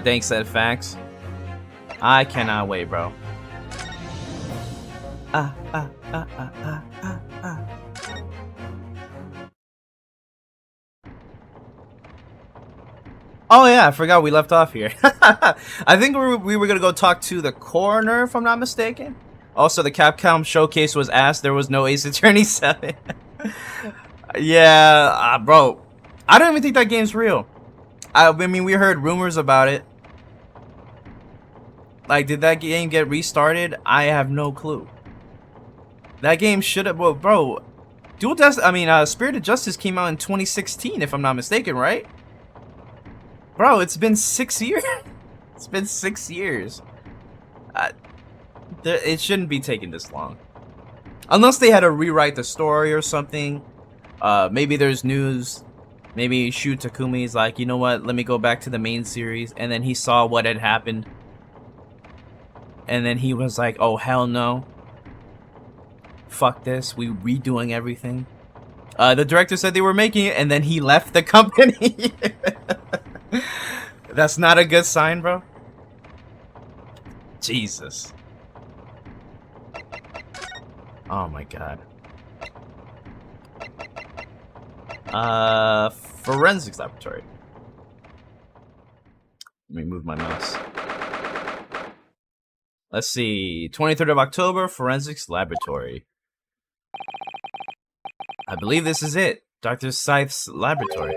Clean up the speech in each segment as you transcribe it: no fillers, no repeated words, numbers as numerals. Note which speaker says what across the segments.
Speaker 1: Dank said facts. I cannot wait, bro. Ah, ah, ah, ah, ah, ah, ah. Oh yeah, I forgot we left off here. I think we were gonna go talk to the coroner, if I'm not mistaken. Also, the Capcom showcase was asked. There was no Ace Attorney 7. Yeah, bro. I don't even think that game's real. I mean, we heard rumors about it. Like, did that game get restarted? I have no clue. That game should have. Well, bro, Spirit of Justice came out in 2016, if I'm not mistaken, right? Bro, it's been 6 years. It's been 6 years. It shouldn't be taking this long. Unless they had to rewrite the story or something. Maybe there's news. Maybe Shu Takumi's like, you know what? Let me go back to the main series. And then he saw what had happened. And then he was like, oh, hell no. Fuck this. We redoing everything. The director said they were making it. And then he left the company. That's not a good sign, bro. Jesus. Oh my god. Forensics laboratory. Let me move my mouse. Let's see. 23rd of October, Forensics Laboratory. I believe this is it. Dr. Scythe's laboratory.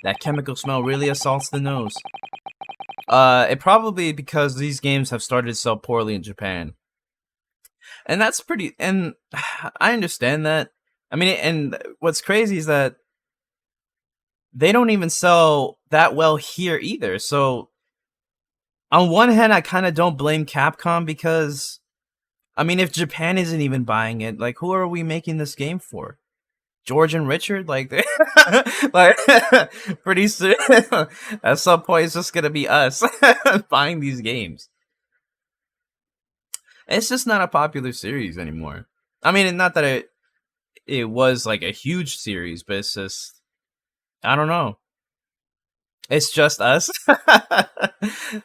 Speaker 1: That chemical smell really assaults the nose. It probably because these games have started to sell poorly in Japan. And that's pretty... And I understand that. I mean, and what's crazy is that they don't even sell that well here either. So, on one hand, I kind of don't blame Capcom because... I mean, if Japan isn't even buying it, like, who are we making this game for? George and Richard? Like, like pretty soon, at some point, it's just gonna be us buying these games. It's just not a popular series anymore. I mean, not that it was like a huge series, but it's just, I don't know. It's just us.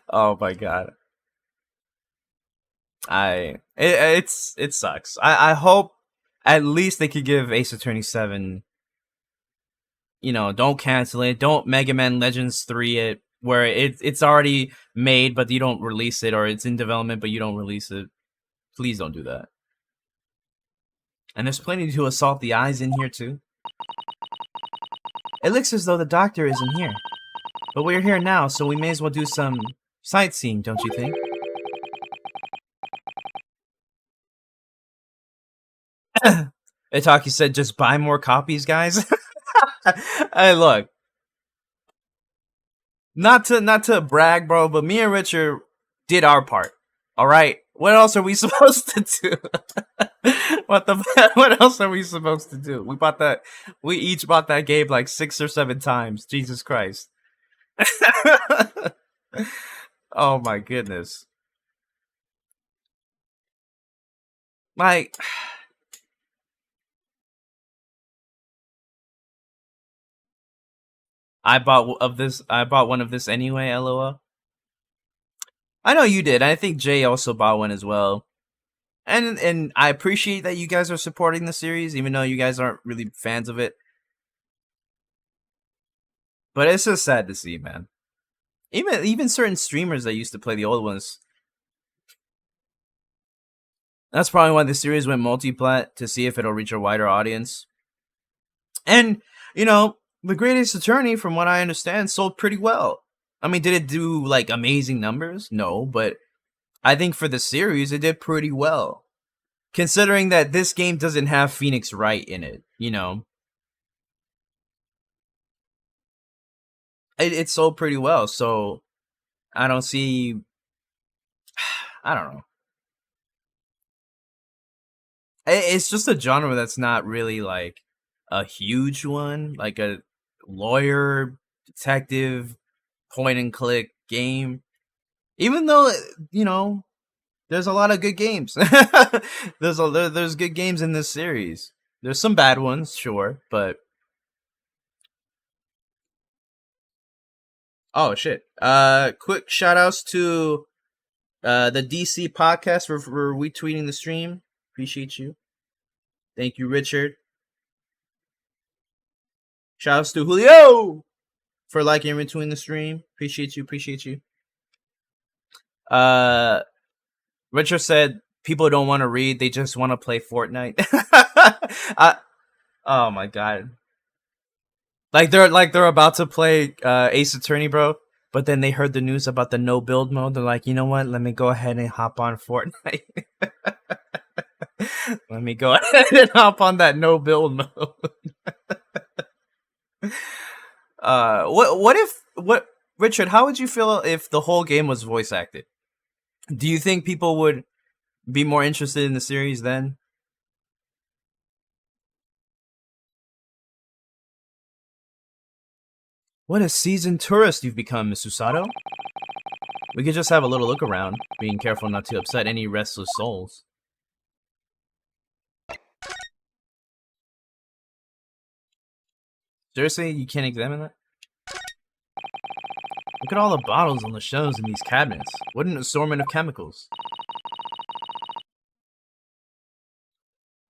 Speaker 1: Oh my god. It sucks. I hope at least they could give Ace Attorney 7, you know, don't cancel it. Don't Mega Man Legends 3 it, where it's already made, but you don't release it, or it's in development, but you don't release it. Please don't do that. And there's plenty to assault the eyes in here, too. It looks as though the doctor isn't here. But we're here now, so we may as well do some sightseeing, don't you think? Itaki said, just buy more copies, guys. Hey, look. Not to brag, bro, but me and Richard did our part. All right? What else are we supposed to do? What else are we supposed to do? We each bought that game like 6 or 7 times. Jesus Christ. Oh my goodness. Like, I bought one of this anyway, LOL. I know you did. I think Jay also bought one as well. And I appreciate that you guys are supporting the series, even though you guys aren't really fans of it. But it's just sad to see, man. Even certain streamers that used to play the old ones. That's probably why the series went multi-plat, to see if it'll reach a wider audience. And, you know, The Greatest Attorney, from what I understand, sold pretty well. I mean, did it do, like, amazing numbers? No, but I think for the series, it did pretty well. Considering that this game doesn't have Phoenix Wright in it, you know? It sold pretty well, so I don't see... I don't know. It's just a genre that's not really, like, a huge one. Like a lawyer, detective, point-and-click game. Even though, you know, there's a lot of good games. There's good games in this series. There's some bad ones, sure, but... Oh shit. Quick shout outs to the DC podcast for retweeting the stream. Appreciate you. Thank you, Richard. Shout outs to Julio for liking and retweeting the stream. Appreciate you. Appreciate you. Richard said people don't want to read; they just want to play Fortnite. Oh my god! Like they're about to play Ace Attorney, bro. But then they heard the news about the no build mode. They're like, you know what? Let me go ahead and hop on Fortnite. Let me go ahead and hop on that no build mode. What Richard, how would you feel if the whole game was voice acted? Do you think people would be more interested in the series then? What a seasoned tourist you've become, Miss Susato. We could just have a little look around, being careful not to upset any restless souls. Seriously, you can't examine that? Look at all the bottles on the shelves in these cabinets. What an assortment of chemicals.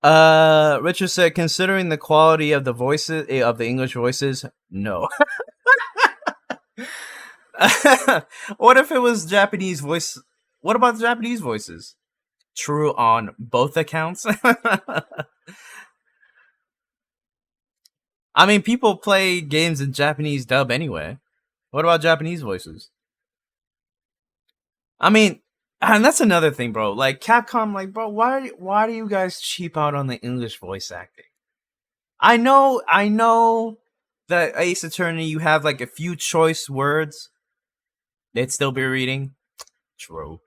Speaker 1: Richard said, considering the quality of the voices, of the English voices, no. What if it was Japanese voice? What about the Japanese voices? True on both accounts? I mean, people play games in Japanese dub anyway. What about Japanese voices? I mean, and that's another thing, bro. Like Capcom, like, bro, why do you guys cheap out on the English voice acting? I know that Ace Attorney, you have like a few choice words they'd still be reading. True.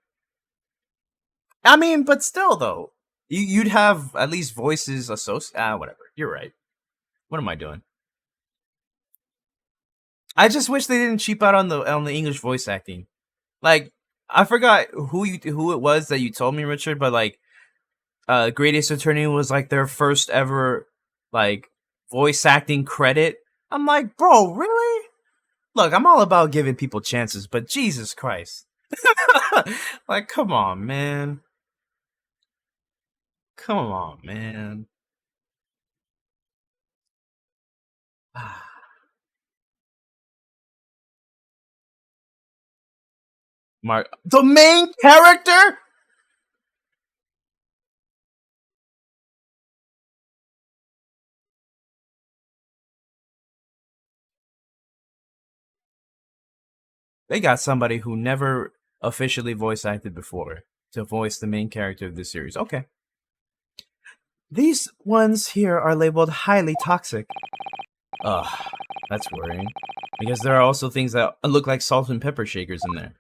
Speaker 1: I mean, but still though, you'd have at least voices associated. Whatever. You're right. What am I doing? I just wish they didn't cheap out on the English voice acting. Like, I forgot who it was that you told me, Richard, but like, Great Ace Attorney was like their first ever like voice acting credit. I'm like, bro, really? Look, I'm all about giving people chances, but Jesus Christ. Like, come on, man. Come on, man. Mark, the main character? They got somebody who never officially voice acted before to voice the main character of this series. Okay. These ones here are labeled highly toxic. Ugh, that's worrying. Because there are also things that look like salt and pepper shakers in there.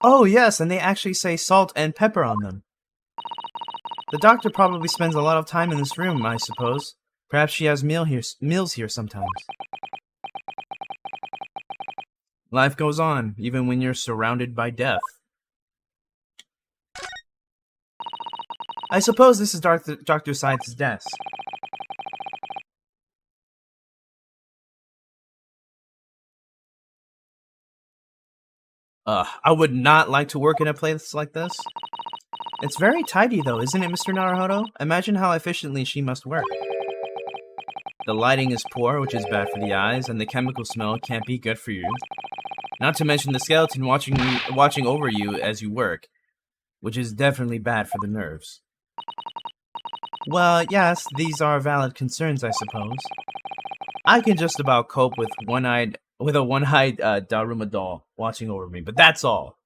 Speaker 1: Oh yes, and they actually say salt and pepper on them. The doctor probably spends a lot of time in this room, I suppose. Perhaps she has meals here sometimes. Life goes on, even when you're surrounded by death. I suppose this is Dr. Scythe's desk. I would not like to work in a place like this. It's very tidy though, isn't it, Mr. Naruhodo? Imagine how efficiently she must work. The lighting is poor, which is bad for the eyes, and the chemical smell can't be good for you. Not to mention the skeleton watching over you as you work, which is definitely bad for the nerves. Well, yes, these are valid concerns, I suppose. I can just about cope with a one-eyed Daruma doll watching over me, but that's all.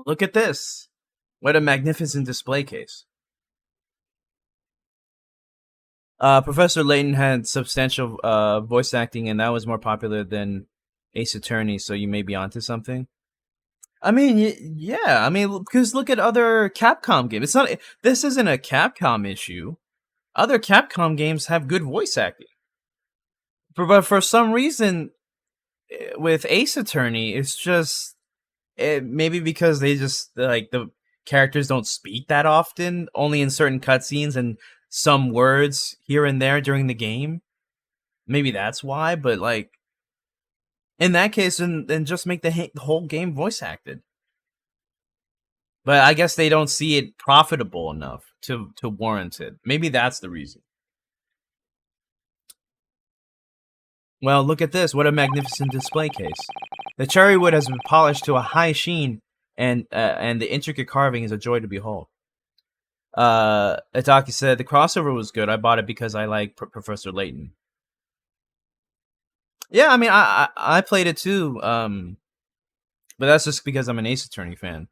Speaker 1: Look at this. What a magnificent display case. Professor Layton had substantial voice acting, and that was more popular than Ace Attorney, so you may be onto something. I mean, yeah. I mean, because look at other Capcom games. This isn't a Capcom issue. Other Capcom games have good voice acting. But for some reason, with Ace Attorney, it's just maybe because they just like characters don't speak that often, only in certain cutscenes and some words here and there during the game. Maybe that's why, but like in that case, then just make the whole game voice acted. But I guess they don't see it profitable enough to warrant it. Maybe that's the reason. Well, look at this. What a magnificent display case. The cherry wood has been polished to a high sheen, and the intricate carving is a joy to behold. Itaki said, the crossover was good. I bought it because I like Professor Layton. Yeah, I mean, I played it too, but that's just because I'm an Ace Attorney fan.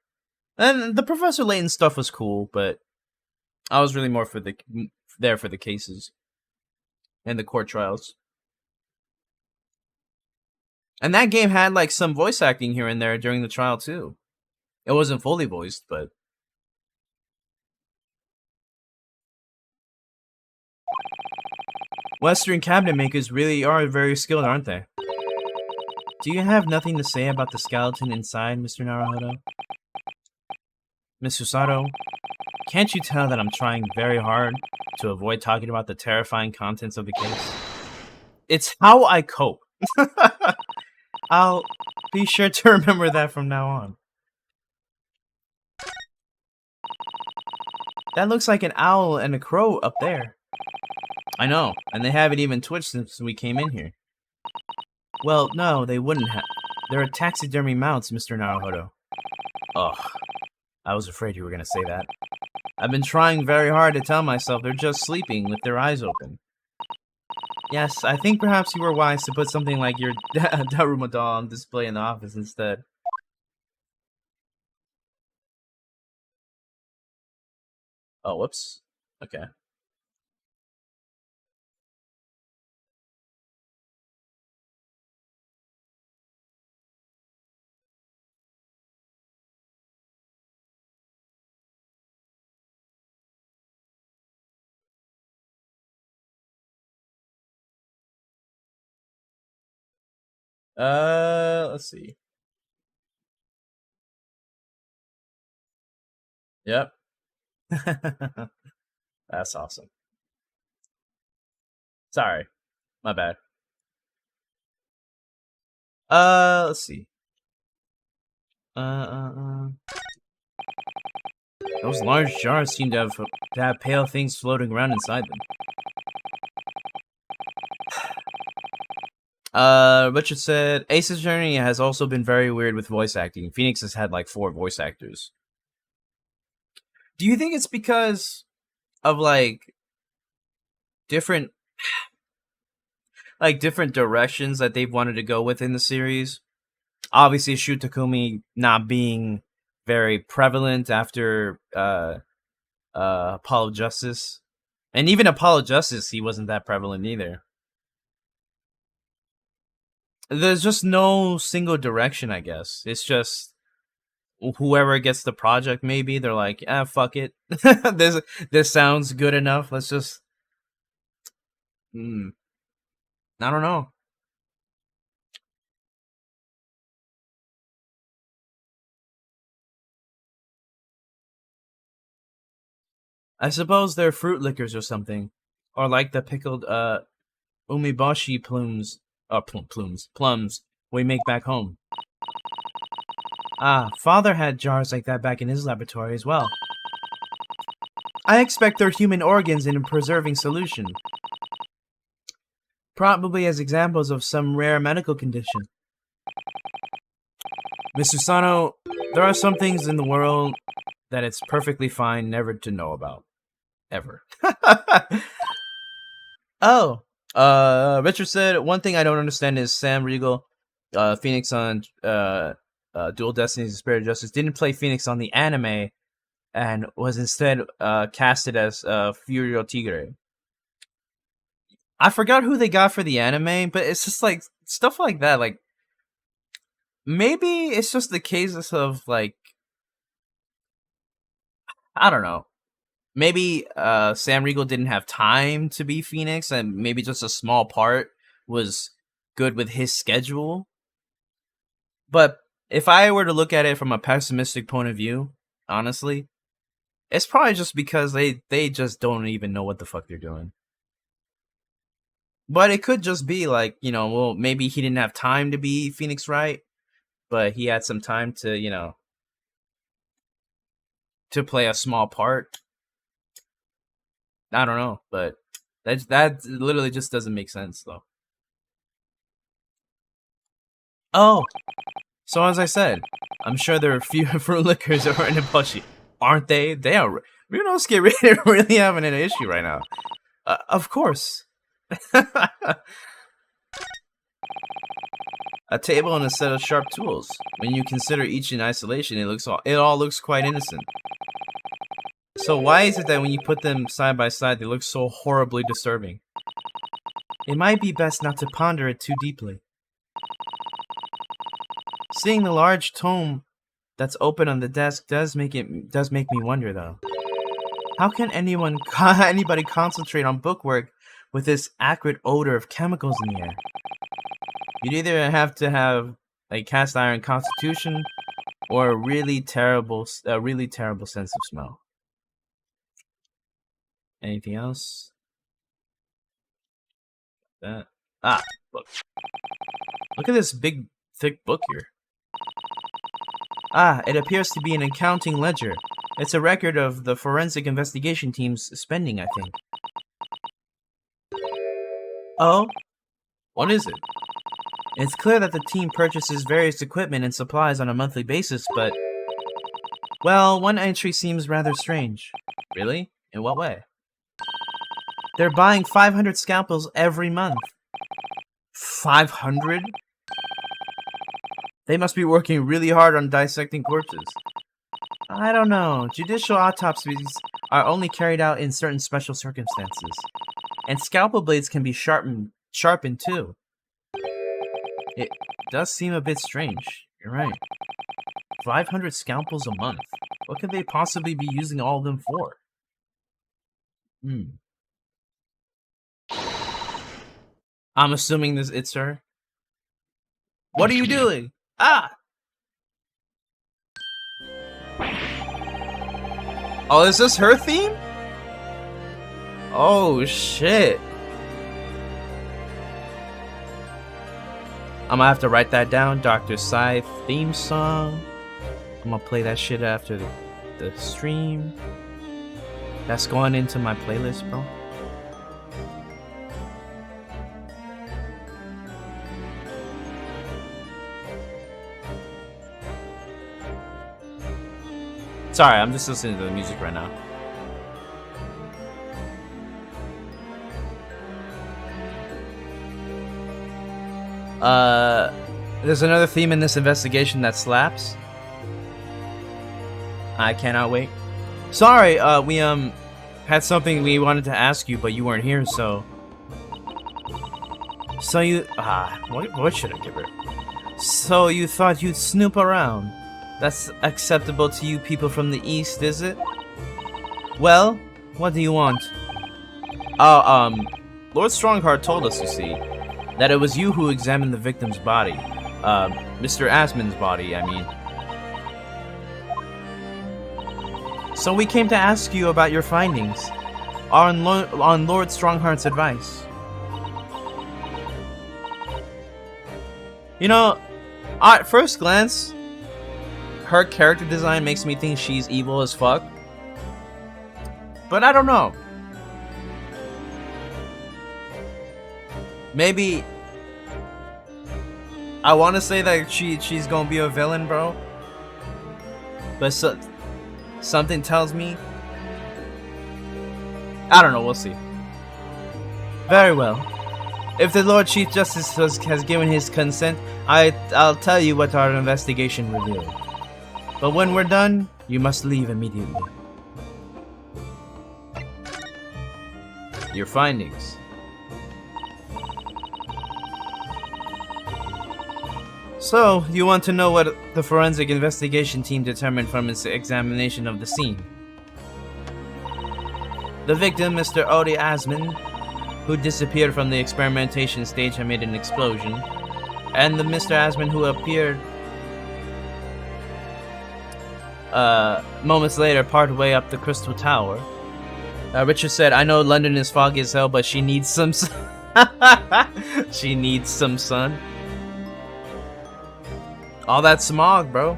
Speaker 1: And the Professor Layton stuff was cool, but I was really more there for the cases and the court trials. And that game had like some voice acting here and there during the trial too. It wasn't fully voiced, but Western cabinet makers really are very skilled, aren't they? Do you have nothing to say about the skeleton inside, Mr. Naruhodo? Miss Susato, can't you tell that I'm trying very hard to avoid talking about the terrifying contents of the case? It's how I cope. I'll be sure to remember that from now on. That looks like an owl and a crow up there. I know, and they haven't even twitched since we came in here. Well, no, they wouldn't have. They're taxidermy mounts, Mr. Naruhodo. Ugh, I was afraid you were gonna say that. I've been trying very hard to tell myself they're just sleeping with their eyes open. Yes, I think perhaps you were wise to put something like your Daruma doll on display in the office instead. Oh, whoops. Okay. Let's see. Yep. That's awesome. Sorry. My bad. Let's see. Those large jars seem to have pale things floating around inside them. Richard said, Ace's journey has also been very weird with voice acting. Phoenix has had like 4 voice actors. Do you think it's because of like different directions that they've wanted to go with in the series? Obviously, Shu Takumi not being very prevalent after Apollo Justice. And even Apollo Justice, he wasn't that prevalent either. There's just no single direction, I guess. It's just whoever gets the project, maybe they're like, fuck it. this sounds good enough. Let's just I don't know. I suppose they're fruit liquors or something. Or like the pickled umiboshi plums we make back home. Ah, Father had jars like that back in his laboratory as well. I expect they're human organs in a preserving solution. Probably as examples of some rare medical condition. Mr. Sano, there are some things in the world that it's perfectly fine never to know about. Ever. Oh. Richard said, one thing I don't understand is Sam Riegel, Phoenix on Dual Destinies and Spirit of Justice, didn't play Phoenix on the anime and was instead casted as Furio Tigre. I forgot who they got for the anime, but it's just like stuff like that. Like maybe it's just the cases of like I don't know. Maybe Sam Riegel didn't have time to be Phoenix, and maybe just a small part was good with his schedule. But if I were to look at it from a pessimistic point of view, honestly. It's probably just because they just don't even know what the fuck they're doing. But it could just be like, you know, well, maybe he didn't have time to be Phoenix Wright, but he had some time to, you know, to play a small part. I don't know, but that literally just doesn't make sense, though. Oh, so as I said, I'm sure there are a few fruit liquors that are in the plushie. Aren't they? They are. Ryunosuke really having an issue right now. Of course. A table and a set of sharp tools. When you consider each in isolation, it all looks quite innocent. So why is it that when you put them side by side, they look so horribly disturbing? It might be best not to ponder it too deeply. Seeing the large tome that's open on the desk does make me wonder, though. How can anybody concentrate on bookwork with this acrid odor of chemicals in the air? You'd either have to have a cast iron constitution or a really terrible sense of smell. Anything else? That look at this big thick book here. It appears to be an accounting ledger. It's a record of the forensic investigation team's spending, I think. Oh? What is it? It's clear that the team purchases various equipment and supplies on a monthly basis, but... Well, one entry seems rather strange. Really? In what way? They're buying 500 scalpels every month. 500? They must be working really hard on dissecting corpses. I don't know. Judicial autopsies are only carried out in certain special circumstances. And scalpel blades can be sharpened too. It does seem a bit strange. You're right. 500 scalpels a month. What could they possibly be using all of them for? I'm assuming it's her. What are you doing? Oh, is this her theme? Oh, shit. I'm gonna have to write that down. Dr. Scythe theme song. I'm gonna play that shit after the stream. That's going into my playlist, bro. Sorry, I'm just listening to the music right now. There's another theme in this investigation that slaps. I cannot wait. Sorry, we had something we wanted to ask you, but you weren't here, so you what should I give her? So you thought you'd snoop around. That's acceptable to you people from the East, is it? Well, what do you want? Lord Strongheart told us, you see, that it was you who examined the victim's body. Mr. Asmon's body, I mean. So we came to ask you about your findings, on Lord Strongheart's advice. You know, at first glance, her character design makes me think she's evil as fuck. But I don't know. Maybe I want to say that she's gonna be a villain, bro. But something tells me, I don't know. We'll see. Very well. If the Lord Chief Justice has given his consent, I'll tell you what our investigation revealed. But when we're done, you must leave immediately. Your findings. So, you want to know what the forensic investigation team determined from its examination of the scene? The victim, Mr. Odi Asman, who disappeared from the experimentation stage amid an explosion, and the Mr. Asman who appeared Moments later, partway up the Crystal Tower, Richard said, "I know London is foggy as hell, but she needs some she needs some sun." All that smog, bro.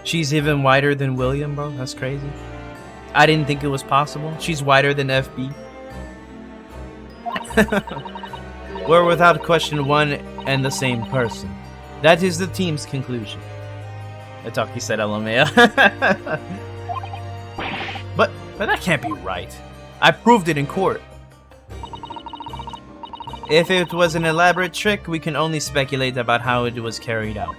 Speaker 1: She's even whiter than William, bro. That's crazy. I didn't think it was possible. She's whiter than FB. We're without question one and the same person. That is the team's conclusion. Itaki said LMAO. But that can't be right. I proved it in court. If it was an elaborate trick, we can only speculate about how it was carried out.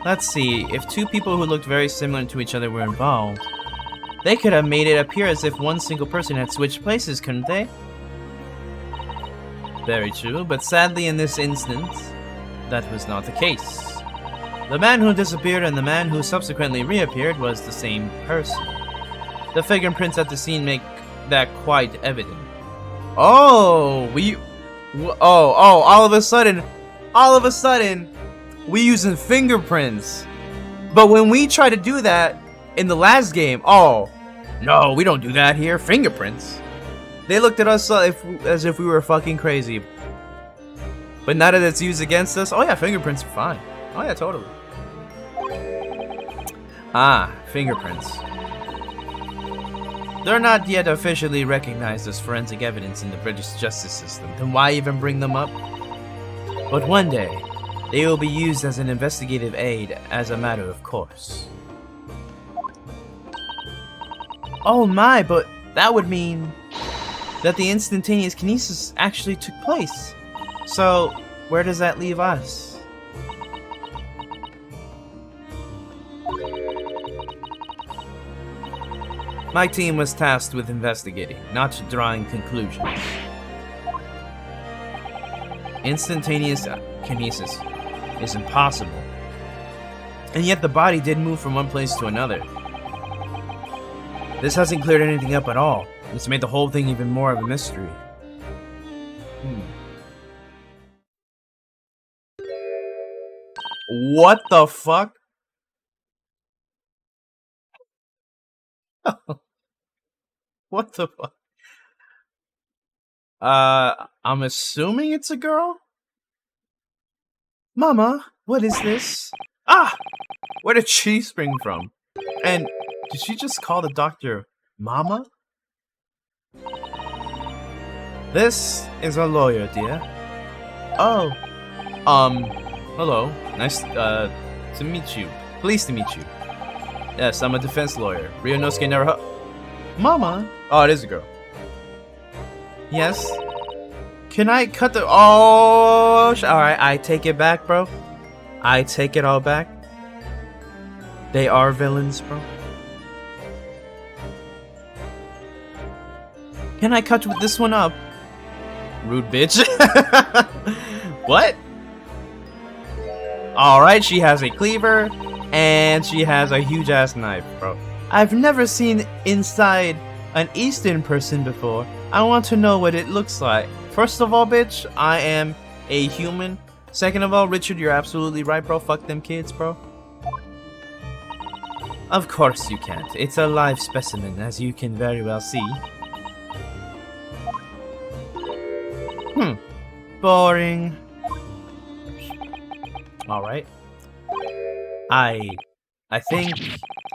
Speaker 1: Let's see, if two people who looked very similar to each other were involved, they could have made it appear as if one single person had switched places, couldn't they? Very true, but sadly in this instance, that was not the case. The man who disappeared and the man who subsequently reappeared was the same person. The fingerprints at the scene make that quite evident. Oh, all of a sudden, we using fingerprints. But when we try to do that in the last game, oh, no, we don't do that here. Fingerprints. They looked at us as if we were fucking crazy. But now that it's used against us, oh yeah, fingerprints are fine. Oh yeah, totally. Ah, fingerprints. They're not yet officially recognized as forensic evidence in the British justice system. Then why even bring them up? But one day, they will be used as an investigative aid as a matter of course. Oh my, but that would mean that the instantaneous kinesis actually took place. So, where does that leave us? My team was tasked with investigating, not drawing conclusions. Instantaneous kinesis is impossible. And yet the body did move from one place to another. This hasn't cleared anything up at all. It's made the whole thing even more of a mystery. What the fuck? What the fuck? I'm assuming it's a girl? Mama, what is this? Ah! Where did she spring from? And did she just call the doctor Mama? This is a lawyer, dear. Oh. Hello. Nice, to meet you. Pleased to meet you. Yes, I'm a defense lawyer. Ryunosuke Naruhodo. Mama? Oh, it is a girl. Yes? Can I cut the... Oh, alright, I take it back, bro. I take it all back. They are villains, bro. Can I cut this one up? Rude bitch. What? Alright, she has a cleaver. And she has a huge ass knife, bro. I've never seen inside an Eastern person before. I want to know what it looks like. First of all, bitch, I am a human. Second of all, Richard, you're absolutely right, bro. Fuck them kids, bro. Of course you can't. It's a live specimen, as you can very well see. Boring. Alright. I think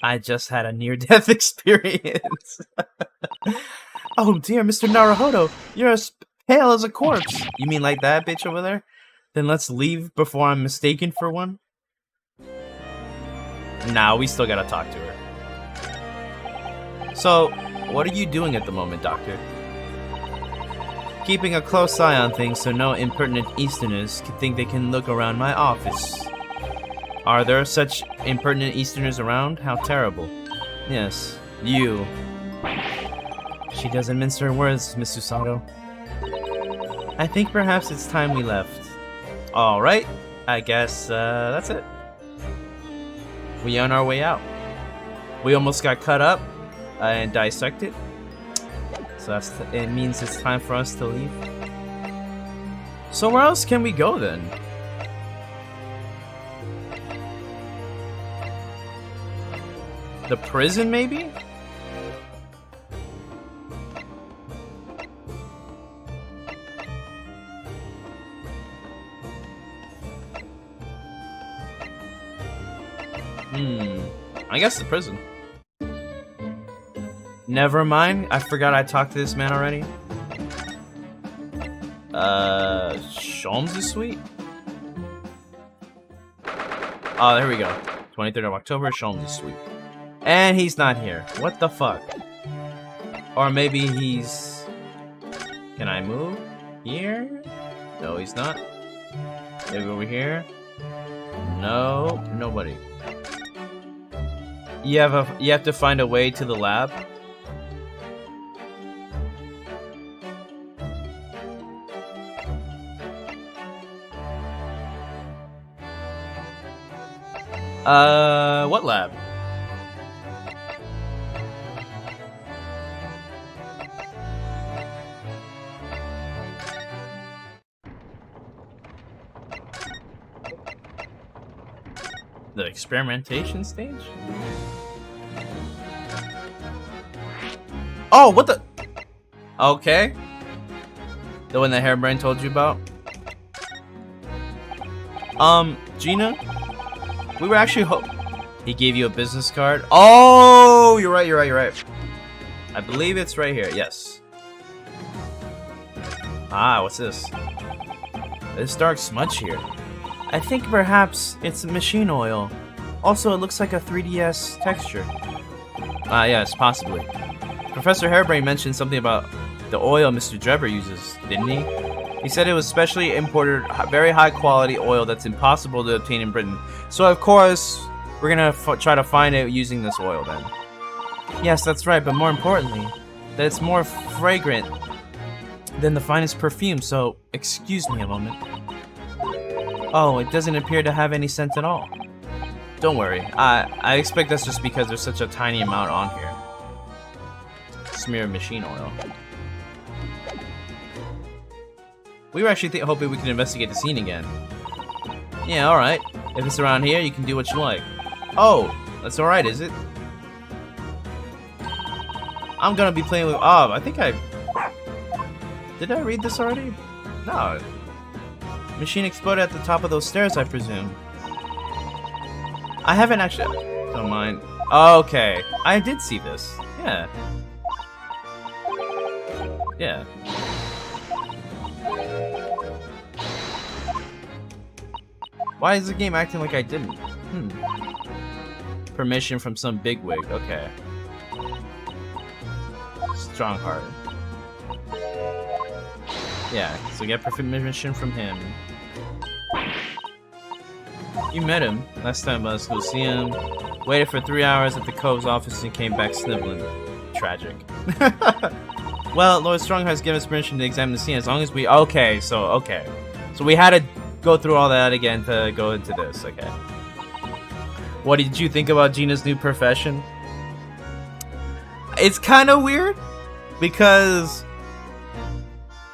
Speaker 1: I just had a near-death experience. Oh dear, Mr. Naruhodo, you're as pale as a corpse. You mean like that bitch over there? Then let's leave before I'm mistaken for one. Nah, we still gotta talk to her. So, what are you doing at the moment, Doctor? Keeping a close eye on things so no impertinent Easterners can think they can look around my office. Are there such impertinent Easterners around? How terrible. Yes, you. She doesn't mince her words, Mr. Sato. I think perhaps it's time we left. Alright, I guess that's it. We on our way out. We almost got cut up and dissected. So it means it's time for us to leave. So where else can we go then? The prison, maybe? I guess the prison. Never mind. I forgot I talked to this man already. Sholmes' suite? Oh, there we go. 23rd of October, Sholmes' suite. And he's not here. What the fuck? Or maybe he's... Can I move? Here? No, he's not. Maybe over here? No, nobody. You have to find a way to the lab. What lab? The experimentation stage? Oh, what the? Okay. The one that Hairbrain told you about? Gina? We were actually He gave you a business card? Oh, you're right. I believe it's right here, yes. Ah, what's this? This dark smudge here. I think perhaps it's machine oil. Also, it looks like a 3DS texture. Ah, yes, possibly. Professor Hairbrain mentioned something about the oil Mr. Drebber uses, didn't he? He said it was specially imported, very high quality oil that's impossible to obtain in Britain. So of course, we're gonna try to find it using this oil then. Yes, that's right, but more importantly, that it's more fragrant than the finest perfume, so excuse me a moment. Oh, it doesn't appear to have any scent at all. Don't worry, I expect that's just because there's such a tiny amount on here. Smear of machine oil. We were actually hoping we could investigate the scene again. Yeah, alright. If it's around here, you can do what you like. Oh, that's alright, is it? I'm gonna be playing with... Oh, I think I... Did I read this already? No. Machine exploded at the top of those stairs, I presume. I haven't actually... Don't mind. Okay. I did see this. Yeah. Yeah. Why is the game acting like I didn't? Permission from some bigwig. Okay. Stronghearted. Yeah, so get permission from him. You met him last time. Let's go see him. Waited for 3 hours at the Cove's office and came back sniveling. Tragic. Well, Lord Strongheart has given us permission to examine the scene as long as we... Okay, so we had to go through all that again to go into this. Okay. What did you think about Gina's new profession? It's kind of weird because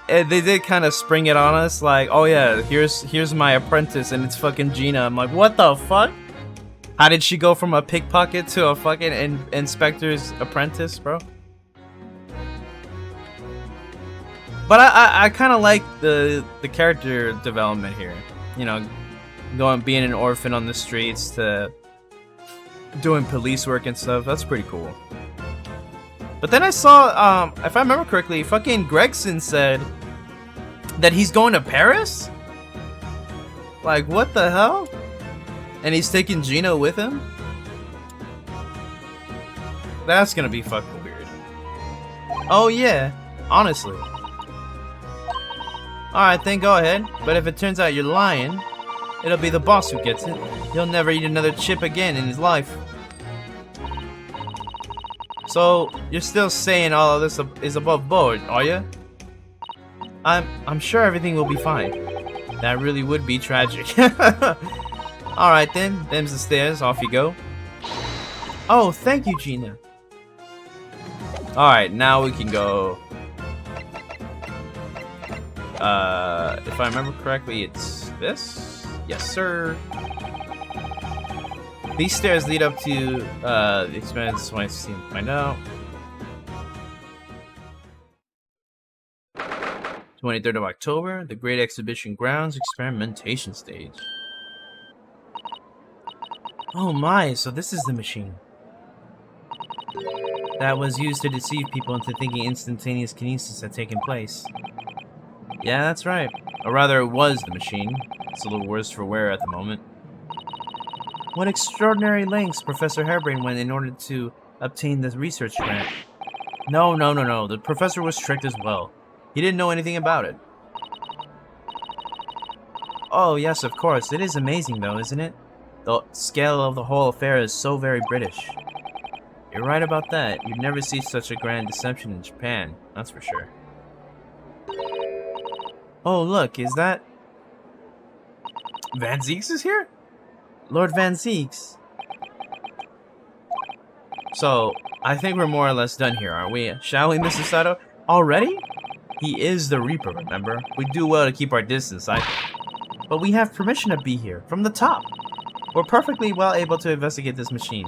Speaker 1: they did kind of spring it on us, like, oh yeah, here's my apprentice and it's fucking Gina. I'm like, what the fuck? How did she go from a pickpocket to a fucking inspector's apprentice, bro? But I kind of like the character development here. You know, being an orphan on the streets to doing police work and stuff. That's pretty cool. But then I saw, if I remember correctly, fucking Gregson said that he's going to Paris? Like, what the hell? And he's taking Gina with him? That's gonna be fucking weird. Oh yeah, honestly. Alright, then go ahead. But if it turns out you're lying, it'll be the boss who gets it. He'll never eat another chip again in his life. So, you're still saying all of this is above board, are you? I'm sure everything will be fine. That really would be tragic. Alright then, them's the stairs, off you go. Oh, thank you, Gina. Alright, now we can go... If I remember correctly, it's this? Yes, sir. These stairs lead up to the experiments 2016. Find out. 23rd of October, the Great Exhibition Grounds experimentation stage. Oh my, so this is the machine that was used to deceive people into thinking instantaneous kinesis had taken place. Yeah, that's right. Or rather, it was the machine. It's a little worse for wear at the moment. What extraordinary lengths Professor Harebrained went in order to obtain the research grant. No. The professor was tricked as well. He didn't know anything about it. Oh, yes, of course. It is amazing, though, isn't it? The scale of the whole affair is so very British. You're right about that. You'd never see such a grand deception in Japan, that's for sure. Oh, look, is that... Van Zieks is here? Lord Van Zieks. So, I think we're more or less done here, aren't we? Shall we, Mr. Sato? Already? He is the Reaper, remember? We do well to keep our distance, I think. But we have permission to be here, from the top. We're perfectly well able to investigate this machine,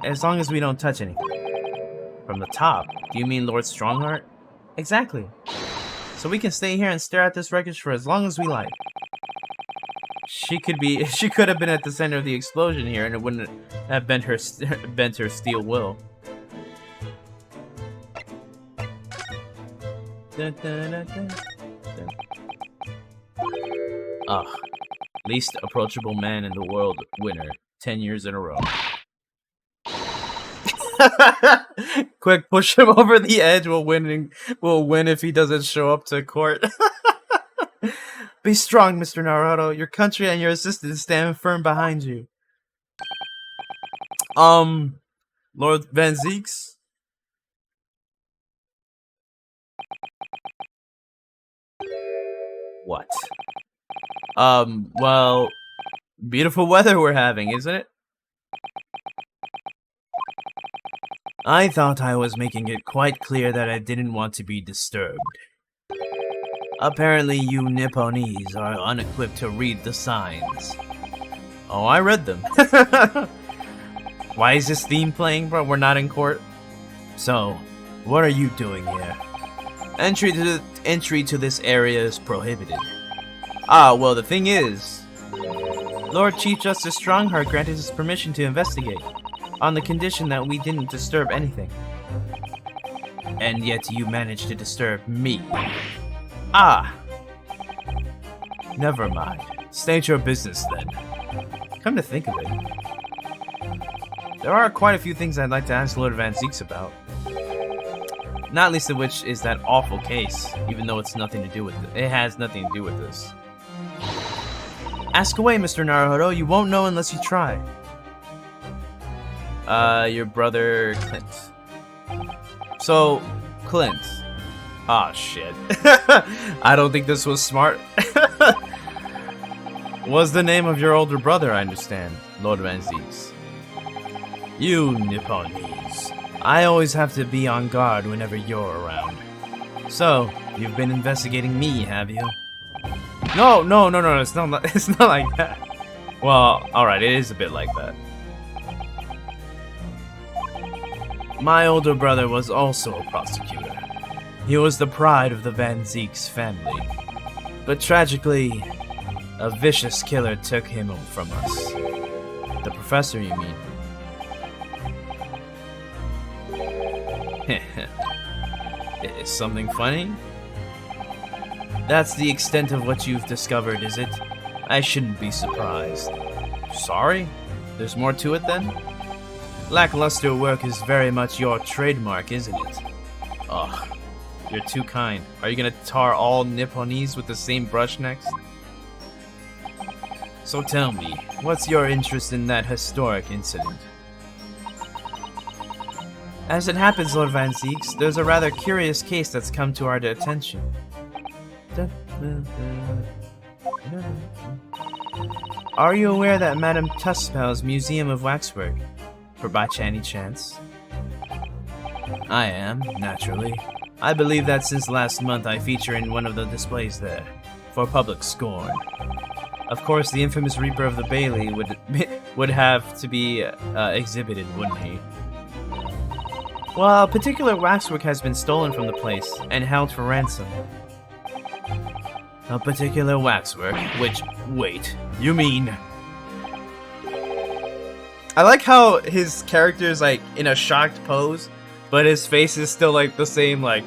Speaker 1: as long as we don't touch anything. From the top? Do you mean Lord Strongheart? Exactly. So we can stay here and stare at this wreckage for as long as we like. She could have been at the center of the explosion here, and it wouldn't have bent her steel will. Ugh. Least approachable man in the world winner. 10 years in a row. Quick, push him over the edge. We'll win if he doesn't show up to court. Be strong, Mr. Naruto. Your country and your assistants stand firm behind you. Lord Van Zieks? What? Well, beautiful weather we're having, isn't it? I thought I was making it quite clear that I didn't want to be disturbed. Apparently you Nipponese are unequipped to read the signs. Oh, I read them. Why is this theme playing, bro? We're not in court. So, what are you doing here? Entry to this area is prohibited. Ah, well, the thing is, Lord Chief Justice Strongheart granted us permission to investigate, on the condition that we didn't disturb anything. And yet you managed to disturb me. Ah! Never mind. State your business, then. Come to think of it, there are quite a few things I'd like to ask Lord Van Zieks about. Not least of which is that awful case, even though it's nothing to do with it. It has nothing to do with this. Ask away, Mr. Naruto. You won't know unless you try. Your brother Clint. So, Clint. Ah, shit. I don't think this was smart. Was the name of your older brother, I understand, Lord Van Zieks. You Nipponese. I always have to be on guard whenever you're around. So, you've been investigating me, have you? No, it's not like that. Well, alright, it is a bit like that. My older brother was also a prosecutor. He was the pride of the Van Zieks family. But tragically, a vicious killer took him from us. The professor, you mean? Is something funny? That's the extent of what you've discovered, is it? I shouldn't be surprised. Sorry? There's more to it then? Lackluster work is very much your trademark, isn't it? Ugh, you're too kind. Are you gonna tar all Nipponese with the same brush next? So tell me, what's your interest in that historic incident? As it happens, Lord Van Zieks, there's a rather curious case that's come to our attention. Are you aware that Madame Tuspel's Museum of Waxwork? For by any chance? I am, naturally. I believe that since last month I feature in one of the displays there, for public scorn. Of course, the infamous Reaper of the Bailey would have to be exhibited, wouldn't he? Well, a particular waxwork has been stolen from the place and held for ransom. A particular waxwork? Wait, you mean... I like how his character is like in a shocked pose, but his face is still like the same like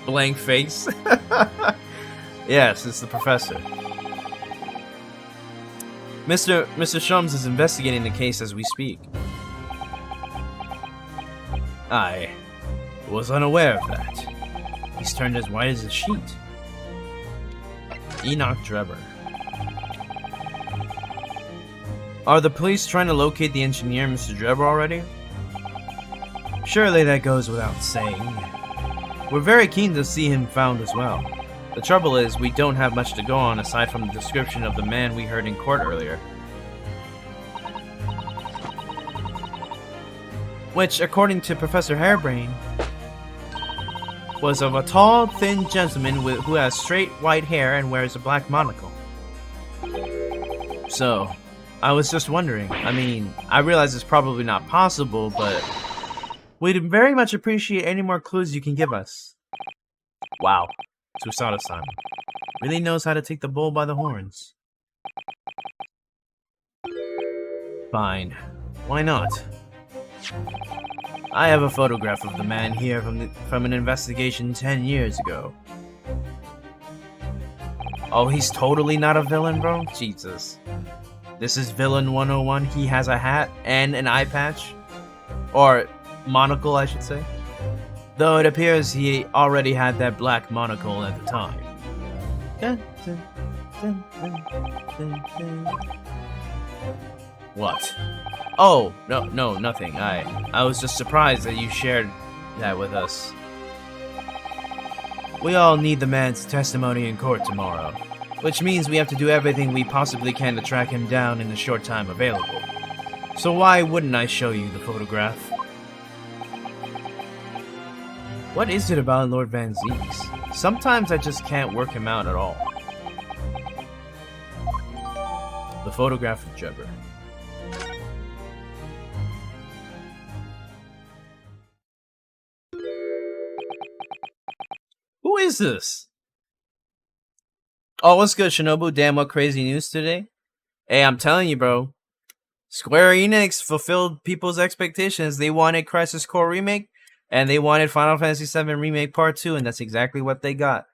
Speaker 1: blank face. Yes, it's the professor. Mr. Shums is investigating the case as we speak. I was unaware of that. He's turned as white as a sheet. Enoch Drebber. Are the police trying to locate the engineer, Mr. Drebber, already? Surely that goes without saying. We're very keen to see him found as well. The trouble is, we don't have much to go on aside from the description of the man we heard in court earlier. Which, according to Professor Hairbrain, was of a tall, thin gentleman who has straight white hair and wears a black monocle. So, I was just wondering. I mean, I realize it's probably not possible, but we'd very much appreciate any more clues you can give us. Wow, Tsusada-san really knows how to take the bull by the horns. Fine, why not? I have a photograph of the man here from an investigation 10 years ago. Oh, he's totally not a villain, bro? Jesus. This is Villain 101. He has a hat and an eye patch. Or monocle, I should say. Though it appears he already had that black monocle at the time. What? Oh, no, nothing. I was just surprised that you shared that with us. We all need the man's testimony in court tomorrow, which means we have to do everything we possibly can to track him down in the short time available. So why wouldn't I show you the photograph? What is it about Lord Van Zeeks? Sometimes I just can't work him out at all. The photograph of Drebber. Who is this? Oh, what's good, Shinobu? Damn, what crazy news today? Hey, I'm telling you, bro. Square Enix fulfilled people's expectations. They wanted Crisis Core Remake, and they wanted Final Fantasy VII Remake Part 2, and that's exactly what they got.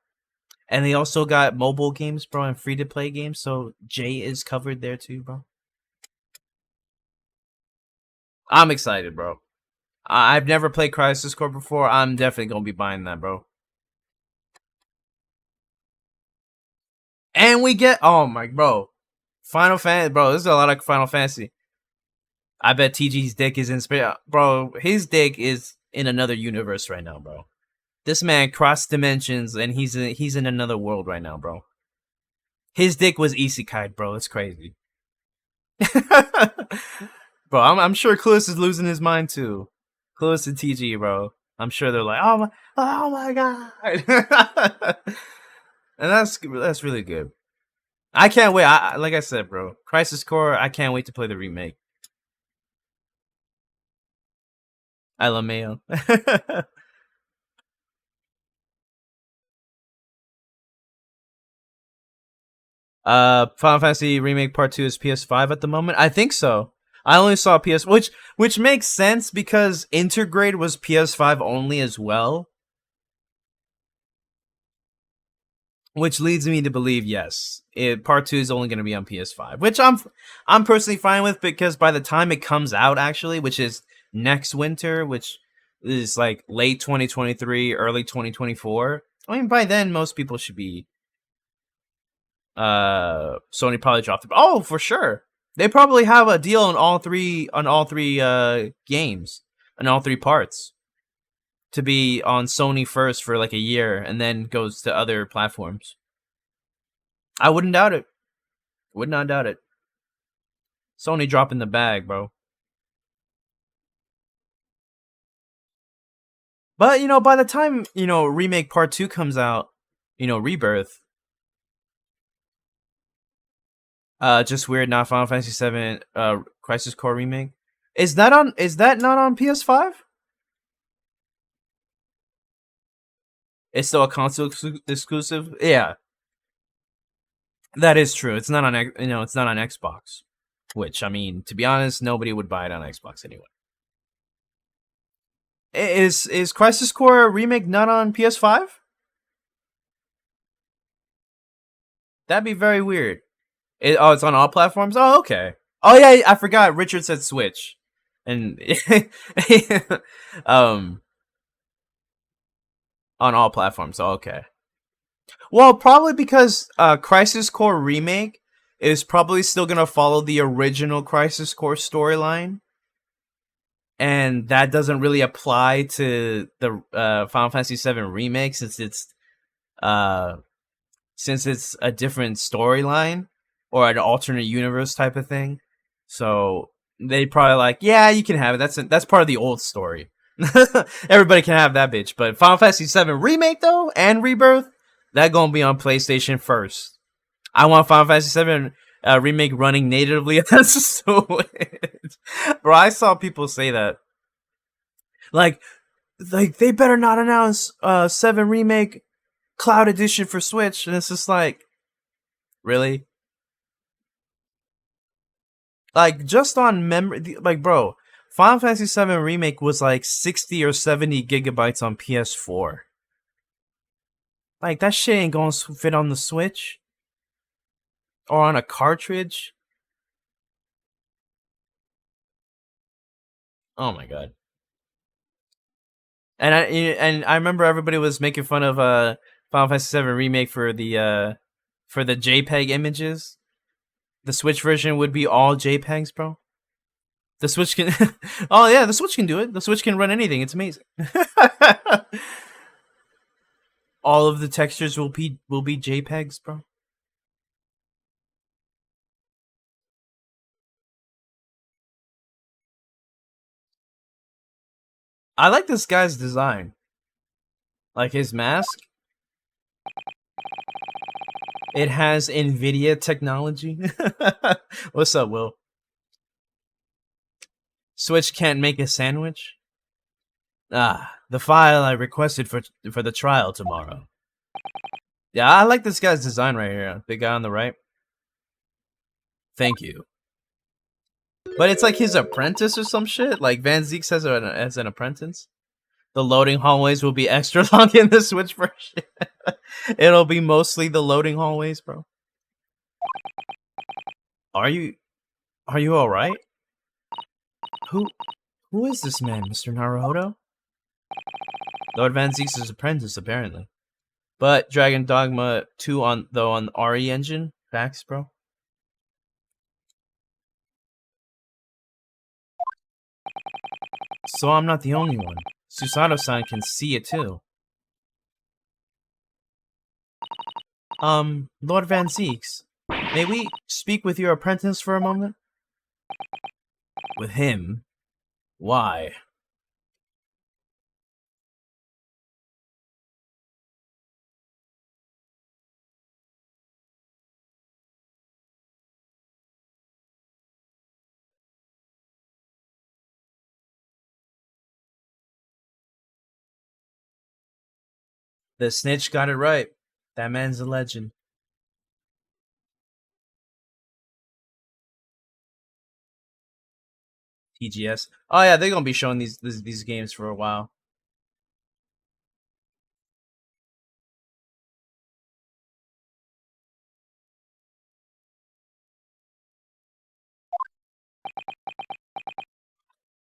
Speaker 1: And they also got mobile games, bro, and free-to-play games, so J is covered there too, bro. I'm excited, bro. I've never played Crisis Core before. I'm definitely gonna be buying that, bro. And we get, oh my, bro. Final Fantasy, bro, this is a lot of Final Fantasy. I bet TG's dick is in space. Bro, his dick is in another universe right now, bro. This man crossed dimensions and he's in another world right now, bro. His dick was isekai, bro. It's crazy. Bro, I'm sure Clueless is losing his mind too. Clueless and TG, bro. I'm sure they're like, oh my god. And that's really good. I can't wait. Like I said, bro, Crisis Core. I can't wait to play the remake. I love Mayo. Final Fantasy Remake Part 2 is PS5 at the moment. I think so. I only saw PS, which makes sense because Intergrade was PS5 only as well. Which leads me to believe, yes, Part 2 is only going to be on PS5, which I'm personally fine with because by the time it comes out, actually, which is next winter, which is like late 2023, early 2024. I mean, by then most people should be. Sony probably dropped it. Oh, for sure, they probably have a deal on all three games, on all three parts, to be on Sony first for like a year and then goes to other platforms. I wouldn't doubt it. Would not doubt it. Sony dropping the bag, bro. But by the time remake part 2 comes out, Rebirth, just weird, not Final Fantasy 7 Crisis Core remake. Is that not on PS5? It's still a console exclusive. Yeah, that is true. It's not on it's not on Xbox, which, I mean, to be honest, nobody would buy it on Xbox anyway. Is Crisis Core remake not on PS5? That'd be very weird. It's on all platforms. Oh, okay. Oh yeah, I forgot. Richard said Switch, and on all platforms. Oh, okay. Well, probably because Crisis Core remake is probably still gonna follow the original Crisis Core storyline, and that doesn't really apply to the Final Fantasy VII remake since it's a different storyline or an alternate universe type of thing. So they probably like, yeah, you can have it. That's part of the old story. Everybody can have that bitch. But Final Fantasy VII remake though and Rebirth, that gonna be on PlayStation first. I want Final Fantasy VII remake running natively. That's so weird. Bro, I saw people say that. Like they better not announce 7 remake cloud edition for Switch, and it's just like, really? Like, just on memory, like, bro, Final Fantasy VII remake was like 60 or 70 gigabytes on PS4. Like, that shit ain't gonna fit on the Switch or on a cartridge. Oh my god. And I remember everybody was making fun of Final Fantasy VII remake for the JPEG images. The Switch version would be all JPEGs, bro. The Switch can oh yeah, the Switch can do it. The Switch can run anything. It's amazing. All of the textures will be JPEGs, bro. I like this guy's design. Like his mask. It has NVIDIA technology. What's up, Will? Switch can't make a sandwich? Ah, the file I requested for the trial tomorrow. Yeah, I like this guy's design right here. The guy on the right. Thank you. But it's like his apprentice or some shit. Like Van Zeke says as an apprentice. The loading hallways will be extra long in the Switch version. It'll be mostly the loading hallways, bro. Are you all right? Who is this man, Mr. Naruhodo? Lord Van Zeke's apprentice, apparently. But Dragon Dogma 2 on RE engine. Facts, bro. So I'm not the only one. Susato-san can see it too. Lord Van Zeeks, may we speak with your apprentice for a moment? With him? Why? The snitch got it right. That man's a legend. TGS. Oh yeah, they're gonna be showing these games for a while.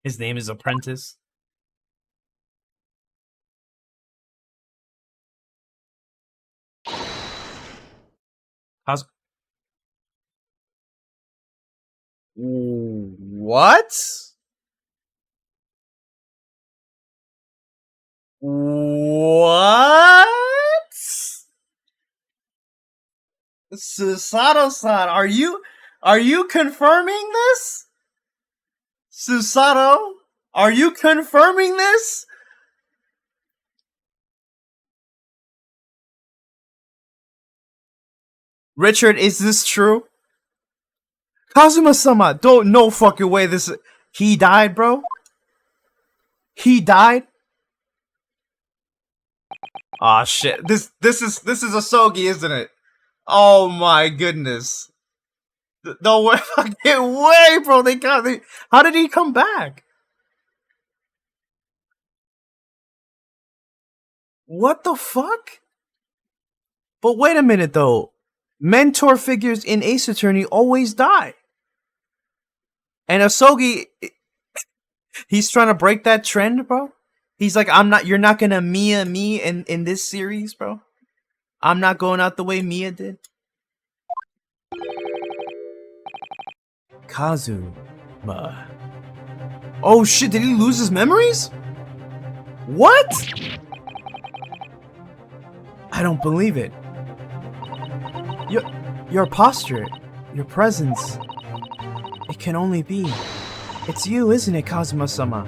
Speaker 1: His name is Apprentice. How's what? What? Susato-san, are you confirming this? Susato, are you confirming this? Richard, is this true? Kazuma-sama, don't, no fucking way this is... He died, bro? He died? Aw, shit. This is Asogi, isn't it? Oh my goodness. No way, fucking way, bro. How did he come back? What the fuck? But wait a minute, though. Mentor figures in Ace Attorney always die. And Asogi, he's trying to break that trend, bro. He's like, you're not gonna Mia me in this series, bro. I'm not going out the way Mia did. Kazuma. Oh shit, did he lose his memories? What? I don't believe it. Your posture, your presence, it can only be. It's you, isn't it, Kazuma-sama?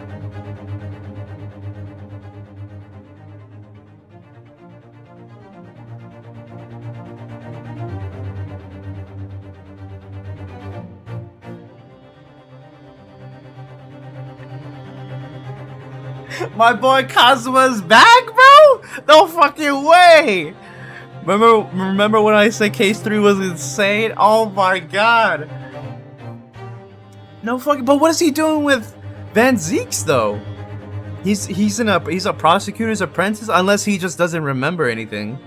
Speaker 1: My boy Kazuma's back, bro? No fucking way! Remember when I said Case 3 was insane? Oh my god. No fucking, but what is he doing with Van Zeeks though? He's a prosecutor's apprentice, unless he just doesn't remember anything.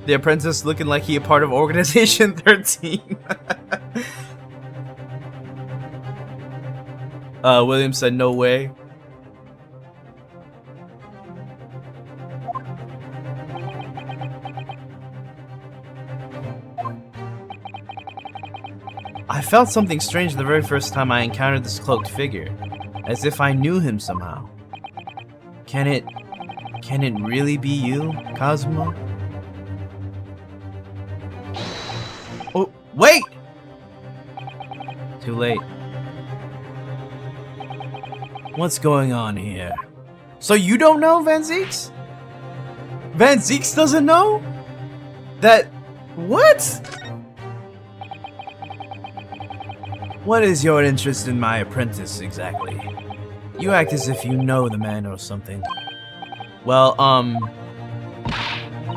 Speaker 1: The apprentice looking like he a part of Organization 13. William said no way. I felt something strange the very first time I encountered this cloaked figure, as if I knew him somehow. Can it really be you, Kazuma? Oh, wait! Too late. What's going on here? So you don't know Van Zeeks? Van Zeeks doesn't know? That... What? What is your interest in my apprentice, exactly? You act as if you know the man or something. Well,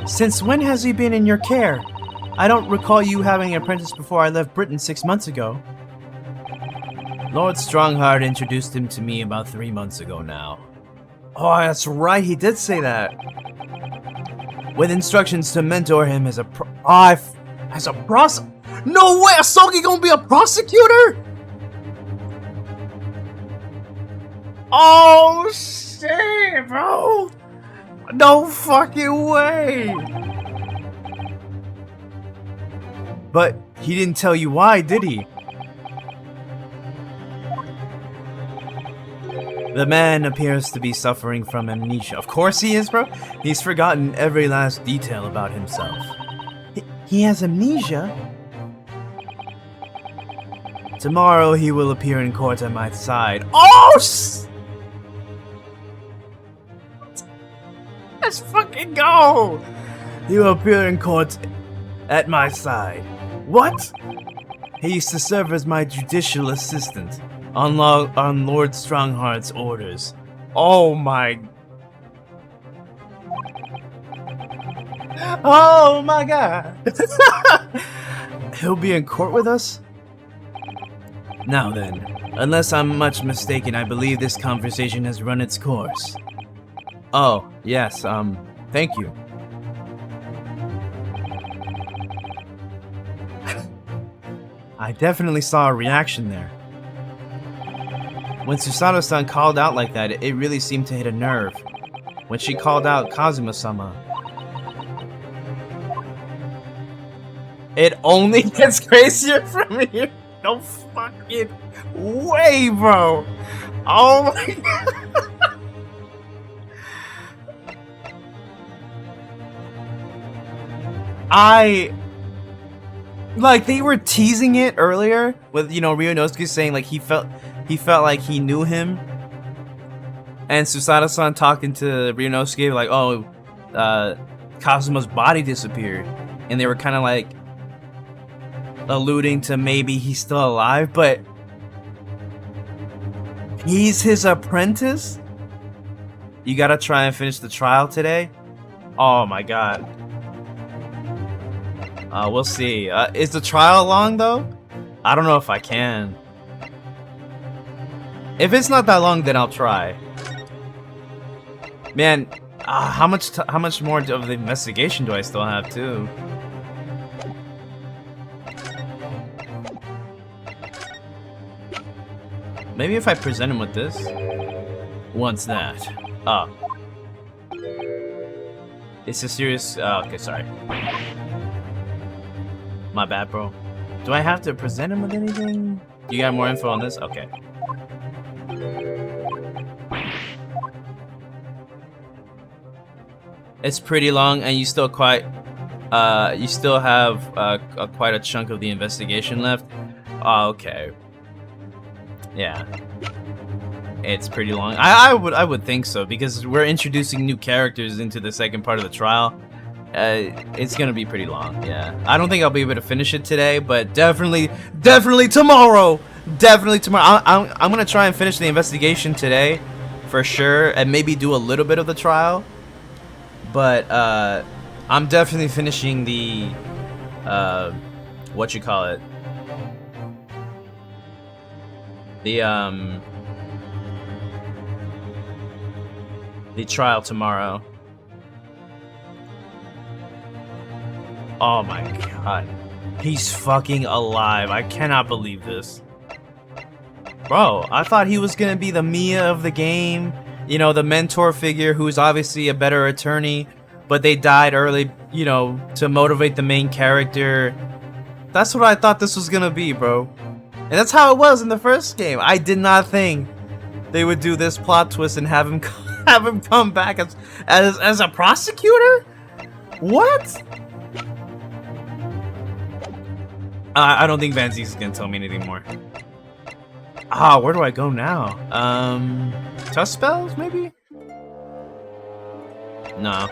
Speaker 1: since when has he been in your care? I don't recall you having an apprentice before I left Britain 6 months ago. Lord Strongheart introduced him to me about 3 months ago now. Oh, that's right, he did say that. With instructions to mentor him as a No way, Asogi gonna be a prosecutor? Oh shit, bro! No fucking way! But he didn't tell you why, did he? The man appears to be suffering from amnesia. Of course he is, bro. He's forgotten every last detail about himself. He has amnesia? Tomorrow he will appear in court at my side. Oh, let's fucking go! He will appear in court at my side. What? He used to serve as my judicial assistant. On Lord Strongheart's orders. Oh my... Oh my god! He'll be in court with us? Now then, unless I'm much mistaken, I believe this conversation has run its course. Oh, yes, thank you. I definitely saw a reaction there. When Susato-san called out like that, it really seemed to hit a nerve. When she called out Kazuma-sama. It only gets crazier from here. No fucking way, bro. Oh my god. Like, they were teasing it earlier with, you know, Ryunosuke saying like he felt like he knew him, and Susato-san talking to Ryunosuke like, oh, Kazuma's body disappeared, and they were kind of like alluding to maybe he's still alive, but he's his apprentice? You gotta try and finish the trial today? Oh my god. We'll see. Is the trial long though? I don't know if I can. If it's not that long, then I'll try. Man, how much more of the investigation do I still have too? Maybe if I present him with this. What's that? Oh. It's a serious. Oh, okay, sorry. My bad, bro. Do I have to present him with anything? You got more info on this? Okay. It's pretty long, and you still you still have quite a chunk of the investigation left. Oh, okay. Yeah. It's pretty long. I would think so, because we're introducing new characters into the second part of the trial. It's gonna be pretty long. Yeah. I don't think I'll be able to finish it today, but definitely tomorrow. Definitely tomorrow. I'm gonna try and finish the investigation today, for sure, and maybe do a little bit of the trial. But I'm definitely finishing the what you call it? The trial tomorrow. Oh my god. He's fucking alive. I cannot believe this. Bro, I thought he was gonna be the Mia of the game. You know, the mentor figure who's obviously a better attorney, but they died early, you know, to motivate the main character. That's what I thought this was gonna be, bro. And that's how it was in the first game. I did not think they would do this plot twist and have him come back as a prosecutor? What? I don't think Van Zieks is gonna tell me anything more. Ah, where do I go now? Tough spells, maybe? No.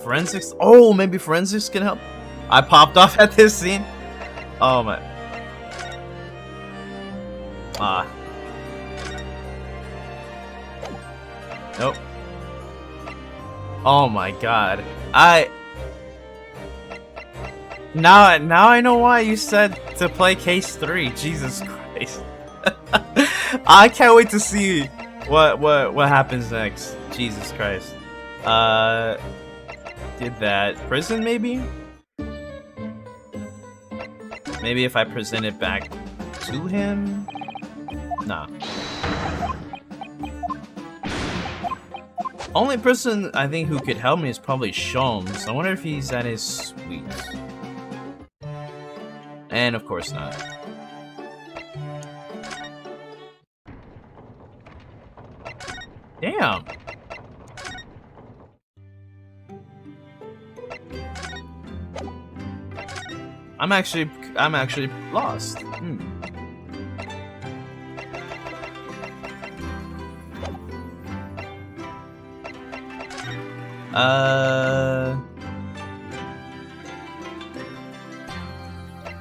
Speaker 1: Forensics? Oh, maybe forensics can help? I popped off at this scene? Oh my. Nope. Oh my god. Now I know why you said to play case 3. Jesus Christ. I can't wait to see what happens next. Jesus Christ. Did that. Prison maybe? Maybe if I present it back to him? Nah. Only person I think who could help me is probably Sholmes. I wonder if he's at his suites. And of course not. Damn. I'm actually lost.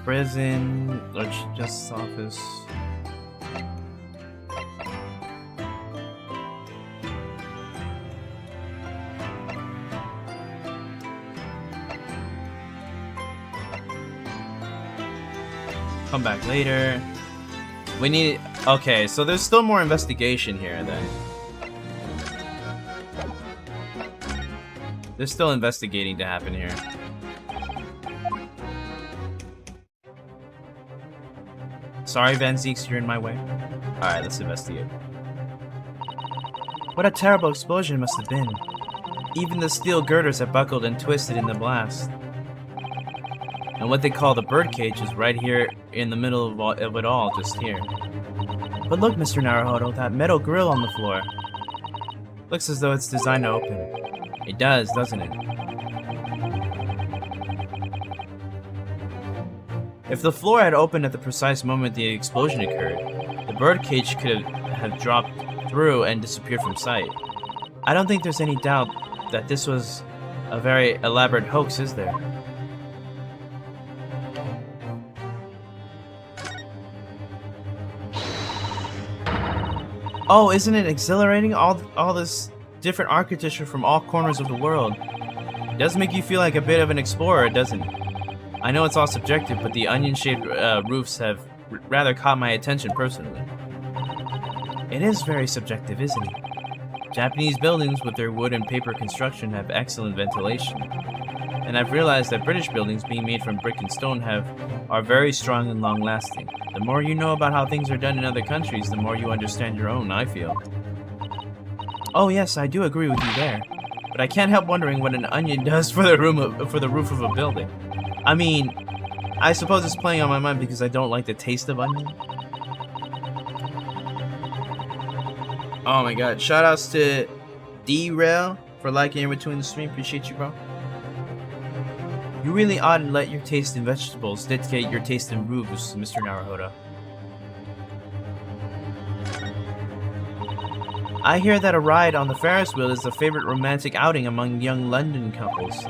Speaker 1: Prison or justice office. Come back later. We need. Okay, so there's still more investigation here then. There's still investigating to happen here. Sorry, Van Zieks, you're in my way. Alright, let's investigate. What a terrible explosion it must have been. Even the steel girders have buckled and twisted in the blast. And what they call the birdcage is right here in the middle of it all, just here. But look, Mr. Naruhodo, that metal grill on the floor. Looks as though it's designed to open. It does, doesn't it? If the floor had opened at the precise moment the explosion occurred, the birdcage could have dropped through and disappeared from sight. I don't think there's any doubt that this was a very elaborate hoax, is there? Oh, isn't it exhilarating? All this different architecture from all corners of the world. It does make you feel like a bit of an explorer, doesn't it? I know it's all subjective, but the onion-shaped roofs have rather caught my attention personally. It is very subjective, isn't it? Japanese buildings with their wood and paper construction have excellent ventilation. And I've realized that British buildings being made from brick and stone are very strong and long-lasting. The more you know about how things are done in other countries, the more you understand your own, I feel. Oh yes, I do agree with you there. But I can't help wondering what an onion does for the roof of a building. I mean, I suppose it's playing on my mind because I don't like the taste of onion. Oh my god, shoutouts to D-Rail for liking in between the stream. Appreciate you, bro. You really ought to let your taste in vegetables dictate your taste in roofs, Mr. Naruhodo. I hear that a ride on the Ferris wheel is a favorite romantic outing among young London couples.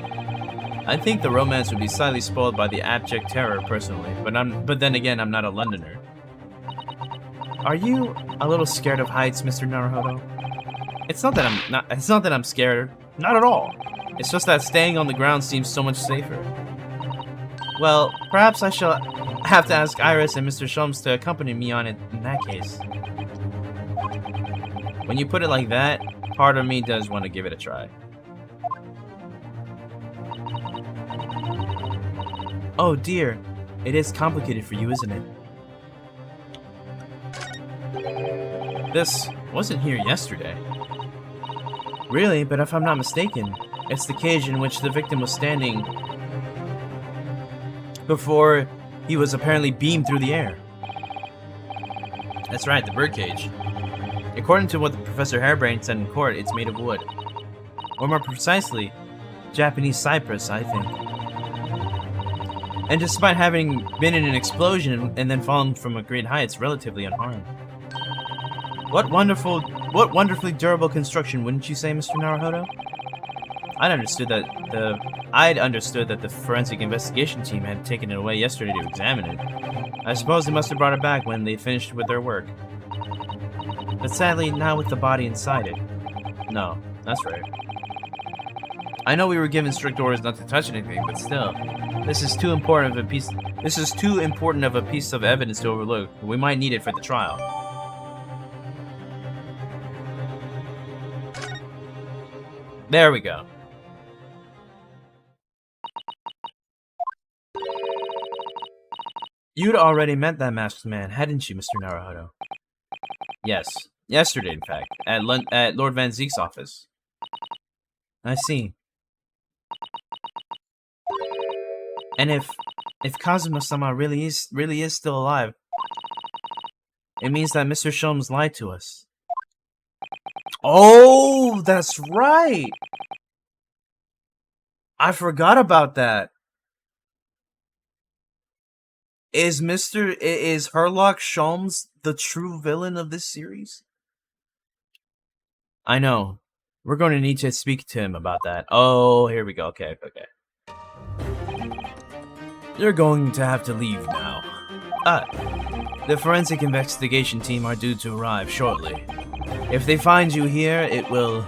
Speaker 1: I think the romance would be slightly spoiled by the abject terror, personally, but then again, I'm not a Londoner. Are you a little scared of heights, Mr. Naruhodo? It's not that I'm scared. Not at all. It's just that staying on the ground seems so much safer. Well, perhaps I shall have to ask Iris and Mr. Shulms to accompany me on it in that case. When you put it like that, part of me does want to give it a try. Oh dear, it is complicated for you, isn't it? This wasn't here yesterday. Really, but if I'm not mistaken, it's the cage in which the victim was standing before he was apparently beamed through the air. That's right, the birdcage. According to what Professor Harebrained said in court, it's made of wood. Or more precisely, Japanese cypress, I think. And despite having been in an explosion and then fallen from a great height, it's relatively unharmed. What wonderfully durable construction, wouldn't you say, Mr. Naruhodo? I'd understood that the forensic investigation team had taken it away yesterday to examine it. I suppose they must have brought it back when they finished with their work. But sadly, not with the body inside it. No, that's right. I know we were given strict orders not to touch anything, but still, this is too important of a piece of evidence to overlook. We might need it for the trial. There we go. You'd already met that masked man, hadn't you, Mr. Naruhodo? Yes. Yesterday, in fact, at Lord Van Zeke's office. I see. And if Kazuma-sama really is still alive, it means that Mr. Shulms lied to us. Oh, that's right! I forgot about that. Is Herlock Sholmes the true villain of this series? I know. We're going to need to speak to him about that. Oh, here we go. Okay. You're going to have to leave now. The forensic investigation team are due to arrive shortly. If they find you here, it will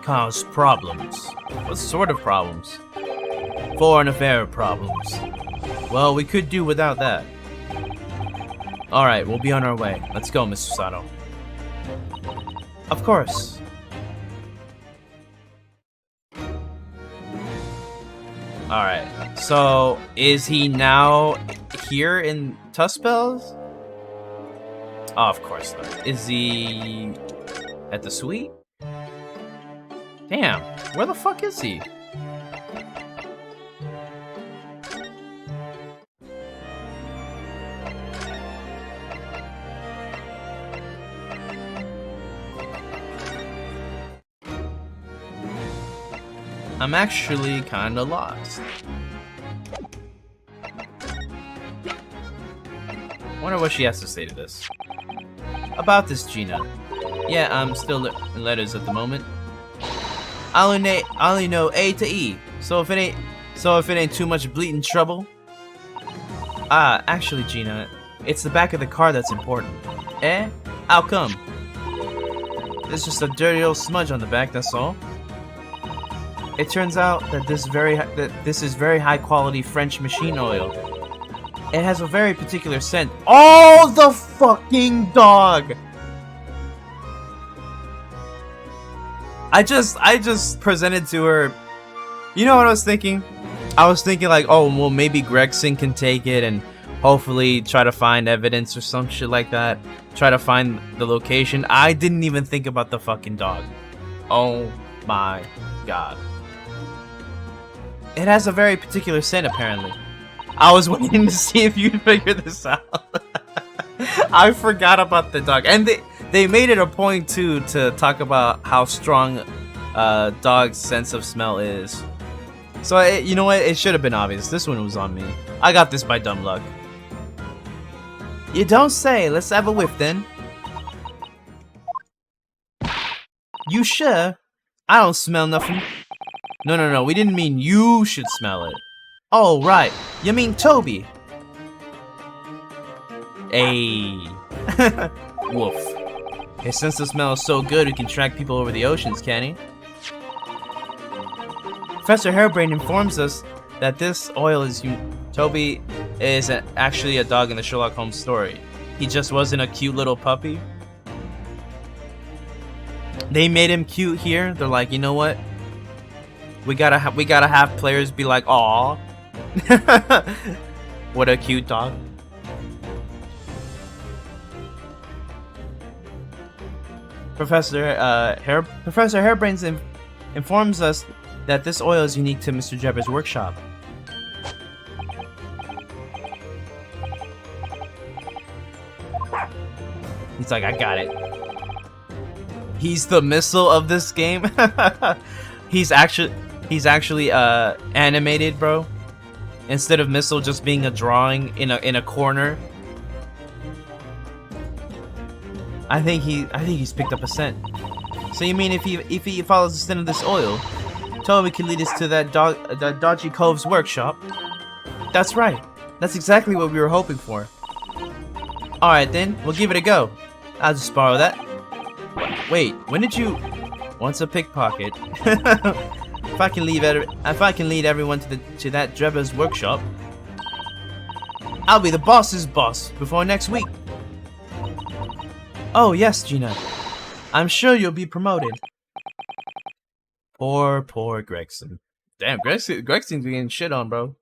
Speaker 1: cause problems. What sort of problems? Foreign affair problems. Well, we could do without that. Alright, we'll be on our way. Let's go, Mr. Sato. Of course. Alright, so is he now here in Tuspels? Oh, of course not. Is he at the suite? Damn, where the fuck is he? I'm actually kinda lost. Wonder what she has to say to this. About this, Gina. Yeah, I'm still in letters at the moment. I only know A to E. So if it ain't too much bleeding trouble. Ah, actually, Gina, it's the back of the car that's important. Eh? How come? There's just a dirty old smudge on the back, that's all. It turns out that this is very high quality French machine oil. It has a very particular scent. Oh, the fucking dog! I just presented to her. You know what I was thinking? I was thinking like, oh, well, maybe Gregson can take it and hopefully try to find evidence or some shit like that. Try to find the location. I didn't even think about the fucking dog. Oh my god. It has a very particular scent, apparently. I was waiting to see if you'd figure this out. I forgot about the dog. And they made it a point, too, to talk about how strong dog's sense of smell is. So, you know what? It should have been obvious. This one was on me. I got this by dumb luck. You don't say. Let's have a whiff, then. You sure? I don't smell nothing. No. We didn't mean you should smell it. Oh, right. You mean Toby. Ayy. Woof. His sense of smell is so good he can track people over the oceans, can he? Professor Hairbrain informs us that this oil is Toby is actually a dog in the Sherlock Holmes story. He just wasn't a cute little puppy. They made him cute here. They're like, you know what? We gotta have players be like, "Aw, what a cute dog." Professor Hairbrains informs us that this oil is unique to Mr. Drebber's workshop. He's like, I got it. He's the missile of this game. He's actually animated, bro. Instead of missile just being a drawing in a corner. I think he's picked up a scent. So you mean if he follows the scent of this oil, Toby can lead us to that dodgy cove's workshop? That's right. That's exactly what we were hoping for. All right then, we'll give it a go. I'll just borrow that. Wait, when did you? Once a pickpocket. If I can lead everyone to that Drebber's workshop, I'll be the boss's boss before next week. Oh yes, Gina. I'm sure you'll be promoted. Poor Gregson. Damn, Gregson's getting shit on, bro.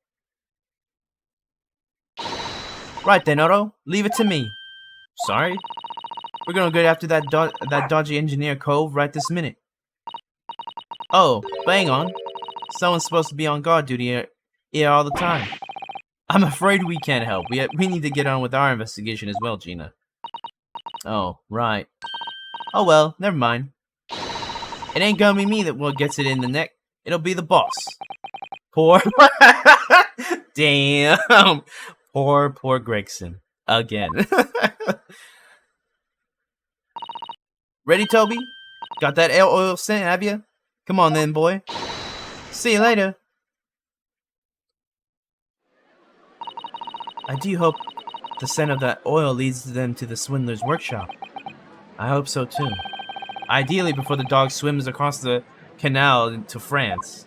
Speaker 1: Right then, Otto. Leave it to me. Sorry? We're gonna go after that dodgy engineer Cove right this minute. Oh, but hang on. Someone's supposed to be on guard duty here all the time. I'm afraid we can't help. We need to get on with our investigation as well, Gina. Oh, right. Oh well, never mind. It ain't gonna be me that gets it in the neck. It'll be the boss. Poor... Damn. Poor Gregson. Again. Ready, Toby? Got that oil scent, have you? Come on then, boy. See you later. I do hope the scent of that oil leads them to the swindler's workshop. I hope so too. Ideally before the dog swims across the canal to France.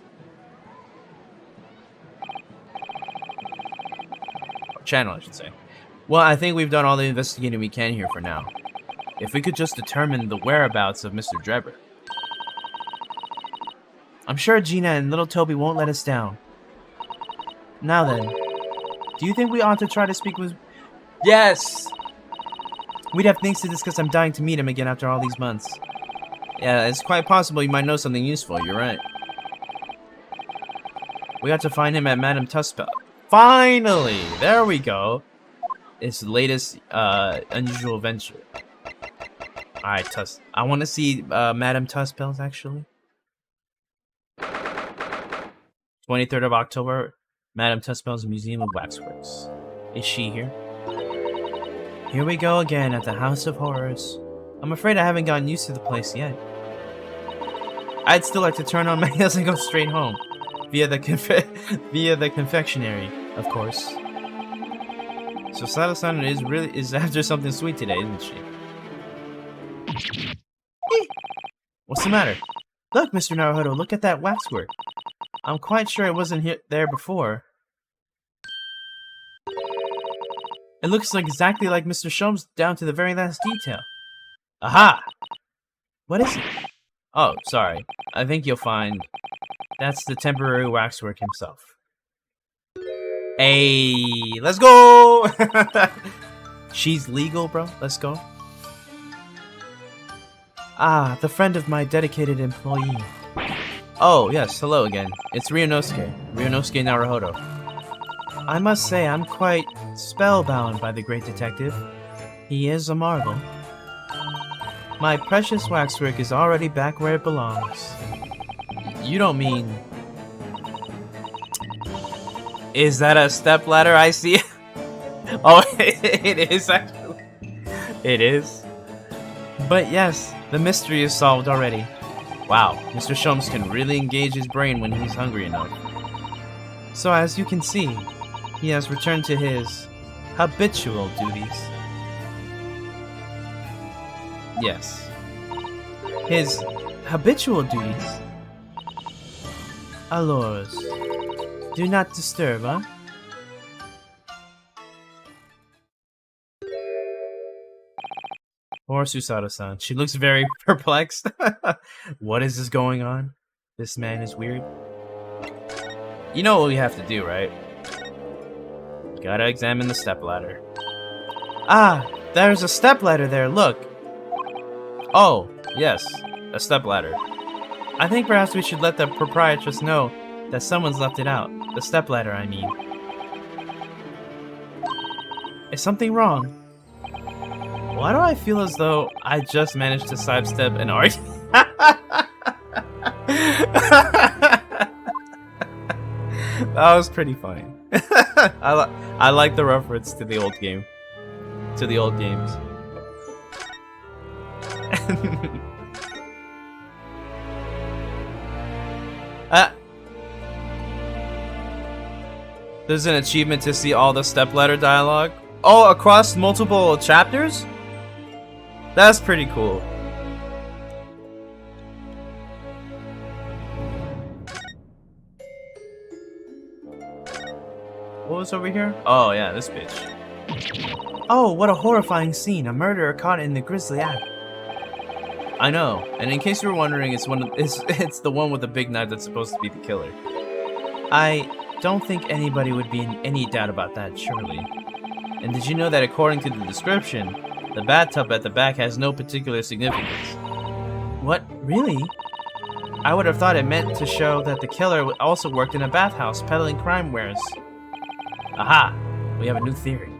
Speaker 1: Or channel, I should say. Well, I think we've done all the investigating we can here for now. If we could just determine the whereabouts of Mr. Drebber. I'm sure Gina and little Toby won't let us down. Now then, do you think we ought to try to speak with... Yes! We'd have things to discuss. I'm dying to meet him again after all these months. Yeah, it's quite possible you might know something useful. You're right. We have to find him at Madame Tuspel. Finally! There we go. It's the latest unusual venture. Alright, I want to see Madame Tuspel's actually. 23rd of October, Madame Tuspel's Museum of Waxworks. Is she here? Here we go again at the House of Horrors. I'm afraid I haven't gotten used to the place yet. I'd still like to turn on my heels and go straight home. Via the confectionery, of course. So Sato-san is after something sweet today, isn't she? What's the matter? Look, Mr. Naruhodo, look at that waxwork. I'm quite sure it wasn't there before. It looks like exactly like Mr. Shome's down to the very last detail. Aha! What is it? Oh, sorry. I think you'll find that's the temporary waxwork himself. Hey, let's go! She's legal, bro. Let's go. Ah, the friend of my dedicated employee. Oh, yes, hello again. It's Ryunosuke Naruhodo. I must say, I'm quite spellbound by the great detective. He is a marvel. My precious waxwork is already back where it belongs. You don't mean... Is that a stepladder I see? Oh, it is actually. It is. But yes, the mystery is solved already. Wow, Mr. Shomes can really engage his brain when he's hungry enough. So as you can see, he has returned to his habitual duties. Yes. His habitual duties. Alors, do not disturb, huh? Poor Susato-san. She looks very perplexed. What is this going on? This man is weird. You know what we have to do, right? Gotta examine the stepladder. Ah, there's a stepladder there, look! Oh, yes, a stepladder. I think perhaps we should let the proprietress know that someone's left it out. The stepladder, I mean. Is something wrong? Why do I feel as though I just managed to sidestep an argument? That was pretty funny. I like the reference to the old game. To the old games. There's an achievement to see all the stepladder dialogue. Oh, across multiple chapters? That's pretty cool. What was over here? Oh yeah, this bitch. Oh, what a horrifying scene. A murderer caught in the grisly act. I know, and in case you were wondering, it's the one with the big knife that's supposed to be the killer. I don't think anybody would be in any doubt about that, surely. And did you know that according to the description, the bathtub at the back has no particular significance? What? Really? I would have thought it meant to show that the killer also worked in a bathhouse peddling crime wares. Aha! We have a new theory.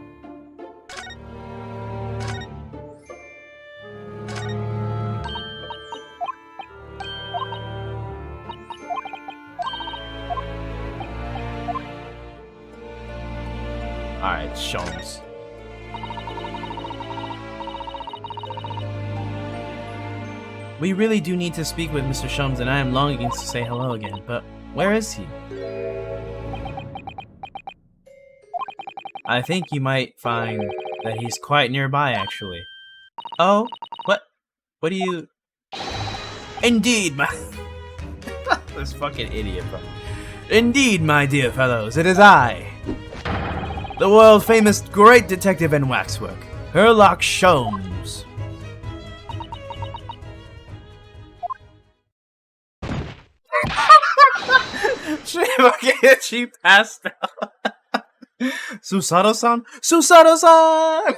Speaker 1: Alright, Shomes. We really do need to speak with Mr. Shomes, and I am longing to say hello again, but where is he? I think you might find that he's quite nearby, actually. Oh? What? What do you... Indeed, my... This fucking idiot, bro. Indeed, my dear fellows, it is I. The world-famous great detective in waxwork, Herlock Sholmes. She passed out. Susato-san? Susato-san!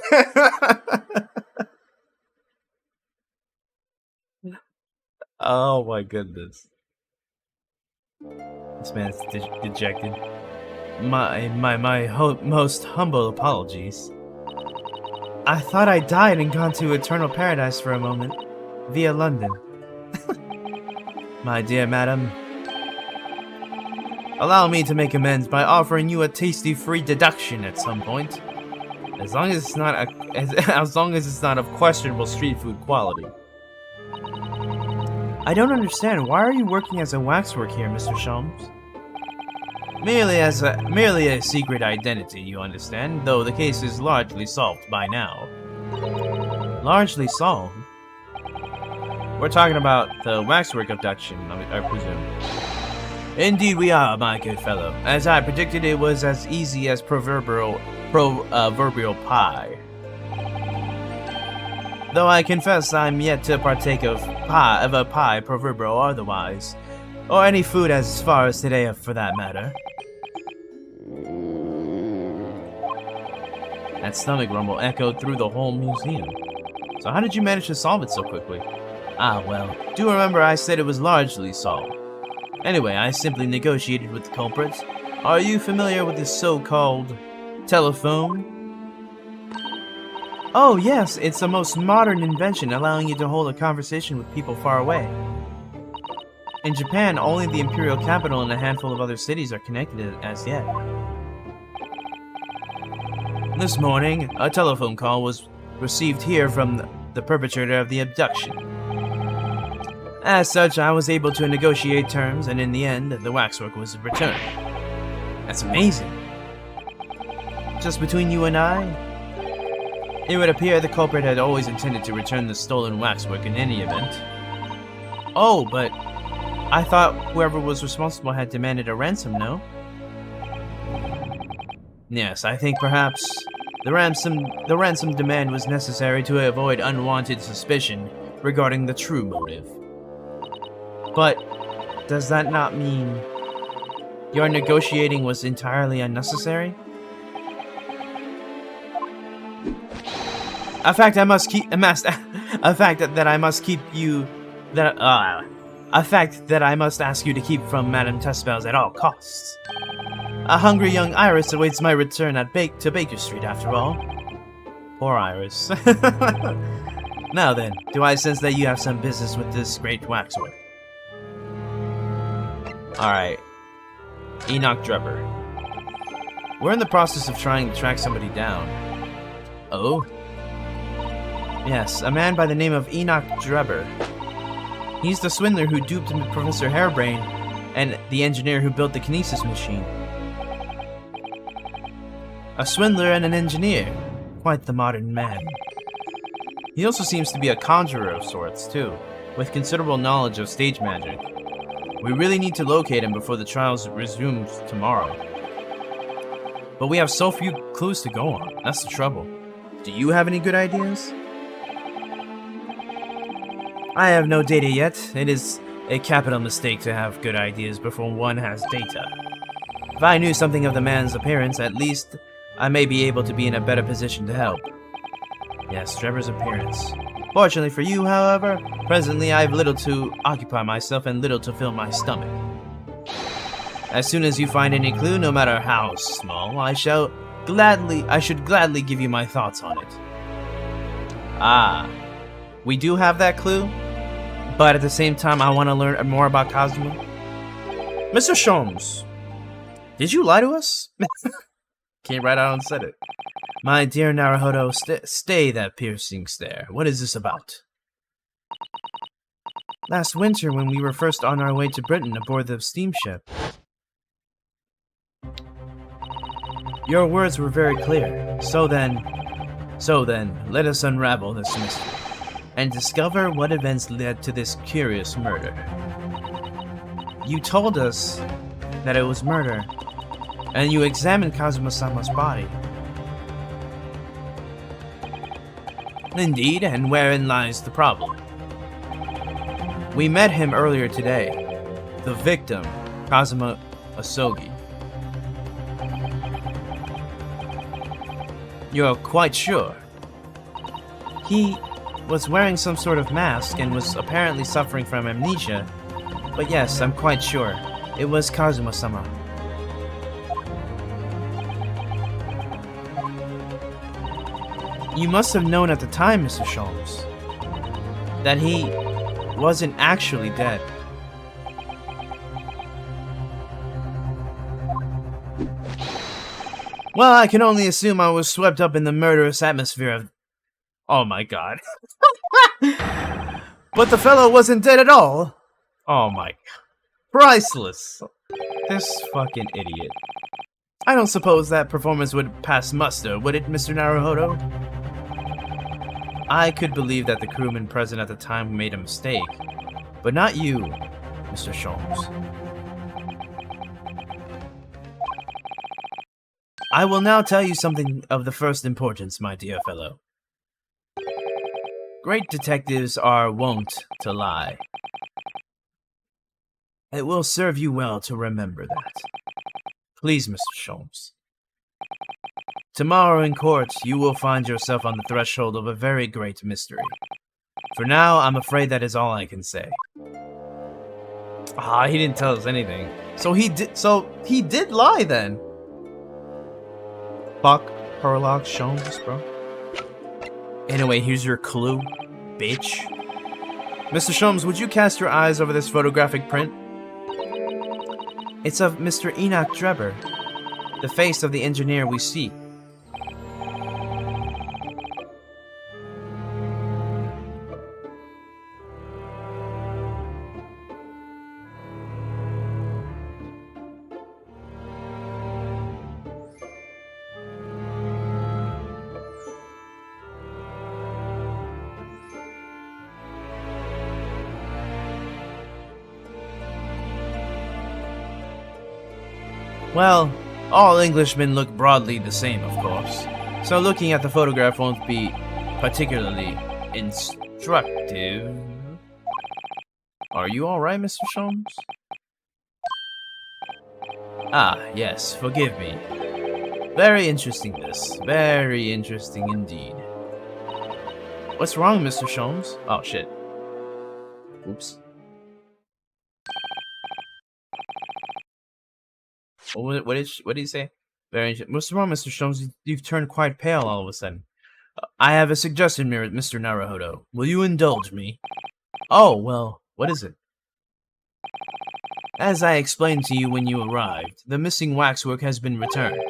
Speaker 1: Oh my goodness. This man's dejected. My most humble apologies. I thought I died and gone to eternal paradise for a moment, via London. My dear madam, allow me to make amends by offering you a tasty free deduction at some point, as long as it's not of questionable street food quality. I don't understand. Why are you working as a waxwork here, Mr. Sholmes? Merely a secret identity, you understand, though the case is largely solved by now. Largely solved? We're talking about the waxwork abduction, I presume. Indeed we are, my good fellow. As I predicted, it was as easy as proverbial pie. Though I confess I'm yet to partake of a pie, proverbial or otherwise. Or any food as far as today, for that matter. That stomach rumble echoed through the whole museum. So how did you manage to solve it so quickly? Ah, well, do remember I said it was largely solved. Anyway, I simply negotiated with the culprits. Are you familiar with the so-called telephone? Oh yes, it's the most modern invention, allowing you to hold a conversation with people far away. In Japan, only the imperial capital and a handful of other cities are connected as yet. This morning, a telephone call was received here from the perpetrator of the abduction. As such, I was able to negotiate terms, and in the end, the waxwork was returned. That's amazing. Just between you and I, it would appear the culprit had always intended to return the stolen waxwork in any event. Oh, but I thought whoever was responsible had demanded a ransom, no? Yes, I think perhaps the ransom demand was necessary to avoid unwanted suspicion regarding the true motive. But does that not mean your negotiating was entirely unnecessary? A fact that I must ask you to keep from Madame Tespels at all costs. A hungry young Iris awaits my return to Baker Street, after all. Poor Iris. Now then, do I sense that you have some business with this great waxwork? Alright. Enoch Drebber. We're in the process of trying to track somebody down. Oh? Yes, a man by the name of Enoch Drebber. He's the swindler who duped Professor Hairbrain and the engineer who built the kinesis machine. A swindler and an engineer. Quite the modern man. He also seems to be a conjurer of sorts, too, with considerable knowledge of stage magic. We really need to locate him before the trials resume tomorrow. But we have so few clues to go on. That's the trouble. Do you have any good ideas? I have no data yet. It is a capital mistake to have good ideas before one has data. If I knew something of the man's appearance, at least I may be able to be in a better position to help. Yes, Trevor's appearance. Fortunately for you, however, presently I have little to occupy myself and little to fill my stomach. As soon as you find any clue, no matter how small, I should gladly give you my thoughts on it. Ah, we do have that clue, but at the same time I want to learn more about Kazuma. Mr. Sholmes, did you lie to us? Came right out and said it. My dear Naruhodo, stay that piercing stare. What is this about? Last winter, when we were first on our way to Britain aboard the steamship. Your words were very clear. So then, let us unravel this mystery and discover what events led to this curious murder. You told us that it was murder, and you examined Kazuma-sama's body. Indeed, and wherein lies the problem? We met him earlier today. The victim, Kazuma Asogi. You're quite sure? He was wearing some sort of mask and was apparently suffering from amnesia. But yes, I'm quite sure. It was Kazuma-sama. You must have known at the time, Mr. Sholmes, that he wasn't actually dead. Well, I can only assume I was swept up in the murderous atmosphere of... Oh my god. But the fellow wasn't dead at all. Oh my god. Priceless. This fucking idiot. I don't suppose that performance would pass muster, would it, Mr. Naruhodo? I could believe that the crewman present at the time made a mistake, but not you, Mr. Sholmes. I will now tell you something of the first importance, my dear fellow. Great detectives are wont to lie. It will serve you well to remember that. Please, Mr. Sholmes. Tomorrow in court, you will find yourself on the threshold of a very great mystery. For now, I'm afraid that is all I can say. Ah, he didn't tell us anything. So he did lie then. Fuck Herlock Sholmes, bro. Anyway, here's your clue, bitch. Mr. Sholmes, would you cast your eyes over this photographic print? It's of Mr. Enoch Drebber, the face of the engineer we seek. Well, all Englishmen look broadly the same, of course, so looking at the photograph won't be particularly instructive. Are you alright, Mr. Sholmes? Ah, yes, forgive me. Very interesting this. Very interesting indeed. What's wrong, Mr. Sholmes? Oh, shit. Oops. What did he say? Very interesting. What's wrong, Mr. Sholmes? You've turned quite pale all of a sudden. I have a suggestion, Mr. Naruhodo. Will you indulge me? Oh, well, what is it? As I explained to you when you arrived, the missing waxwork has been returned,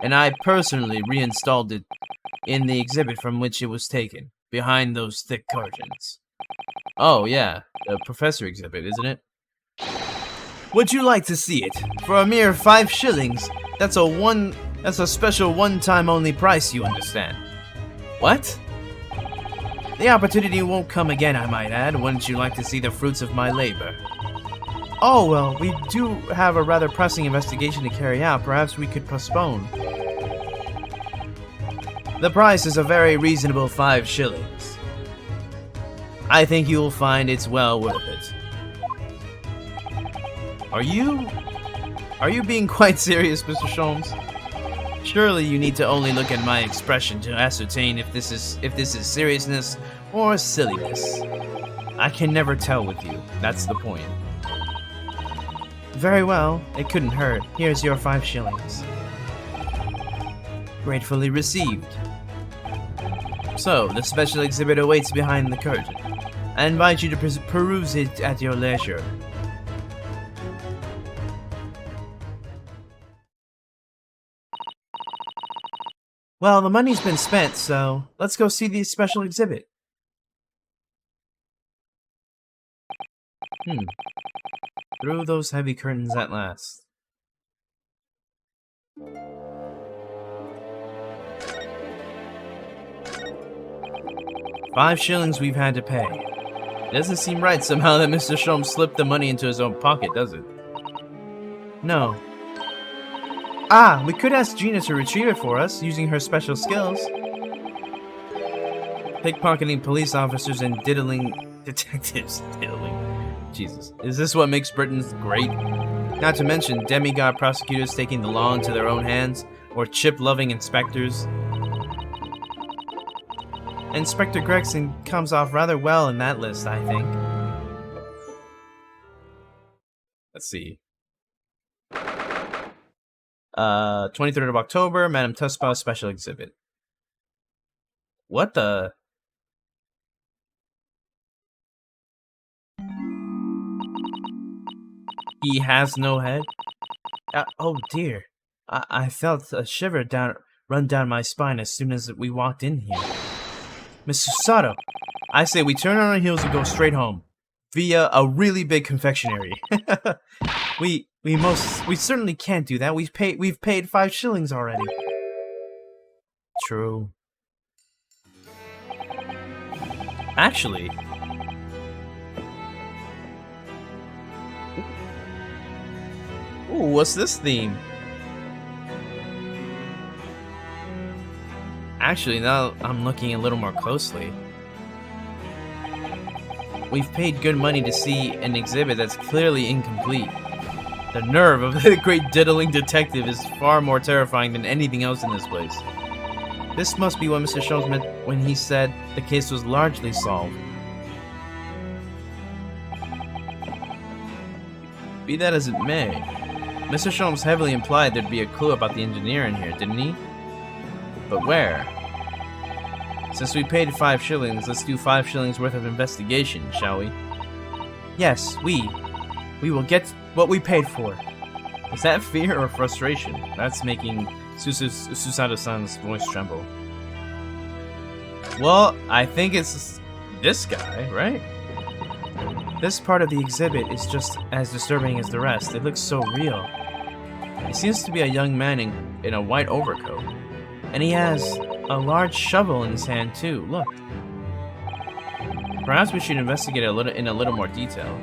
Speaker 1: and I personally reinstalled it in the exhibit from which it was taken, behind those thick curtains. Oh, yeah, the professor exhibit, isn't it? Would you like to see it? For a mere 5 shillings, that's a special one-time only price, you understand. What? The opportunity won't come again, I might add. Wouldn't you like to see the fruits of my labor? Oh, well, we do have a rather pressing investigation to carry out. Perhaps we could postpone. The price is a very reasonable 5 shillings. I think you'll find it's well worth it. Are you being quite serious, Mr. Sholmes? Surely you need to only look at my expression to ascertain if this is seriousness or silliness. I can never tell with you. That's the point. Very well. It couldn't hurt. Here's your 5 shillings. Gratefully received. So, the special exhibit awaits behind the curtain. I invite you to peruse it at your leisure. Well, the money's been spent, so let's go see the special exhibit. Through those heavy curtains at last. $5 shillings we've had to pay. It doesn't seem right somehow that Mr. Sholmes slipped the money into his own pocket, does it? No. Ah, we could ask Gina to retrieve it for us, using her special skills. Pickpocketing police officers and diddling detectives. Diddling. Jesus. Is this what makes Britain great? Not to mention demigod prosecutors taking the law into their own hands, or chip-loving inspectors. Inspector Gregson comes off rather well in that list, I think. Let's see. 23rd of October, Madame Tussbaugh's special exhibit. What the? He has no head? Oh dear. I felt a shiver run down my spine as soon as we walked in here. Mr. Sato, I say we turn on our heels and go straight home, via a really big confectionery. we certainly can't do that. We've paid 5 shillings already. True. Actually, ooh, what's this theme? Actually, now I'm looking a little more closely. We've paid good money to see an exhibit that's clearly incomplete. The nerve of the great diddling detective is far more terrifying than anything else in this place. This must be what Mr. Sholmes meant when he said the case was largely solved. Be that as it may, Mr. Sholmes heavily implied there'd be a clue about the engineer in here, didn't he? But where? Since we paid 5 shillings, let's do 5 shillings worth of investigation, shall we? Yes, we will get what we paid for. Is that fear or frustration? That's making Susato-san's voice tremble. Well, I think it's this guy, right? This part of the exhibit is just as disturbing as the rest. It looks so real. He seems to be a young man in a white overcoat. And he has a large shovel in his hand too, look. Perhaps we should investigate it in a little more detail.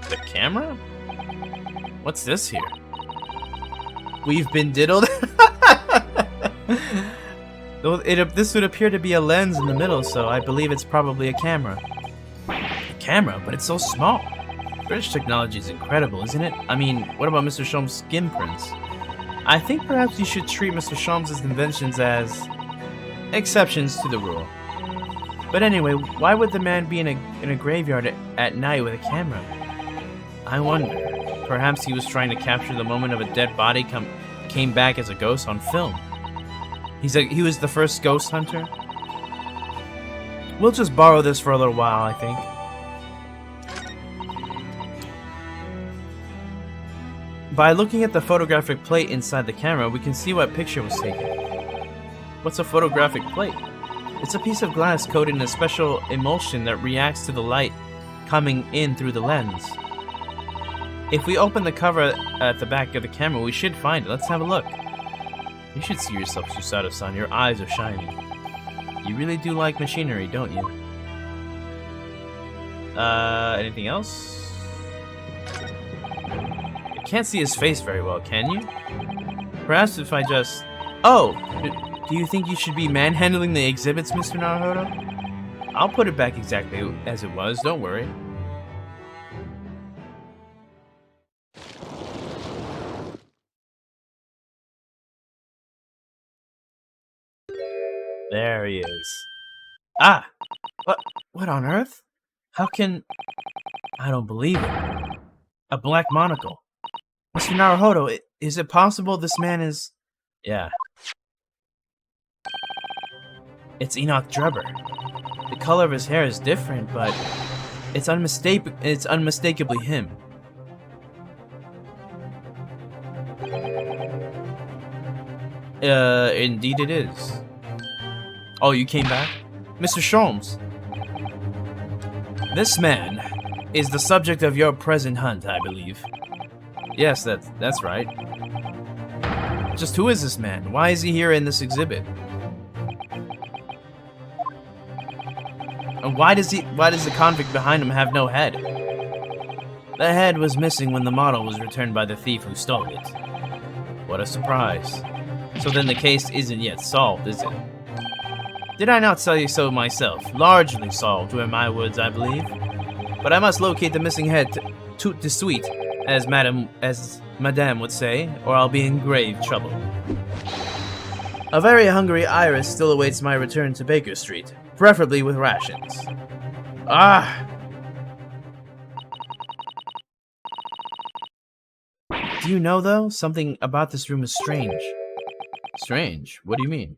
Speaker 1: The camera? What's this here? We've been diddled? This would appear to be a lens in the middle, so I believe it's probably a camera. A camera? But it's so small. British technology is incredible, isn't it? I mean, what about Mr. Sholmes' skin prints? I think perhaps you should treat Mr. Sholmes' inventions as exceptions to the rule. But anyway, why would the man be in a graveyard at night with a camera? I wonder. Perhaps he was trying to capture the moment of a dead body came back as a ghost on film. He was the first ghost hunter. We'll just borrow this for a little while, I think. By looking at the photographic plate inside the camera, we can see what picture was taken. What's a photographic plate? It's a piece of glass coated in a special emulsion that reacts to the light coming in through the lens. If we open the cover at the back of the camera, we should find it. Let's have a look. You should see yourself, Susato-san. Your eyes are shining. You really do like machinery, don't you? Anything else? I can't see his face very well, can you? Perhaps if I just... Oh! Do you think you should be manhandling the exhibits, Mr. Naruhodo? I'll put it back exactly as it was, don't worry. There he is. Ah! What on earth? How can... I don't believe it. A black monocle. Mr. Naruhodo, is it possible this man is... Yeah. It's Enoch Drebber. The color of his hair is different, but it's unmistakably him. Indeed it is. Oh, you came back? Mr. Sholmes. This man is the subject of your present hunt, I believe. Yes, that's right. Just who is this man? Why is he here in this exhibit? And why does the convict behind him have no head? The head was missing when the model was returned by the thief who stole it. What a surprise. So then the case isn't yet solved, is it? Did I not tell you so myself? Largely solved were my words, I believe. But I must locate the missing head tout de suite, as Madame would say, or I'll be in grave trouble. A very hungry iris still awaits my return to Baker Street, preferably with rations. Ah! Do you know, though, something about this room is strange? Strange? What do you mean?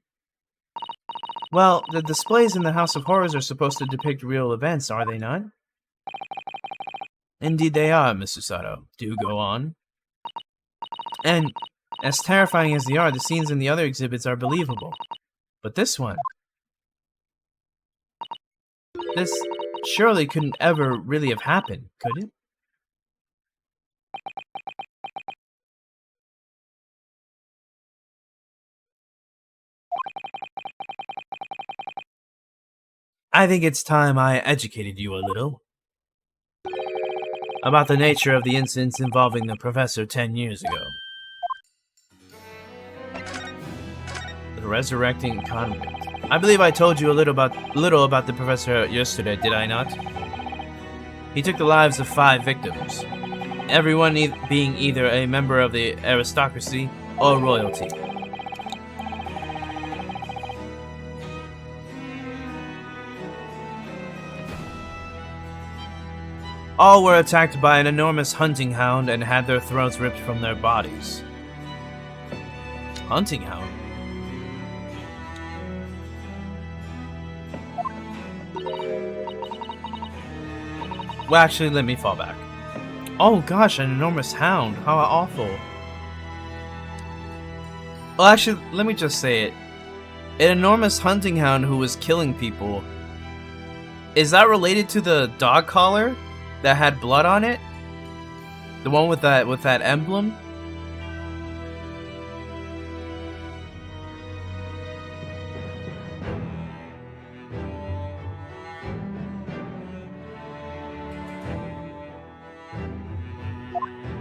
Speaker 1: Well, the displays in the House of Horrors are supposed to depict real events, are they not? Indeed they are, Mr. Sato. Do go on. And as terrifying as they are, the scenes in the other exhibits are believable. But this one... This surely couldn't ever really have happened, could it? I think it's time I educated you a little about the nature of the incidents involving the professor 10 years ago. The resurrecting convict. I believe I told you a little about the professor yesterday, did I not? He took the lives of 5 victims, everyone being either a member of the aristocracy or royalty. All were attacked by an enormous hunting hound and had their throats ripped from their bodies. Hunting hound? Well, actually, let me fall back. Oh gosh, an enormous hound. How awful. Well, actually, let me just say it. An enormous hunting hound who was killing people. Is that related to the dog collar that had blood on it? The one with that emblem?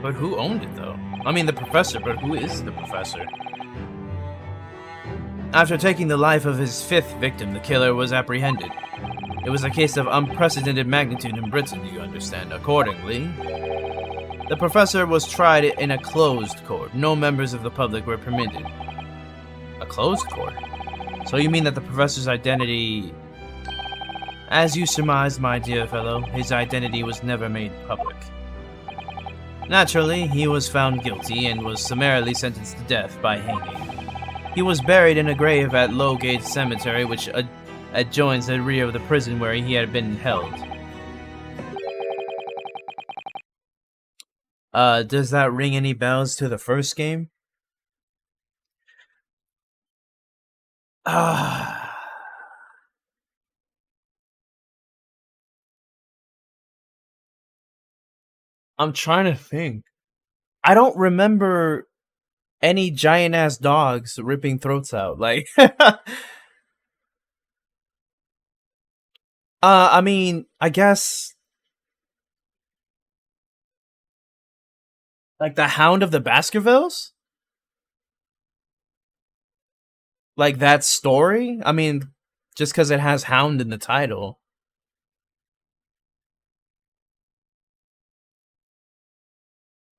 Speaker 1: But who owned it, though? I mean, the professor, but who is the professor? After taking the life of his 5th victim, the killer was apprehended. It was a case of unprecedented magnitude in Britain, you understand. Accordingly, the professor was tried in a closed court. No members of the public were permitted. A closed court? So you mean that the professor's identity... As you surmised, my dear fellow, his identity was never made public. Naturally, he was found guilty and was summarily sentenced to death by hanging. He was buried in a grave at Lowgate Cemetery, which adjoins the rear of the prison where he had been held. Does that ring any bells to the first game? I'm trying to think. I don't remember any giant ass dogs ripping throats out. Like, I mean, I guess like the Hound of the Baskervilles? Like that story? I mean, just because it has Hound in the title.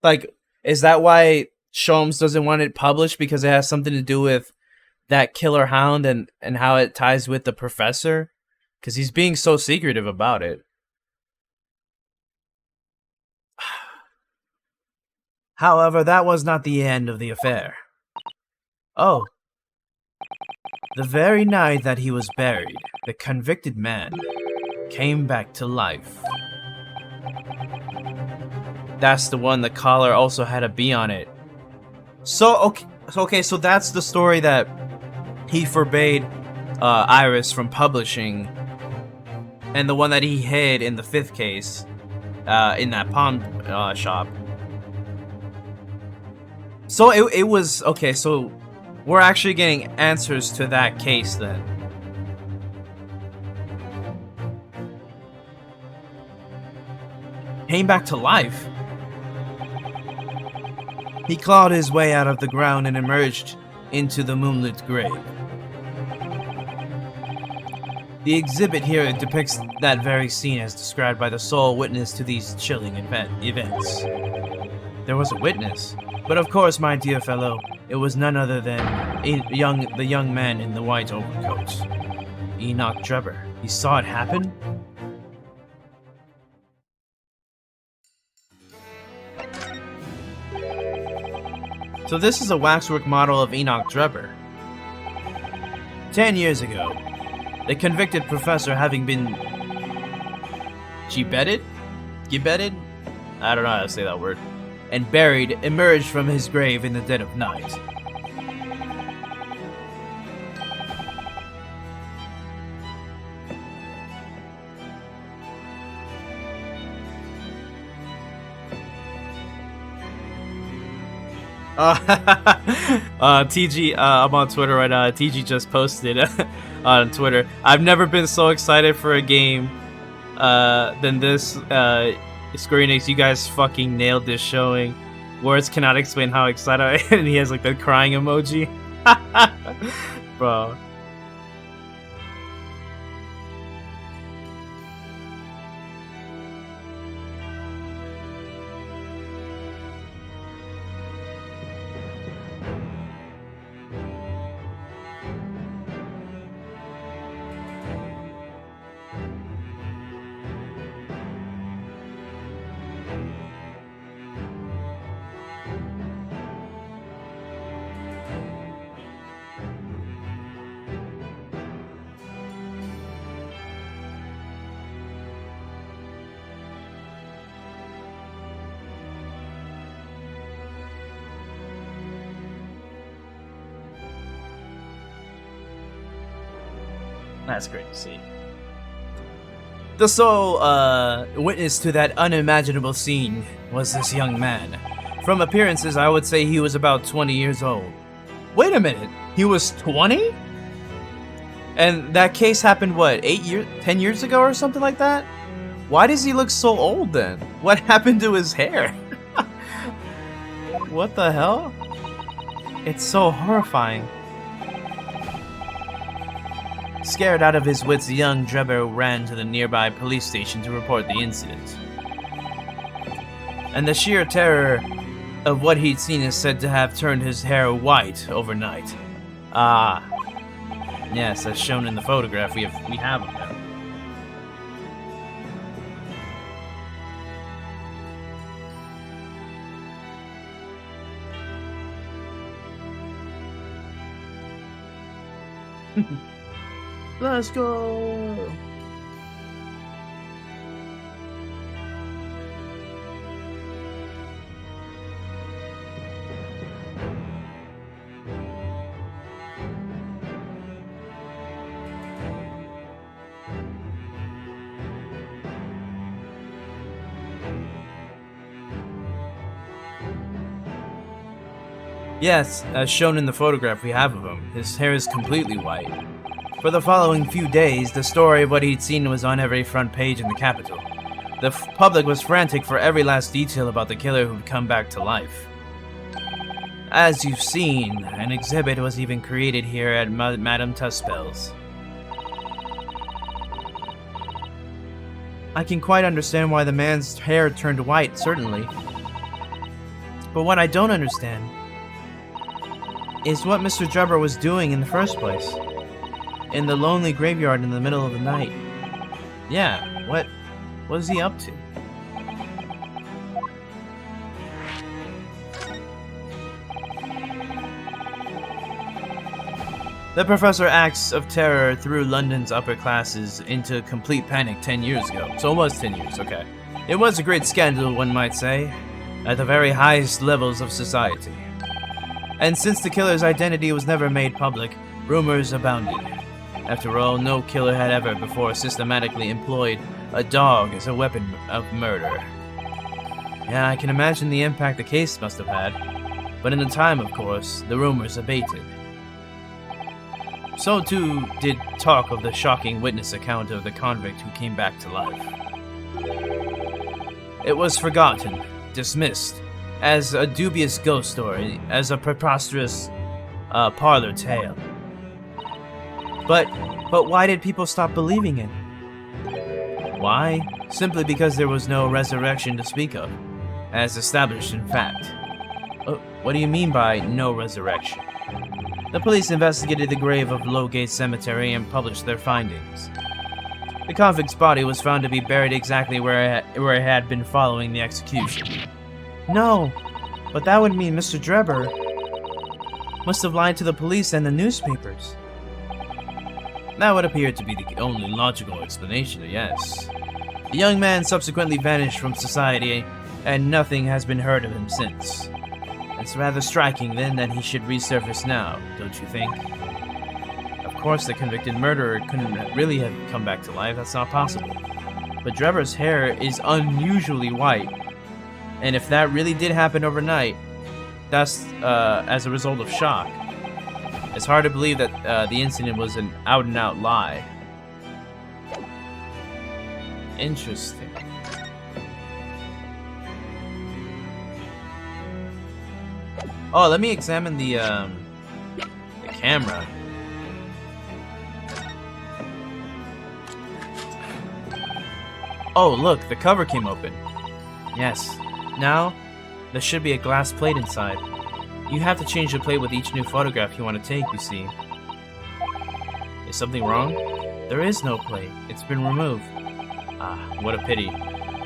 Speaker 1: Like, is that why Sholmes doesn't want it published? Because it has something to do with that killer hound and how it ties with the professor? Because he's being so secretive about it. However, that was not the end of the affair. Oh. The very night that he was buried, the convicted man came back to life. That's the one the collar also had a B on it. So, okay, so that's the story that he forbade Iris from publishing, and the one that he hid in the 5th case, in that pawn shop. So it was, okay, so we're actually getting answers to that case then. Came back to life. He clawed his way out of the ground and emerged into the moonlit grave. The exhibit here depicts that very scene as described by the sole witness to these chilling events. There was a witness, but of course, my dear fellow, it was none other than the young man in the white overcoat, Enoch Drebber. He saw it happen. So this is a waxwork model of Enoch Drebber. 10 years ago, the convicted professor having been gibbeted? I don't know how to say that word. And buried, emerged from his grave in the dead of night. TG, I'm on Twitter right now. TG just posted on Twitter. I've never been so excited for a game than this. Square Enix, you guys fucking nailed this showing. Words cannot explain how excited I am. And he has like the crying emoji. Bro. That's great to see. The sole witness to that unimaginable scene was this young man. From appearances, I would say he was about 20 years old. Wait a minute, he was 20? And that case happened, what, 10 years ago or something like that? Why does he look so old then? What happened to his hair? What the hell? It's so horrifying. Scared out of his wits, the young Drebber ran to the nearby police station to report the incident. And the sheer terror of what he'd seen is said to have turned his hair white overnight. Ah. Yes, as shown in the photograph we have of him. Let's go! Yes, as shown in the photograph we have of him, his hair is completely white. For the following few days, the story of what he'd seen was on every front page in the capital. The public was frantic for every last detail about the killer who'd come back to life. As you've seen, an exhibit was even created here at Madame Tuspel's. I can quite understand why the man's hair turned white, certainly. But what I don't understand is what Mr. Drebber was doing in the first place. In the lonely graveyard in the middle of the night. Yeah, what was he up to? The Professor Acts of Terror threw London's upper classes into complete panic 10 years ago. So it was 10 years, okay. It was a great scandal, one might say, at the very highest levels of society. And since the killer's identity was never made public, rumors abounded. After all, no killer had ever before systematically employed a dog as a weapon of murder. Yeah, I can imagine the impact the case must have had, but in the time, of course, the rumors abated. So too did talk of the shocking witness account of the convict who came back to life. It was forgotten, dismissed, as a dubious ghost story, as a preposterous parlor tale. But why did people stop believing it? Why? Simply because there was no resurrection to speak of, as established in fact. What do you mean by no resurrection? The police investigated the grave of Lowgate Cemetery and published their findings. The convict's body was found to be buried exactly where it had been following the execution. No, but that would mean Mr. Drebber must have lied to the police and the newspapers. That would appear to be the only logical explanation, yes. The young man subsequently vanished from society and nothing has been heard of him since. It's rather striking, then, that he should resurface now, don't you think? Of course, the convicted murderer couldn't really have come back to life. That's not possible. But Trevor's hair is unusually white, and if that really did happen overnight, that's as a result of shock. It's hard to believe that the incident was an out-and-out lie. Interesting. Oh, let me examine the camera. Oh, look, the cover came open. Yes. Now, there should be a glass plate inside. You have to change the plate with each new photograph you want to take, you see. Is something wrong? There is no plate. It's been removed. Ah, what a pity.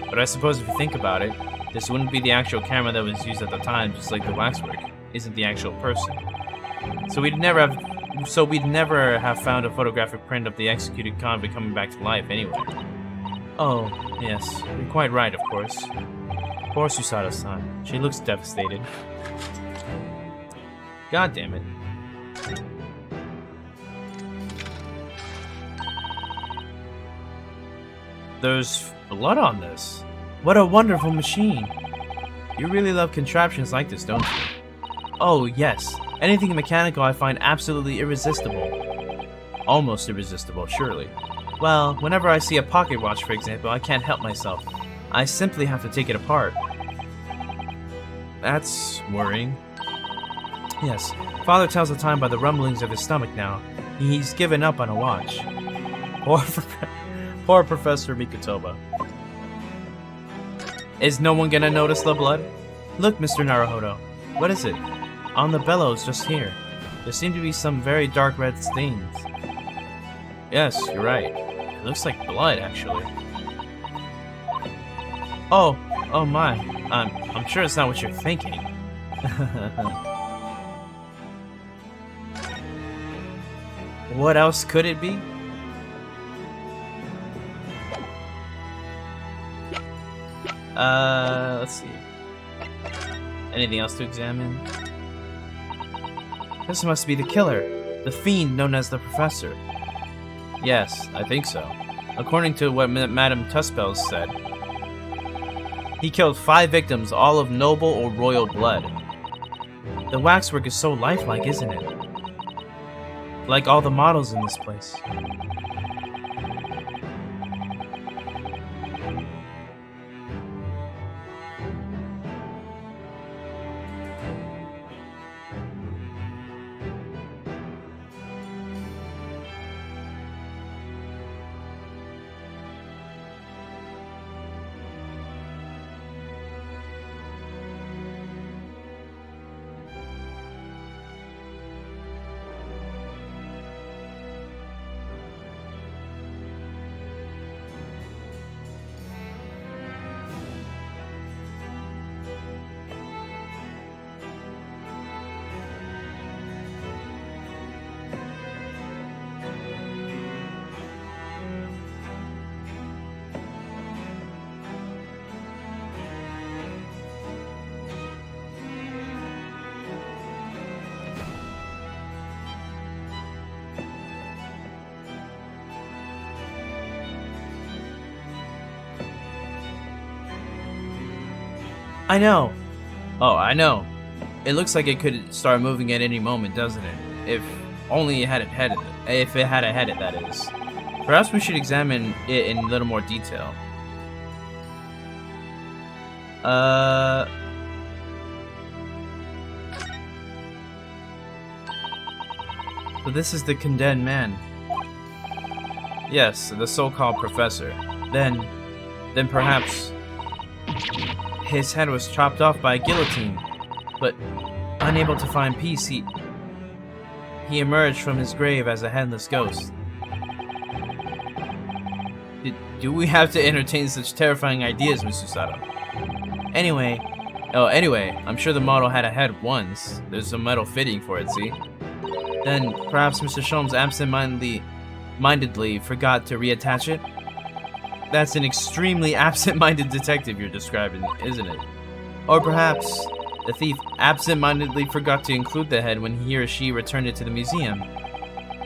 Speaker 1: But I suppose if you think about it, this wouldn't be the actual camera that was used at the time, just like the waxwork isn't the actual person. So we'd never have found a photographic print of the executed convict coming back to life anyway. Oh, yes, you're quite right, of course. Poor Susato-san. She looks devastated. God damn it. There's blood on this. What a wonderful machine. You really love contraptions like this, don't you? Oh, yes. Anything mechanical I find absolutely irresistible. Almost irresistible, surely. Well, whenever I see a pocket watch, for example, I can't help myself. I simply have to take it apart. That's worrying. Yes, Father tells the time by the rumblings of his stomach now. He's given up on a watch. Poor Professor Mikotoba. Is no one gonna notice the blood? Look, Mr. Naruhodo. What is it? On the bellows just here. There seem to be some very dark red stains. Yes, you're right. It looks like blood, actually. Oh my. I'm sure it's not what you're thinking. What else could it be? Let's see. Anything else to examine? This must be the killer, the fiend known as the Professor. Yes, I think so. According to what Madame Tuspel said, he killed 5 victims, all of noble or royal blood. The waxwork is so lifelike, isn't it? Like all the models in this place. I know. Oh, I know. It looks like it could start moving at any moment, doesn't it? If only it had a head. If it had a head, that is. Perhaps we should examine it in a little more detail. So this is the condemned man. Yes, the so-called professor. Then perhaps his head was chopped off by a guillotine, but unable to find peace, he emerged from his grave as a headless ghost. Do we have to entertain such terrifying ideas, Mr. Sato? Anyway, I'm sure the model had a head once. There's a metal fitting for it, see? Then perhaps Mr. Sholmes absent-mindedly forgot to reattach it? that's an extremely absent-minded detective you're describing, isn't it? Or perhaps the thief absent-mindedly forgot to include the head when he or she returned it to the museum.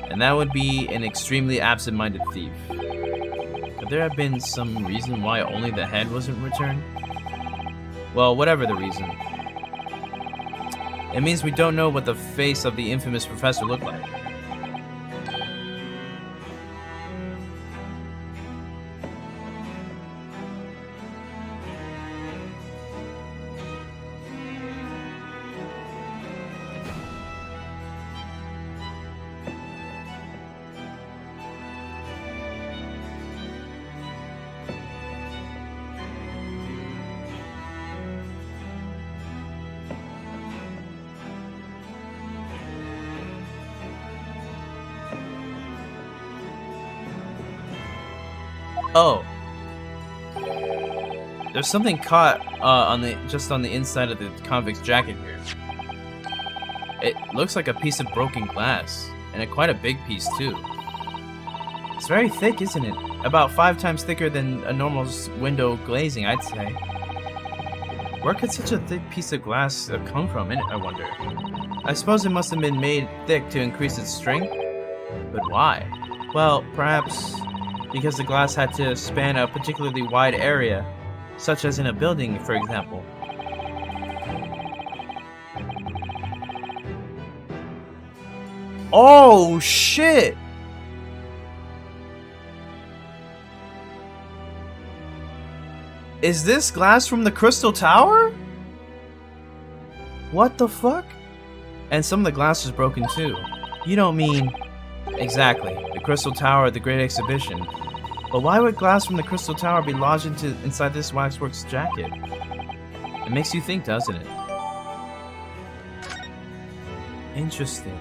Speaker 1: And that would be an extremely absent-minded thief. Could there have been some reason why only the head wasn't returned? Well, whatever the reason. It means we don't know what the face of the infamous professor looked like. Oh, there's something caught on the inside of the convict's jacket here. It looks like a piece of broken glass, and quite a big piece too. It's very thick, isn't it? About 5 times thicker than a normal window glazing, I'd say. Where could such a thick piece of glass come from, I wonder? I suppose it must have been made thick to increase its strength, but why? Well, perhaps because the glass had to span a particularly wide area, such as in a building, for example. Oh, shit! Is this glass from the Crystal Tower? What the fuck? And some of the glass was broken too. You don't mean... Exactly, the Crystal Tower at the Great Exhibition. But why would glass from the Crystal Tower be lodged inside this waxwork's jacket? It makes you think, doesn't it? Interesting.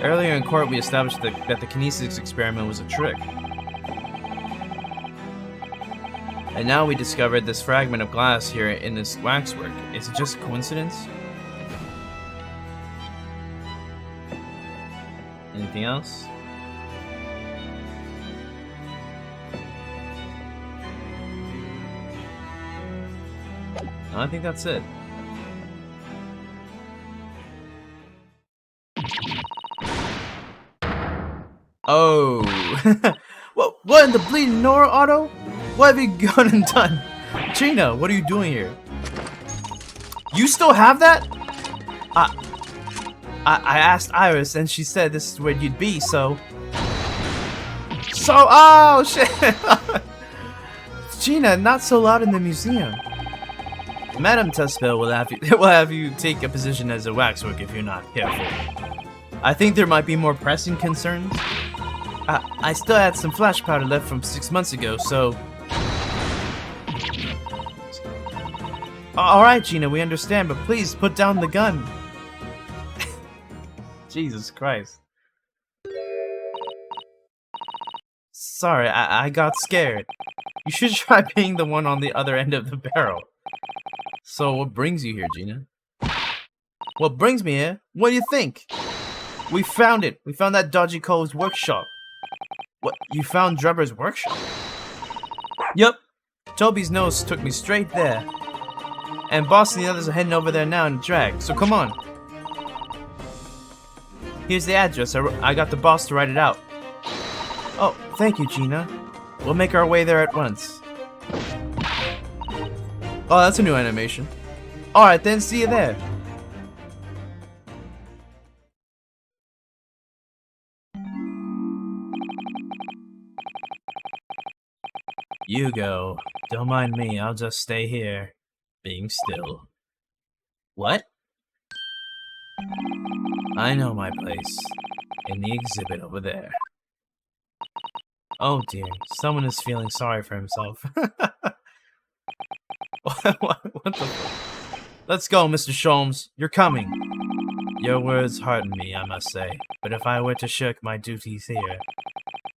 Speaker 1: Earlier in court, we established that the kinesis experiment was a trick. And now we discovered this fragment of glass here in this waxwork. Is it just a coincidence? Anything else? No, I think that's it. Oh. What in the bleeding Nora, Otto? What have you gone and done? Gina, what are you doing here? You still have that? I asked Iris and she said this is where you'd be, so... Oh shit! Gina, not so loud in the museum. Madame Tuspel will have you take a position as a waxwork if you're not careful. I think there might be more pressing concerns. I still had some flash powder left from 6 months ago, so... Alright, Gina, we understand, but please put down the gun. Jesus Christ. Sorry, I got scared. You should try being the one on the other end of the barrel. So, what brings you here, Gina? What brings me here? What do you think? We found it. We found that dodgy Cole's workshop. What? You found Drebber's workshop? Yup. Toby's nose took me straight there. And Boss and the others are heading over there now in a drag, so come on. Here's the address. I got the boss to write it out. Oh, thank you, Gina. We'll make our way there at once. Oh, that's a new animation. Alright then, see you there. You go. Don't mind me, I'll just stay here, being still. What? I know my place. In the exhibit over there. Oh dear, someone is feeling sorry for himself. what the fuck? Let's go, Mr. Sholmes. You're coming. Your words hearten me, I must say. But if I were to shirk my duties here,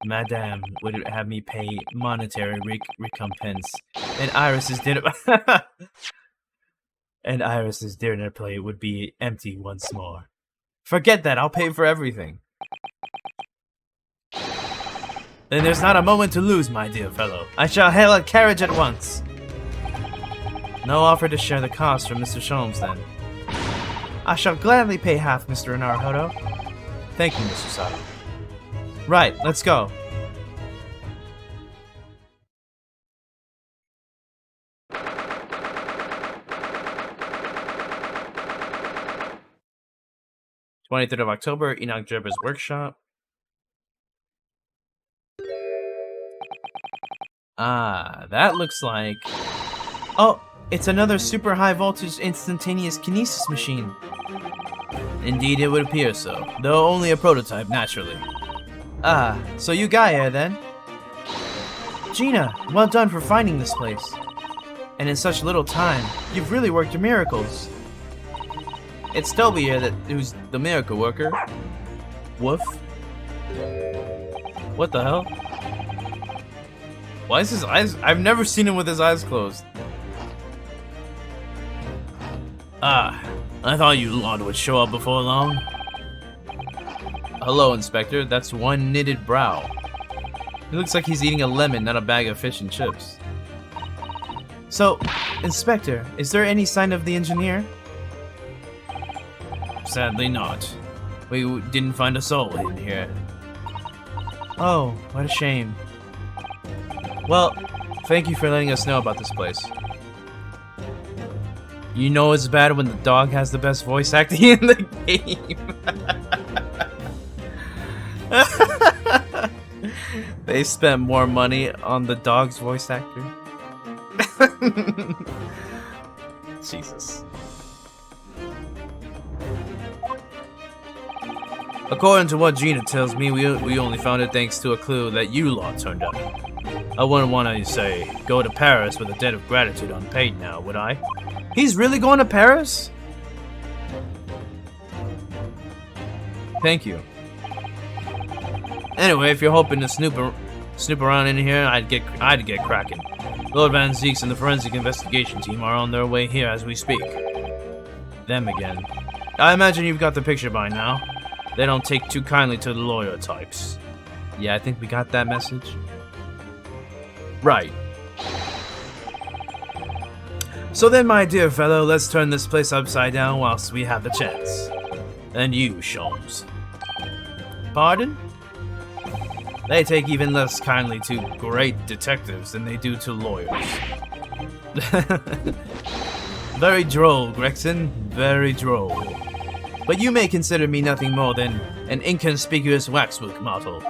Speaker 1: Madame would have me pay monetary recompense. And Iris's dinner... and Iris's dinner plate would be empty once more. Forget that, I'll pay for everything. Then there's not a moment to lose, my dear fellow. I shall hail a carriage at once. No offer to share the cost from Mr. Sholmes, then. I shall gladly pay half, Mr. Naruhodo. Thank you, Mr. Sato. Right, let's go. October 23rd, Enoch Gerber's workshop. Ah, that looks like... Oh, it's another super high voltage instantaneous kinesis machine. Indeed, it would appear so, though only a prototype, naturally. Ah, so you got here then? Gina, well done for finding this place. And in such little time, you've really worked your miracles. It's Toby here who's the miracle worker. Woof. What the hell? Why is his eyes? I've never seen him with his eyes closed. Ah, I thought you lot would show up before long. Hello, Inspector. That's one knitted brow. He looks like he's eating a lemon, not a bag of fish and chips. So, Inspector, is there any sign of the engineer? Sadly not. We didn't find a soul in here. Oh, what a shame. Well, thank you for letting us know about this place. You know it's bad when the dog has the best voice acting in the game. They spent more money on the dog's voice actor. Jesus. According to what Gina tells me, we only found it thanks to a clue that you lot turned up. I wouldn't want to say, go to Paris with a debt of gratitude unpaid now, would I? He's really going to Paris? Thank you. Anyway, if you're hoping to snoop around in here, I'd get cracking. Lord Van Zeeks and the forensic investigation team are on their way here as we speak. Them again. I imagine you've got the picture by now. They don't take too kindly to the lawyer types. Yeah, I think we got that message. Right. So then, my dear fellow, let's turn this place upside down whilst we have the chance. And you, Sholmes. Pardon? They take even less kindly to great detectives than they do to lawyers. Very droll, Gregson. Very droll. But you may consider me nothing more than an inconspicuous waxwork model.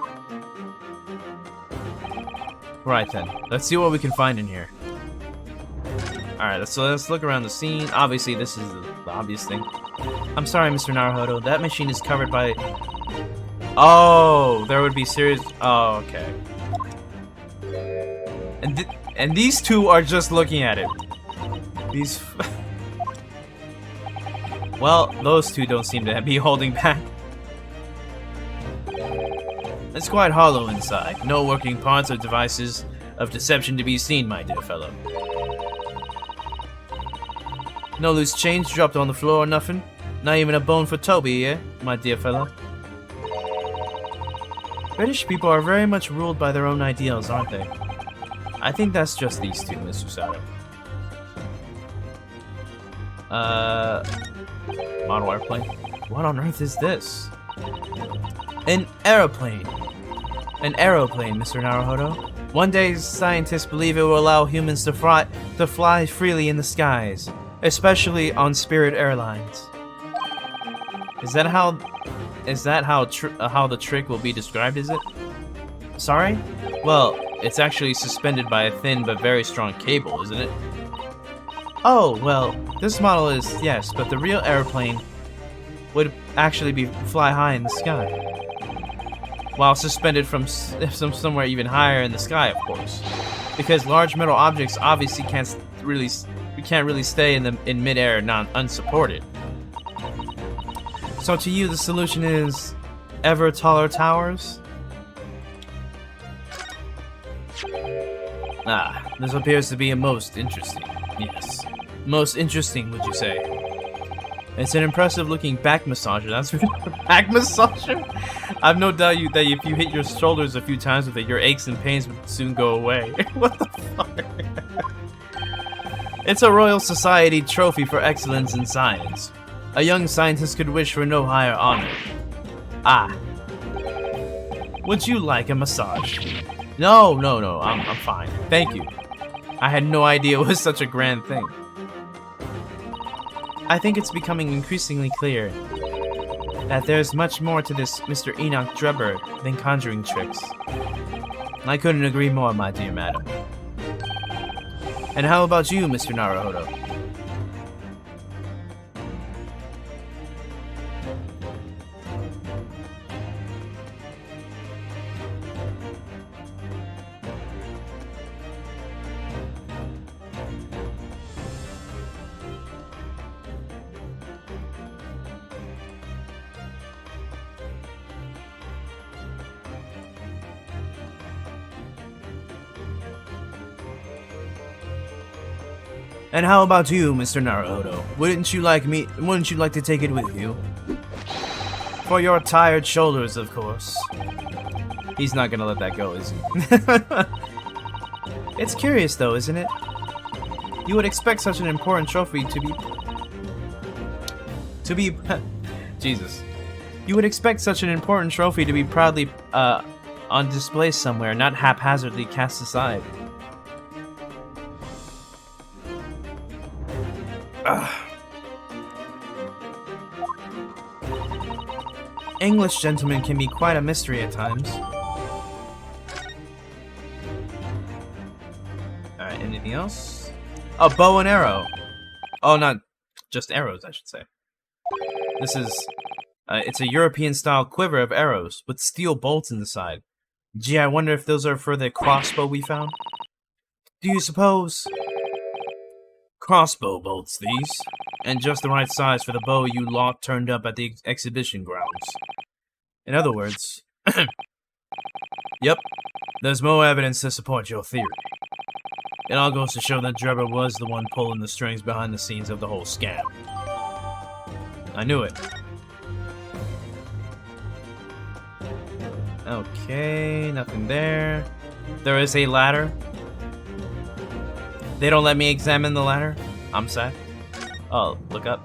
Speaker 1: Right then, let's see what we can find in here. Alright, so let's look around the scene. Obviously, this is the obvious thing. I'm sorry, Mr. Naruhodo, that machine is covered by... Oh, there would be serious... Oh, okay. And these two are just looking at it. These... Well, those two don't seem to be holding back. It's quite hollow inside. No working parts or devices of deception to be seen, my dear fellow. No loose chains dropped on the floor or nothing? Not even a bone for Toby, eh, my dear fellow? British people are very much ruled by their own ideals, aren't they? I think that's just these two, Mr. Sato. Model airplane? What on earth is this? An aeroplane. An aeroplane, Mr. Naruhodo. One day, scientists believe it will allow humans to fly freely in the skies, especially on Spirit Airlines. Is that how the trick will be described, is it? Sorry? Well, it's actually suspended by a thin but very strong cable, isn't it? Oh, well, this model is, yes, but the real airplane would actually fly high in the sky. While suspended from somewhere even higher in the sky, of course. Because large metal objects obviously can't really stay in midair unsupported. So to you, the solution is ever taller towers? Ah, this appears to be a most interesting. Yes. Most interesting, would you say? It's an impressive looking back massager. That's back massager? I've no doubt that if you hit your shoulders a few times with it, your aches and pains would soon go away. What the fuck? It's a Royal Society trophy for excellence in science. A young scientist could wish for no higher honor. Ah. Would you like a massage? No, I'm fine. Thank you. I had no idea it was such a grand thing. I think it's becoming increasingly clear that there's much more to this Mr. Enoch Drebber than conjuring tricks. I couldn't agree more, my dear madam. And how about you, Mr. Naruhodo? And how about you, Mr. Naruhodo? Wouldn't you like to take it with you? For your tired shoulders, of course. He's not gonna let that go, is he? It's curious though, isn't it? You would expect such an important trophy to be Jesus. You would expect such an important trophy to be proudly on display somewhere, not haphazardly cast aside. English gentlemen can be quite a mystery at times. Alright, anything else? Oh, bow and arrow. Oh, not just arrows, I should say. This is... it's a European-style quiver of arrows with steel bolts inside. Gee, I wonder if those are for the crossbow we found? Do you suppose... Crossbow bolts, these. And just the right size for the bow you lot turned up at the exhibition grounds. In other words... Yep, there's more evidence to support your theory. It all goes to show that Drebber was the one pulling the strings behind the scenes of the whole scam. I knew it. Okay, nothing there. There is a ladder. They don't let me examine the ladder? I'm sad. Oh, look up.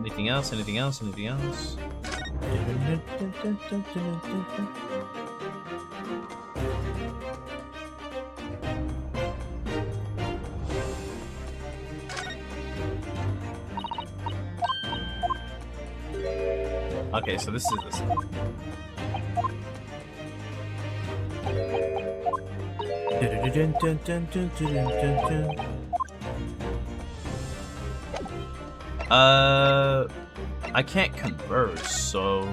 Speaker 1: Anything else? Anything else? Anything else? Okay, so this is this. I can't converse, so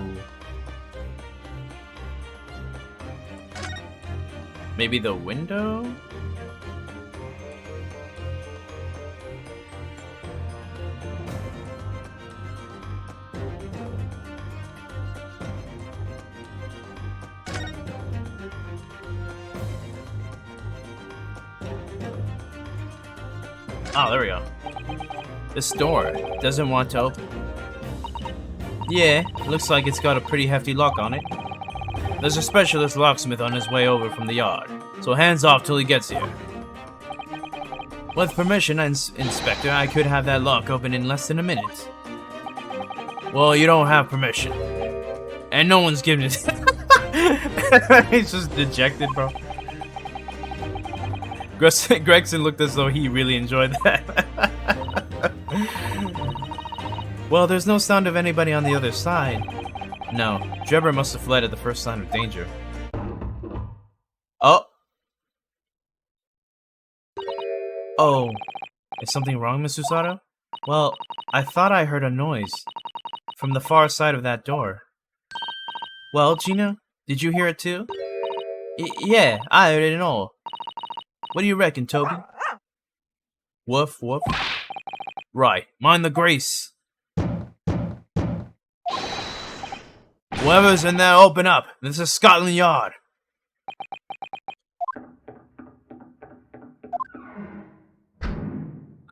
Speaker 1: maybe the window? Oh, there we go. This door doesn't want to open. Yeah, looks like it's got a pretty hefty lock on it. There's a specialist locksmith on his way over from the yard, so hands off till he gets here. With permission, Inspector, I could have that lock open in less than a minute. Well, you don't have permission. And no one's giving it. He's just dejected, bro. Gregson looked as though he really enjoyed that. Well, there's no sound of anybody on the other side. No, Drebber must have fled at the first sign of danger. Oh! Oh, is something wrong, Miss Susato? Well, I thought I heard a noise from the far side of that door. Well, Gina, did you hear it too? Yeah, I heard it all. What do you reckon, Toby? Woof, woof. Right, mind the grease. Whoever's in there, open up. This is Scotland Yard.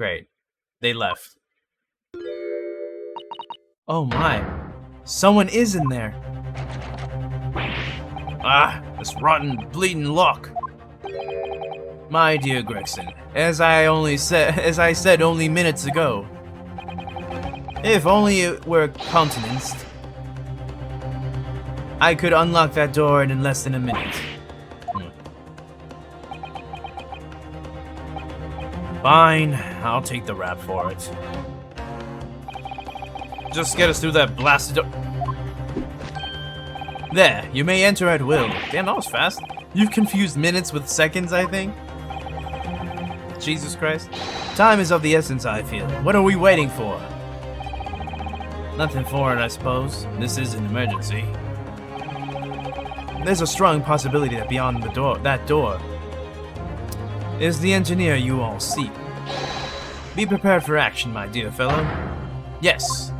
Speaker 1: Great. They left. Oh my. Someone is in there. Ah, this rotten, bleeding lock. My dear Gregson, as I said only minutes ago, if only it were countenanced, I could unlock that door in less than a minute. Fine, I'll take the rap for it. Just get us through that blasted door. There, you may enter at will. Damn, that was fast. You've confused minutes with seconds, I think. Jesus Christ. Time is of the essence, I feel. What are we waiting for? Nothing for it, I suppose. This is an emergency. There's a strong possibility that beyond that door is the engineer you all seek. Be prepared for action, my dear fellow. Yes.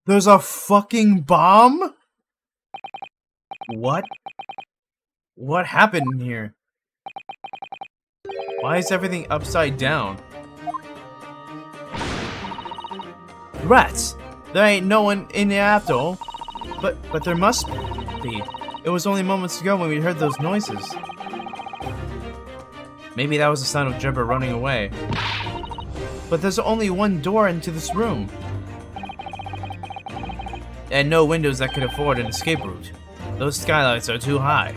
Speaker 1: There's a fucking bomb? What? What happened in here? Why is everything upside down? Rats! There ain't no one in there after all. But there must be. It was only moments ago when we heard those noises. Maybe that was the sound of Jebber running away. But there's only one door into this room. And no windows that could afford an escape route. Those skylights are too high.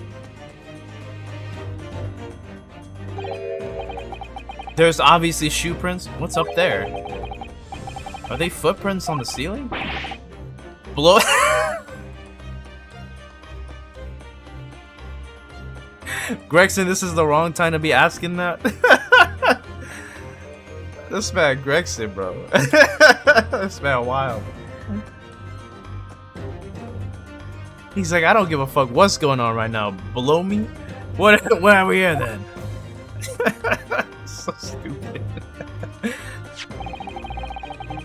Speaker 1: There's obviously shoe prints. What's up there? Are they footprints on the ceiling? Blow. Gregson, this is the wrong time to be asking that. This man Gregson, bro. This man wild. He's like, I don't give a fuck what's going on right now. Below me? What are we here then? So stupid.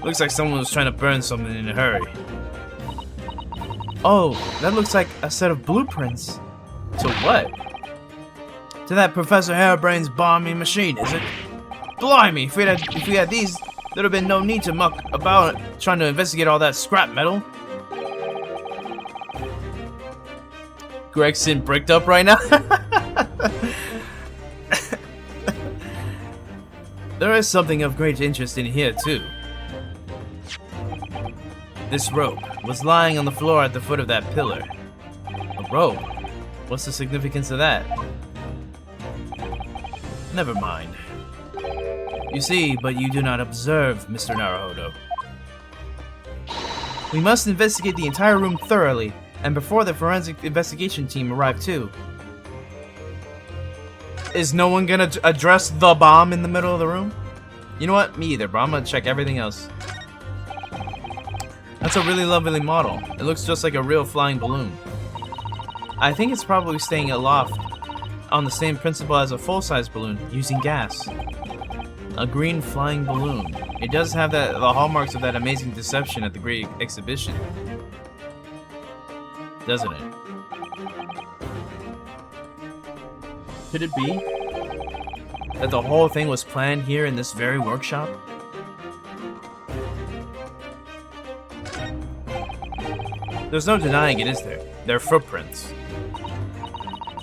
Speaker 1: Looks like someone was trying to burn something in a hurry. Oh, that looks like a set of blueprints. To what? To that Professor Harebrain's bombing machine, is it? Blimey, if we had these, there'd have been no need to muck about trying to investigate all that scrap metal. Gregson bricked up right now. There is something of great interest in here, too. This rope was lying on the floor at the foot of that pillar. A rope? What's the significance of that? Never mind. You see, but you do not observe, Mr. Naruhodo. We must investigate the entire room thoroughly, and before the forensic investigation team arrive too. Is no one gonna address the bomb in the middle of the room? You know what? Me either, bro. I'm gonna check everything else. That's a really lovely model. It looks just like a real flying balloon. I think it's probably staying aloft on the same principle as a full-size balloon, using gas. A green flying balloon. It does have the hallmarks of that amazing deception at the Great Exhibition. Doesn't it? Could it be that the whole thing was planned here in this very workshop? There's no denying it, is there? They're footprints.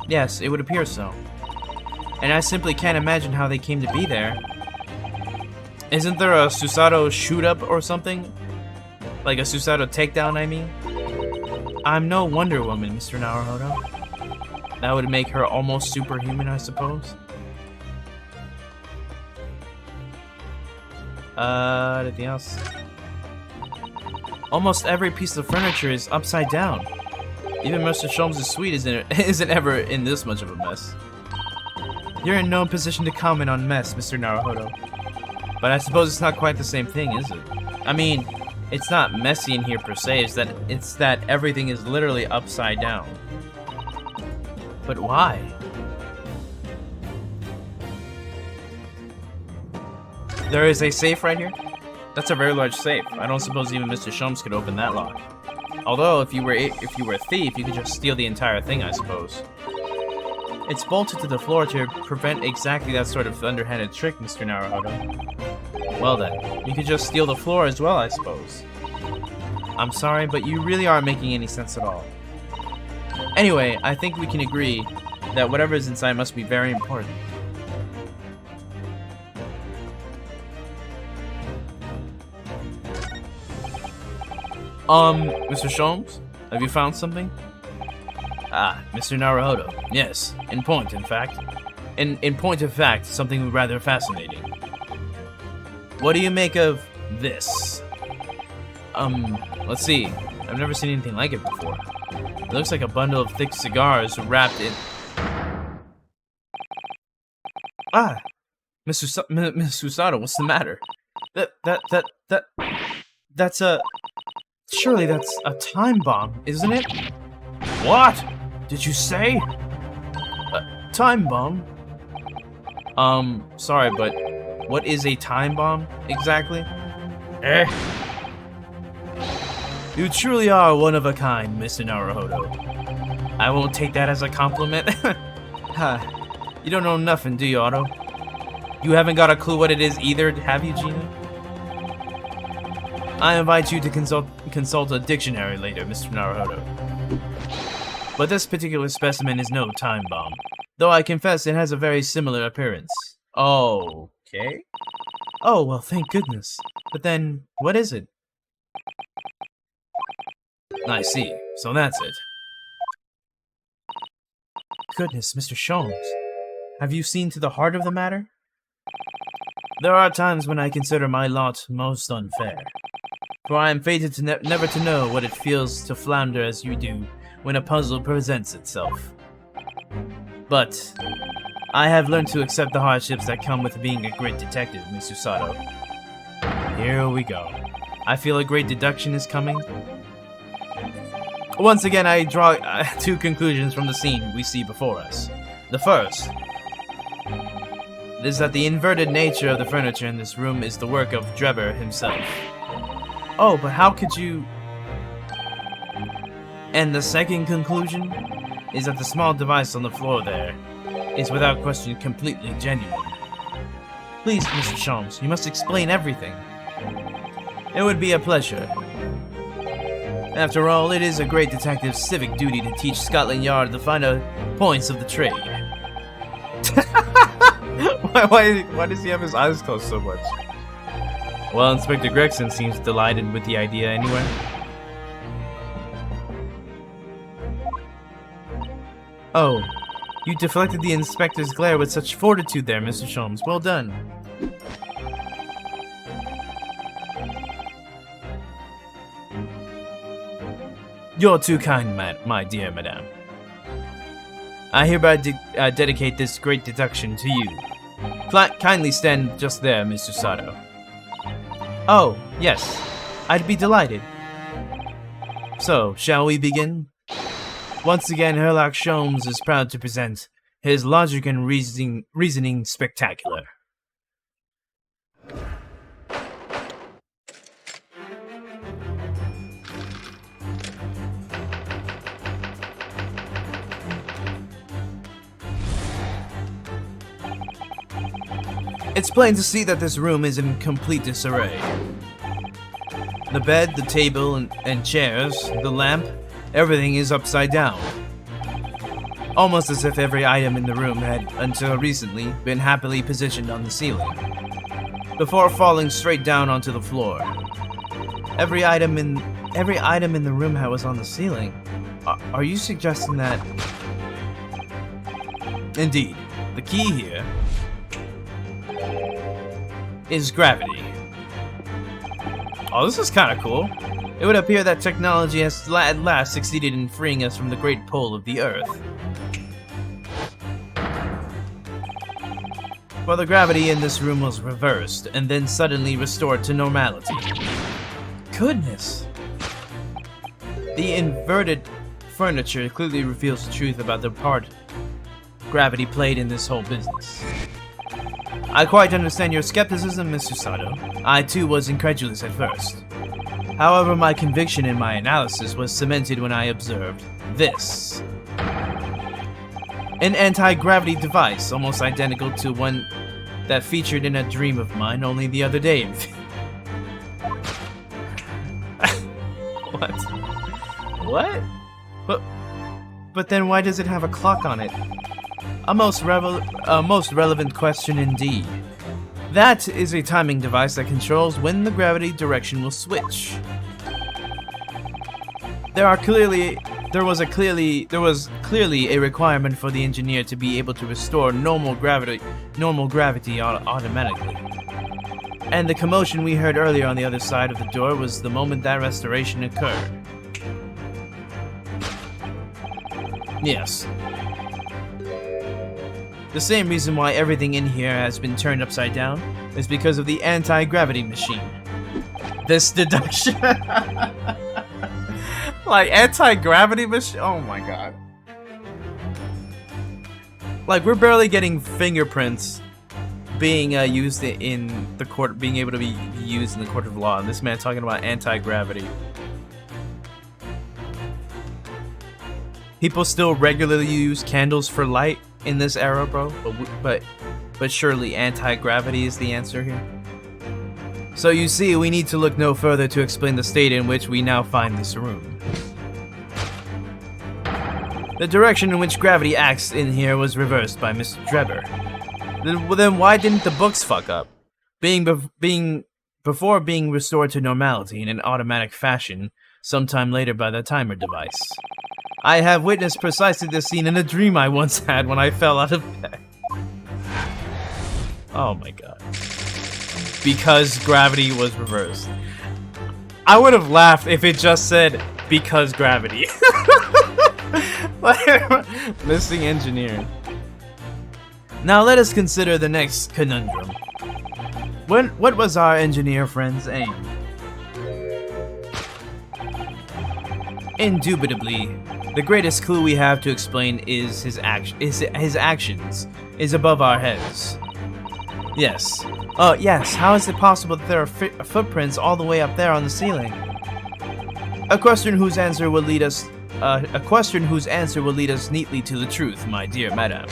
Speaker 1: Yes, it would appear so. And I simply can't imagine how they came to be there. Isn't there a Susato shoot-up or something? Like a Susato takedown, I mean? I'm no Wonder Woman, Mr. Naruhodo. That would make her almost superhuman, I suppose. Anything else? Almost every piece of furniture is upside down. Even Mr. Sholmes' suite isn't ever in this much of a mess. You're in no position to comment on mess, Mr. Naruhodo. But I suppose it's not quite the same thing, is it? I mean, it's not messy in here per se, it's that everything is literally upside down. But why? There is a safe right here? That's a very large safe. I don't suppose even Mr. Sholmes could open that lock. Although, if you were a thief, you could just steal the entire thing, I suppose. It's bolted to the floor to prevent exactly that sort of underhanded trick, Mr. Naruhodo. Well then, you could just steal the floor as well, I suppose. I'm sorry, but you really aren't making any sense at all. Anyway, I think we can agree that whatever is inside must be very important. Mr. Sholmes? Have you found something? Ah, Mr. Naruhodo. Yes, in point of fact, something rather fascinating. What do you make of this? Let's see. I've never seen anything like it before. It looks like a bundle of thick cigars wrapped in... Ah! Miss Susato, what's the matter? That's a... Surely that's a time bomb, isn't it? What? Did you say? A time bomb? Sorry, but what is a time bomb exactly? You truly are one of a kind, Mr. Naruhodo. I won't take that as a compliment. You don't know nothing, do you, Otto? You haven't got a clue what it is either, have you, Gina? I invite you to consult a dictionary later, Mr. Naruhodo. But this particular specimen is no time bomb, though I confess it has a very similar appearance. Okay. Oh, well, thank goodness. But then, what is it? I see. So that's it. Goodness, Mr. Sholmes. Have you seen to the heart of the matter? There are times when I consider my lot most unfair. For I am fated to never to know what it feels to flounder as you do when a puzzle presents itself. But I have learned to accept the hardships that come with being a great detective, Miss Susato. Here we go. I feel a great deduction is coming. Once again, I draw two conclusions from the scene we see before us. The first is that the inverted nature of the furniture in this room is the work of Drebber himself. Oh, but how could you... And the second conclusion is that the small device on the floor there is without question completely genuine. Please, Mr. Sholmes, you must explain everything. It would be a pleasure. After all, it is a great detective's civic duty to teach Scotland Yard the finer points of the trade. Why does he have his eyes closed so much? Well, Inspector Gregson seems delighted with the idea anyway. Oh, you deflected the inspector's glare with such fortitude there, Mr. Sholmes. Well done. You're too kind, my dear madame. I hereby dedicate this great deduction to you. Kindly stand just there, Mr. Sato. Oh, yes. I'd be delighted. So, shall we begin? Once again, Herlock Sholmes is proud to present his logic and reasoning spectacular. It's plain to see that this room is in complete disarray. The bed, the table, and chairs, the lamp, everything is upside down. Almost as if every item in the room had, until recently, been happily positioned on the ceiling, before falling straight down onto the floor. Every item in the room was on the ceiling. Are you suggesting that... Indeed, the key here is gravity. Oh, this is kind of cool. It would appear that technology has at last succeeded in freeing us from the great pull of the Earth. For the gravity in this room was reversed, and then suddenly restored to normality. Goodness! The inverted furniture clearly reveals the truth about the part gravity played in this whole business. I quite understand your skepticism, Mr. Sato. I too was incredulous at first. However, my conviction in my analysis was cemented when I observed this. An anti-gravity device, almost identical to one that featured in a dream of mine only the other day. What? What? But then why does it have a clock on it? A most relevant question indeed. That is a timing device that controls when the gravity direction will switch. There was clearly a requirement for the engineer to be able to restore normal gravity automatically. And the commotion we heard earlier on the other side of the door was the moment that restoration occurred. Yes. The same reason why everything in here has been turned upside down is because of the anti-gravity machine. This deduction... Like, anti-gravity machine? Oh my god. Like, we're barely getting fingerprints being used in the court, being able to be used in the court of law, and this man talking about anti-gravity. People still regularly use candles for light in this era, bro, but surely anti-gravity is the answer here. So you see, we need to look no further to explain the state in which we now find this room. The direction in which gravity acts in here was reversed by Mr. Drebber. Then why didn't the books fuck up? Before being restored to normality in an automatic fashion, sometime later by the timer device. I have witnessed precisely this scene in a dream I once had when I fell out of bed. Oh my god. Because gravity was reversed. I would have laughed if it just said, because gravity. Missing engineer. Now let us consider the next conundrum. What was our engineer friend's aim? Indubitably, the greatest clue we have to explain is his actions is above our heads. Yes. Yes, how is it possible that there are footprints all the way up there on the ceiling? A question whose answer will lead us neatly to the truth, my dear madam.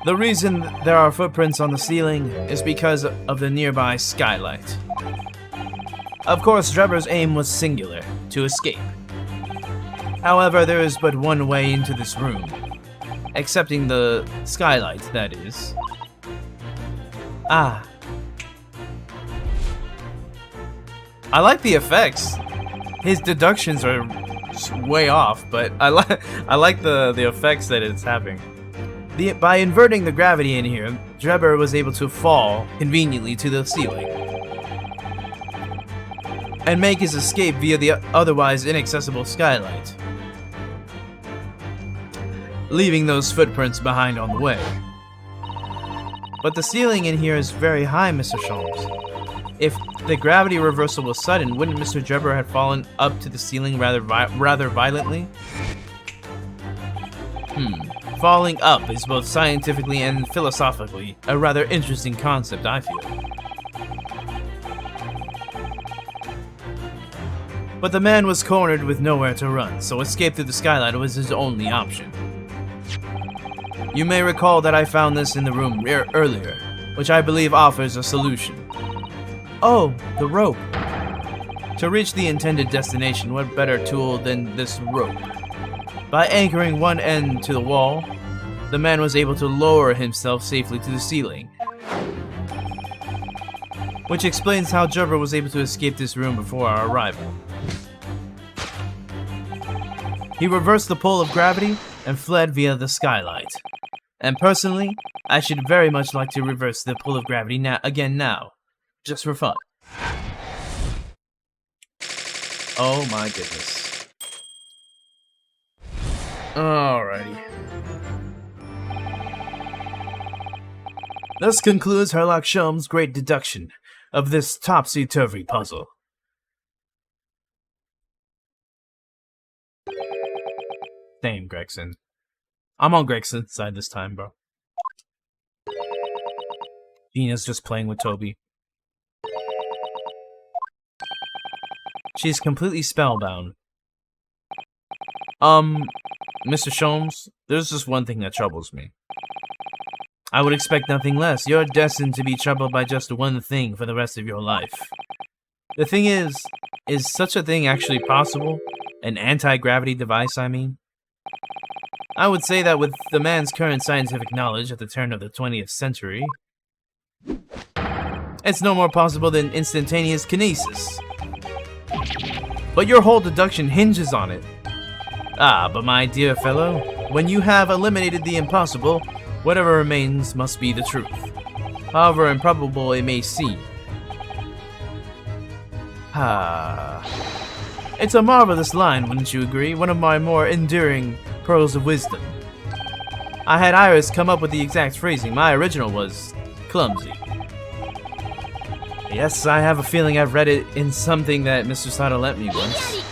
Speaker 1: The reason there are footprints on the ceiling is because of the nearby skylight. Of course, Drebber's aim was singular, to escape. However, there is but one way into this room. Excepting the skylight, that is. Ah. I like the effects. His deductions are way off, but I like the effects that it's having. By inverting the gravity in here, Drebber was able to fall conveniently to the ceiling and make his escape via the otherwise inaccessible skylight, leaving those footprints behind on the way. But the ceiling in here is very high, Mr. Sholmes. If the gravity reversal was sudden, wouldn't Mr. Drebber have fallen up to the ceiling rather violently? Falling up is both scientifically and philosophically a rather interesting concept, I feel. But the man was cornered with nowhere to run, so escape through the skylight was his only option. You may recall that I found this in the room earlier, which I believe offers a solution. Oh, the rope. To reach the intended destination, what better tool than this rope? By anchoring one end to the wall, the man was able to lower himself safely to the ceiling. Which explains how Drebber was able to escape this room before our arrival. He reversed the pull of gravity and fled via the skylight. And personally, I should very much like to reverse the pull of gravity now, just for fun. Oh my goodness. Alrighty. Thus concludes Herlock Sholmes' great deduction of this topsy-turvy puzzle. Damn, Gregson. I'm on Gregson's side this time, bro. Gina's just playing with Toby. She's completely spellbound. Mr. Sholmes, there's just one thing that troubles me. I would expect nothing less. You're destined to be troubled by just one thing for the rest of your life. The thing is such a thing actually possible? An anti-gravity device, I mean? I would say that with the man's current scientific knowledge at the turn of the 20th century, it's no more possible than instantaneous kinesis. But your whole deduction hinges on it. Ah, but my dear fellow, when you have eliminated the impossible, whatever remains must be the truth, however improbable it may seem. It's a marvelous line, wouldn't you agree? One of my more enduring pearls of wisdom. I had Iris come up with the exact phrasing. My original was clumsy. Yes, I have a feeling I've read it in something that Mr. Sato lent me once.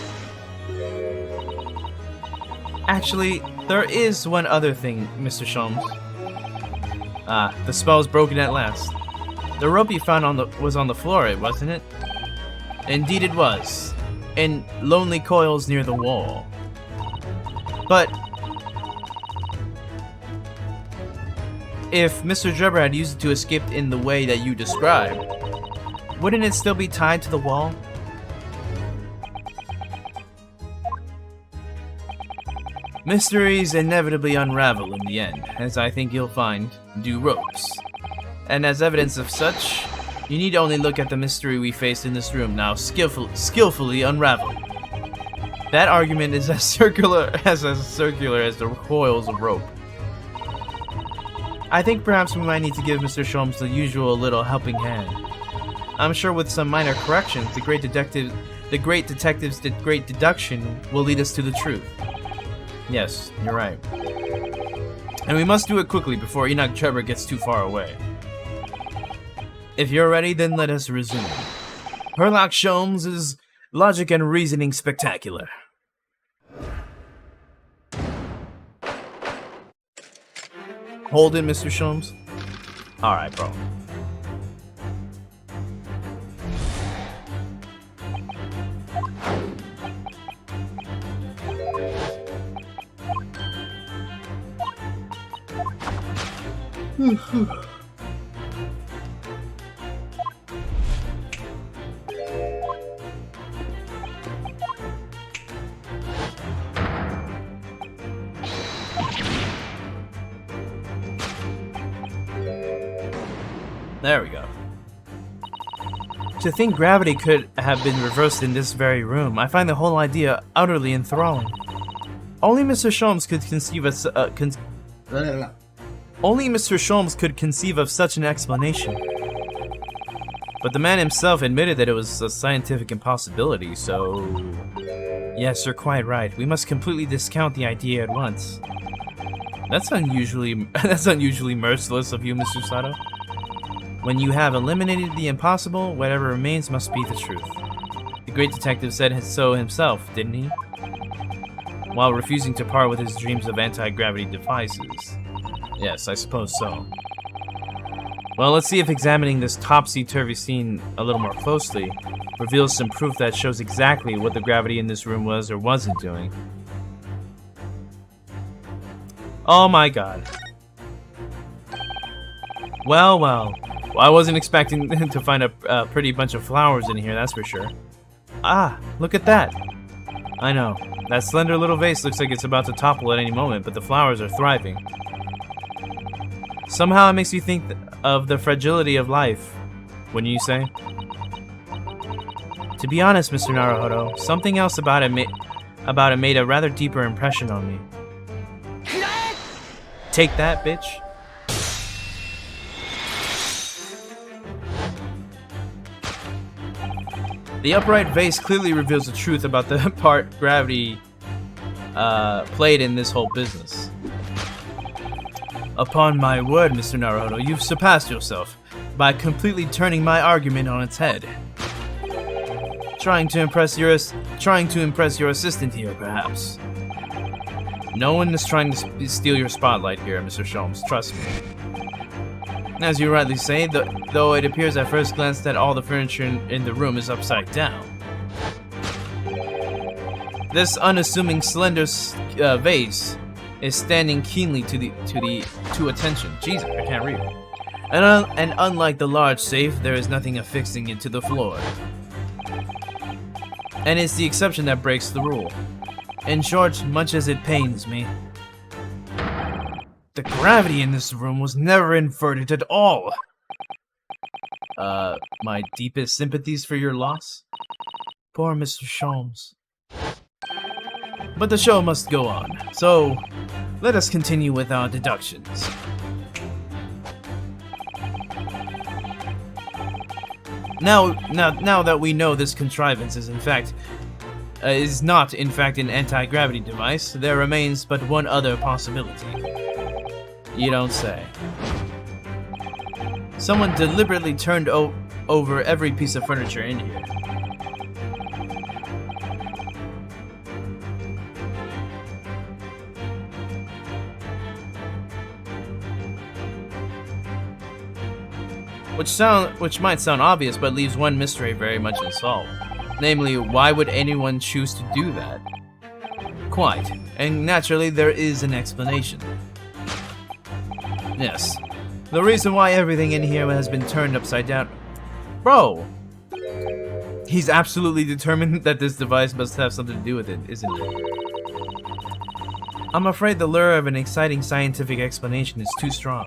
Speaker 1: Actually, there is one other thing, Mr. Sholmes. Ah, the spell's broken at last. The rope you found was on the floor, wasn't it? Indeed it was. In lonely coils near the wall. But if Mr. Drebber had used it to escape in the way that you described, wouldn't it still be tied to the wall? Mysteries inevitably unravel in the end, as I think you'll find do ropes. And as evidence of such, you need only look at the mystery we faced in this room now skillfully unraveled. That argument is as circular as the coils of rope. I think perhaps we might need to give Mr. Sholmes the usual little helping hand. I'm sure with some minor corrections, the great detective's great deduction will lead us to the truth. Yes, you're right. And we must do it quickly before Enoch Trevor gets too far away. If you're ready, then let us resume. Herlock Sholmes' logic and reasoning spectacular. Hold it, Mr. Sholmes. Alright, bro. There we go. To think gravity could have been reversed in this very room, I find the whole idea utterly enthralling. Only Mr. Sholmes could conceive of Only Mr. Sholmes could conceive of such an explanation. But the man himself admitted that it was a scientific impossibility, so... Yes, you're quite right. We must completely discount the idea at once. That's unusually merciless of you, Mr. Sato. When you have eliminated the impossible, whatever remains must be the truth. The great detective said so himself, didn't he? While refusing to part with his dreams of anti-gravity devices. Yes, I suppose so. Well, let's see if examining this topsy-turvy scene a little more closely reveals some proof that shows exactly what the gravity in this room was or wasn't doing. Oh my god. Well, I wasn't expecting to find a pretty bunch of flowers in here, that's for sure. Ah, look at that. I know, that slender little vase looks like it's about to topple at any moment, but the flowers are thriving. Somehow it makes you think of the fragility of life, wouldn't you say? To be honest, Mr. Naruhodo, something else about it made a rather deeper impression on me. Take that, bitch. The upright vase clearly reveals the truth about the part gravity played in this whole business. Upon my word, Mr. Naruhodo, you've surpassed yourself by completely turning my argument on its head. Trying to impress your assistant here, perhaps. No one is trying to steal your spotlight here, Mr. Sholmes, trust me. As you rightly say, though it appears at first glance that all the furniture in the room is upside down. This unassuming slender vase is standing keenly to attention. Jesus, I can't read. And unlike the large safe, there is nothing affixing it to the floor. And it's the exception that breaks the rule. In short, much as it pains me, the gravity in this room was never inverted at all. My deepest sympathies for your loss. Poor Mr. Sholmes. But the show must go on, so let us continue with our deductions. Now that we know this contrivance is not in fact an anti-gravity device, there remains but one other possibility. You don't say. Someone deliberately turned over every piece of furniture in here. Which might sound obvious, but leaves one mystery very much unsolved. Namely, why would anyone choose to do that? Quite. And naturally, there is an explanation. Yes. The reason why everything in here has been turned upside down... Bro! He's absolutely determined that this device must have something to do with it, isn't he? I'm afraid the lure of an exciting scientific explanation is too strong.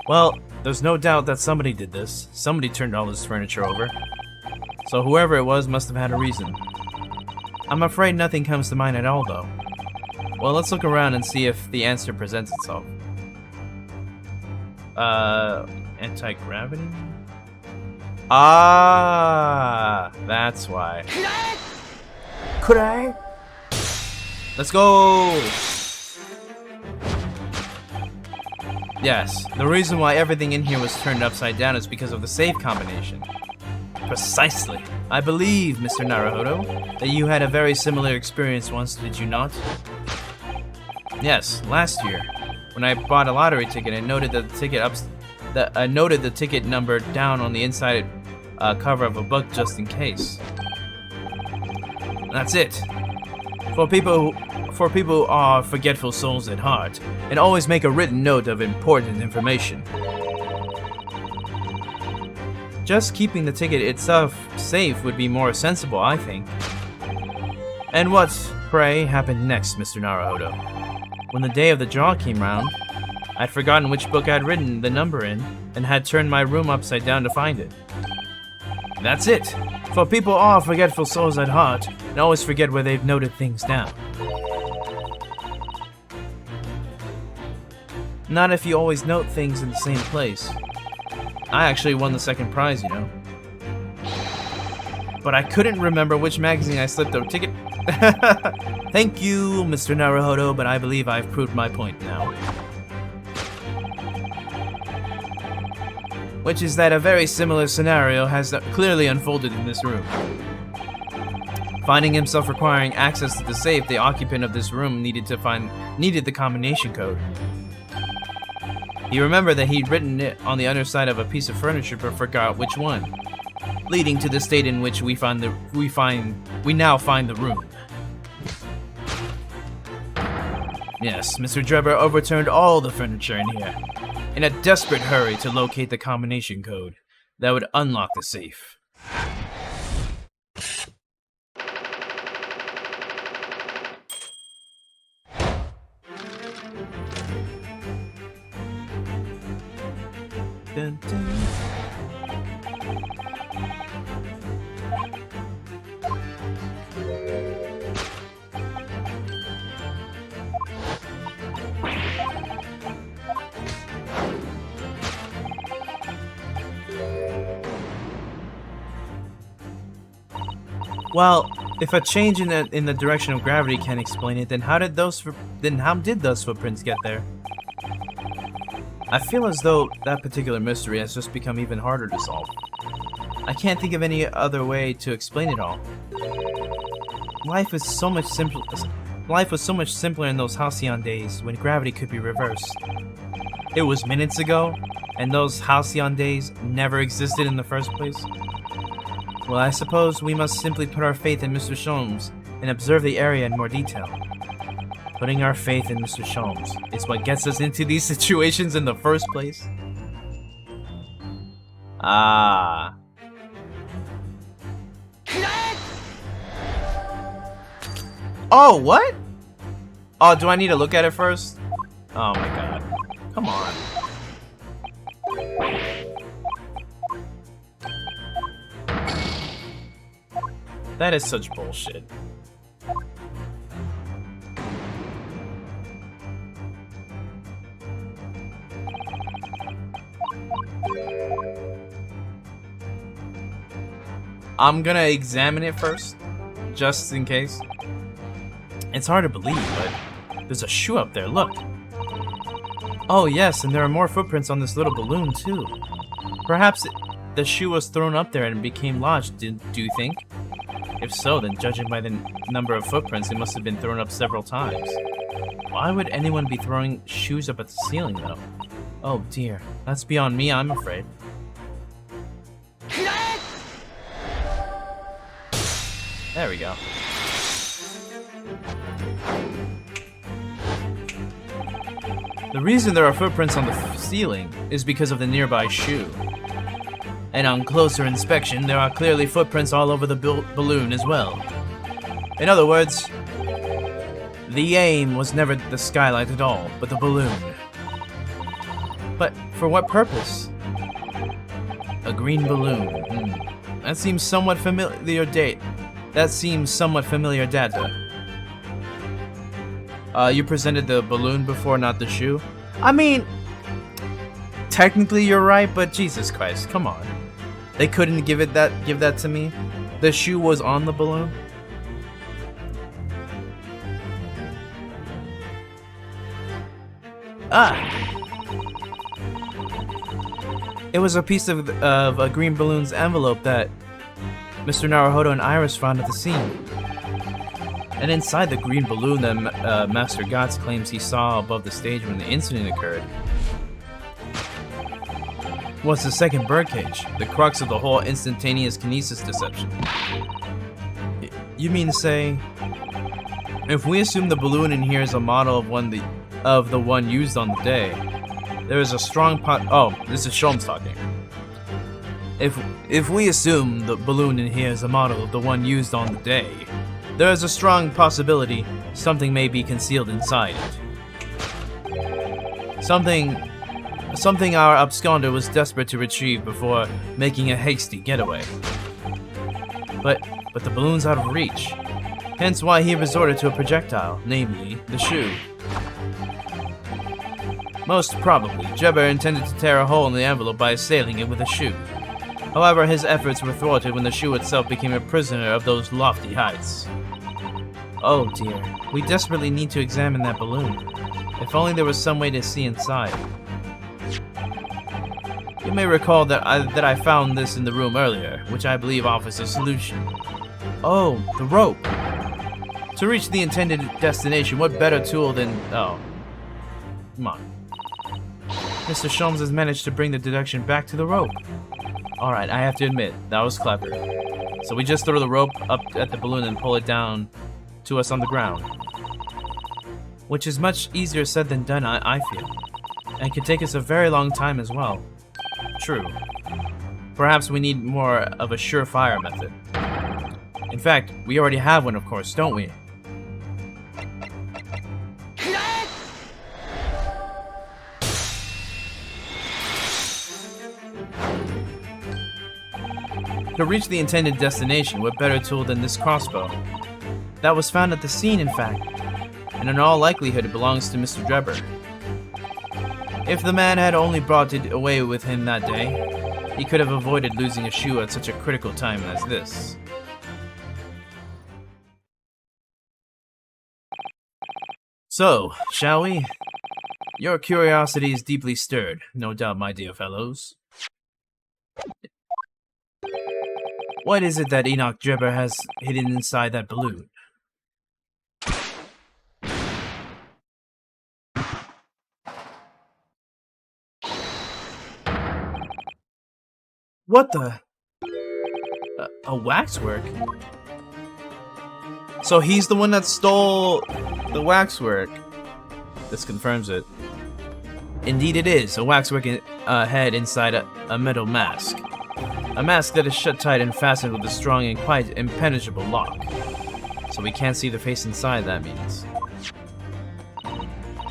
Speaker 1: Well, there's no doubt that somebody did this. Somebody turned all this furniture over. So whoever it was must have had a reason. I'm afraid nothing comes to mind at all, though. Well, let's look around and see if the answer presents itself. Anti-gravity? Ah, that's why. Could I? Let's go! Yes, the reason why everything in here was turned upside down is because of the safe combination. Precisely. I believe, Mr. Naruhodo, that you had a very similar experience once, did you not? Yes, last year, when I bought a lottery ticket and noted the ticket number down on the inside cover of a book just in case. That's it. For people who are forgetful souls at heart, and always make a written note of important information. Just keeping the ticket itself safe would be more sensible, I think. And what, pray, happened next, Mr. Naruhodo? When the day of the draw came round, I'd forgotten which book I'd written the number in, and had turned my room upside down to find it. That's it! For people are forgetful souls at heart, and always forget where they've noted things down. Not if you always note things in the same place. I actually won the second prize, you know. But I couldn't remember which magazine I slipped a ticket. Thank you, Mr. Naruhodo, but I believe I've proved my point now. Which is that a very similar scenario has clearly unfolded in this room. Finding himself requiring access to the safe, the occupant of this room needed the combination code. He remembered that he'd written it on the underside of a piece of furniture but forgot which one, leading to the state in which we now find the room. Yes, Mr. Drebber overturned all the furniture in here, in a desperate hurry to locate the combination code that would unlock the safe. Dun, dun. Well, if a change in the direction of gravity can explain it, then how did those footprints get there? I feel as though that particular mystery has just become even harder to solve. I can't think of any other way to explain it all. Life was so much simpler in those halcyon days when gravity could be reversed. It was minutes ago, and those halcyon days never existed in the first place. Well, I suppose we must simply put our faith in Mr. Sholmes and observe the area in more detail. Putting our faith in Mr. Sholmes is what gets us into these situations in the first place. Ah. Oh, what? Oh, do I need to look at it first? Oh my god. Come on. That is such bullshit. I'm gonna examine it first, just in case. It's hard to believe, but there's a shoe up there, look. Oh yes, and there are more footprints on this little balloon too. Perhaps the shoe was thrown up there and became lodged, do you think? If so, then judging by the number of footprints, it must have been thrown up several times. Why would anyone be throwing shoes up at the ceiling, though? Oh dear, that's beyond me, I'm afraid. There we go. The reason there are footprints on the ceiling is because of the nearby shoe. And on closer inspection, there are clearly footprints all over the balloon as well. In other words, the aim was never the skylight at all, but the balloon. But for what purpose? A green balloon. That seems somewhat familiar data. You presented the balloon before, not the shoe? I mean, technically you're right, but Jesus Christ, come on. They couldn't give that to me? The shoe was on the balloon? Ah! It was a piece of a green balloon's envelope that Mr. Naruhodo and Iris found at the scene. And inside the green balloon that Master Gotts claims he saw above the stage when the incident occurred was the second birdcage, the crux of the whole instantaneous kinesis deception. You mean to say, if we assume the balloon in here is a model of the one used on the day, there is a strong oh, this is Sholmes talking. If we assume the balloon in here is a model of the one used on the day, there is a strong possibility something may be concealed inside it. Something our absconder was desperate to retrieve before making a hasty getaway. But the balloon's out of reach. Hence why he resorted to a projectile, namely, the shoe. Most probably, Jebber intended to tear a hole in the envelope by assailing it with a shoe. However, his efforts were thwarted when the shoe itself became a prisoner of those lofty heights. Oh dear, we desperately need to examine that balloon. If only there was some way to see inside. You may recall that I found this in the room earlier, which I believe offers a solution. Oh, the rope! To reach the intended destination, what better tool than... Oh. Come on. Mr. Sholmes has managed to bring the deduction back to the rope. Alright, I have to admit, that was clever. So we just throw the rope up at the balloon and pull it down to us on the ground. Which is much easier said than done, I feel. And could take us a very long time as well. True. Perhaps we need more of a surefire method. In fact, we already have one, of course, don't we? To reach the intended destination, what better tool than this crossbow? That was found at the scene, in fact, and in all likelihood it belongs to Mr. Drebber. If the man had only brought it away with him that day, he could have avoided losing a shoe at such a critical time as this. So, shall we? Your curiosity is deeply stirred, no doubt, my dear fellows. What is it that Enoch Drebber has hidden inside that balloon? What the? A waxwork? So he's the one that stole the waxwork. This confirms it. Indeed it is, a waxwork head inside a metal mask. A mask that is shut tight and fastened with a strong and quite impenetrable lock. So we can't see the face inside, that means.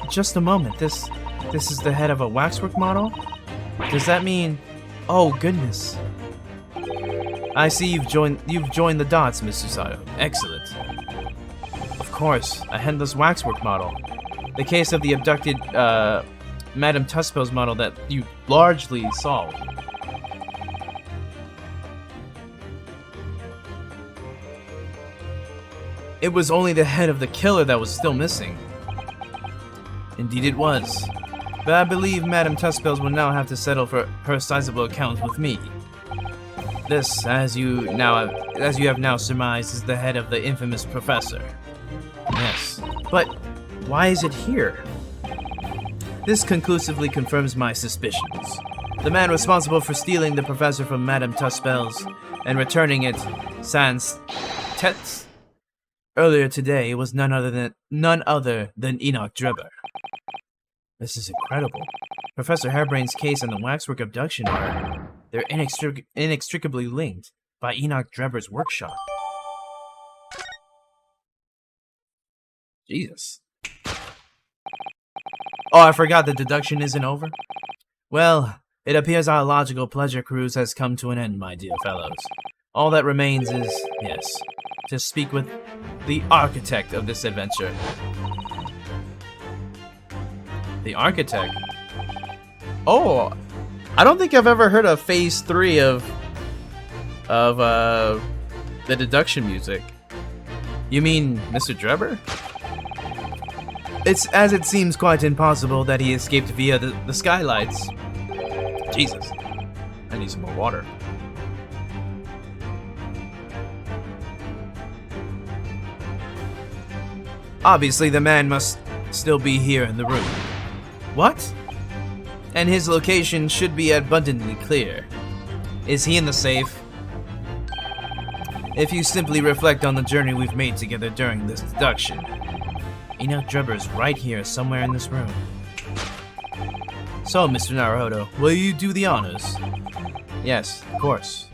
Speaker 1: Just a moment, this is the head of a waxwork model? Does that mean... Oh, goodness. I see you've joined the dots, Mr. Sato. Excellent. Of course, a headless waxwork model. The case of the abducted, Madame Tussauds model that you largely solved. It was only the head of the killer that was still missing. Indeed it was. But I believe Madame Tussauds will now have to settle for her sizable account with me. This, as you have now surmised, is the head of the infamous professor. Yes, but why is it here? This conclusively confirms my suspicions. The man responsible for stealing the professor from Madame Tussauds and returning it sans tête earlier today was none other than Enoch Drebber. This is incredible. Professor Hairbrain's case and the waxwork abduction they're inextricably linked by Enoch Drebber's workshop. Jesus. Oh, I forgot the deduction isn't over? Well, it appears our logical pleasure cruise has come to an end, my dear fellows. All that remains is, yes, to speak with the architect of this adventure. The architect? Oh, I don't think I've ever heard of Phase 3 of the deduction music. You mean Mr. Drebber? It's as it seems quite impossible that he escaped via the skylights. Jesus. I need some more water. Obviously, the man must still be here in the room. What? And his location should be abundantly clear. Is he in the safe? If you simply reflect on the journey we've made together during this deduction, Enoch Drebber is right here somewhere in this room. So, Mr. Naruhodo, will you do the honors? Yes, of course.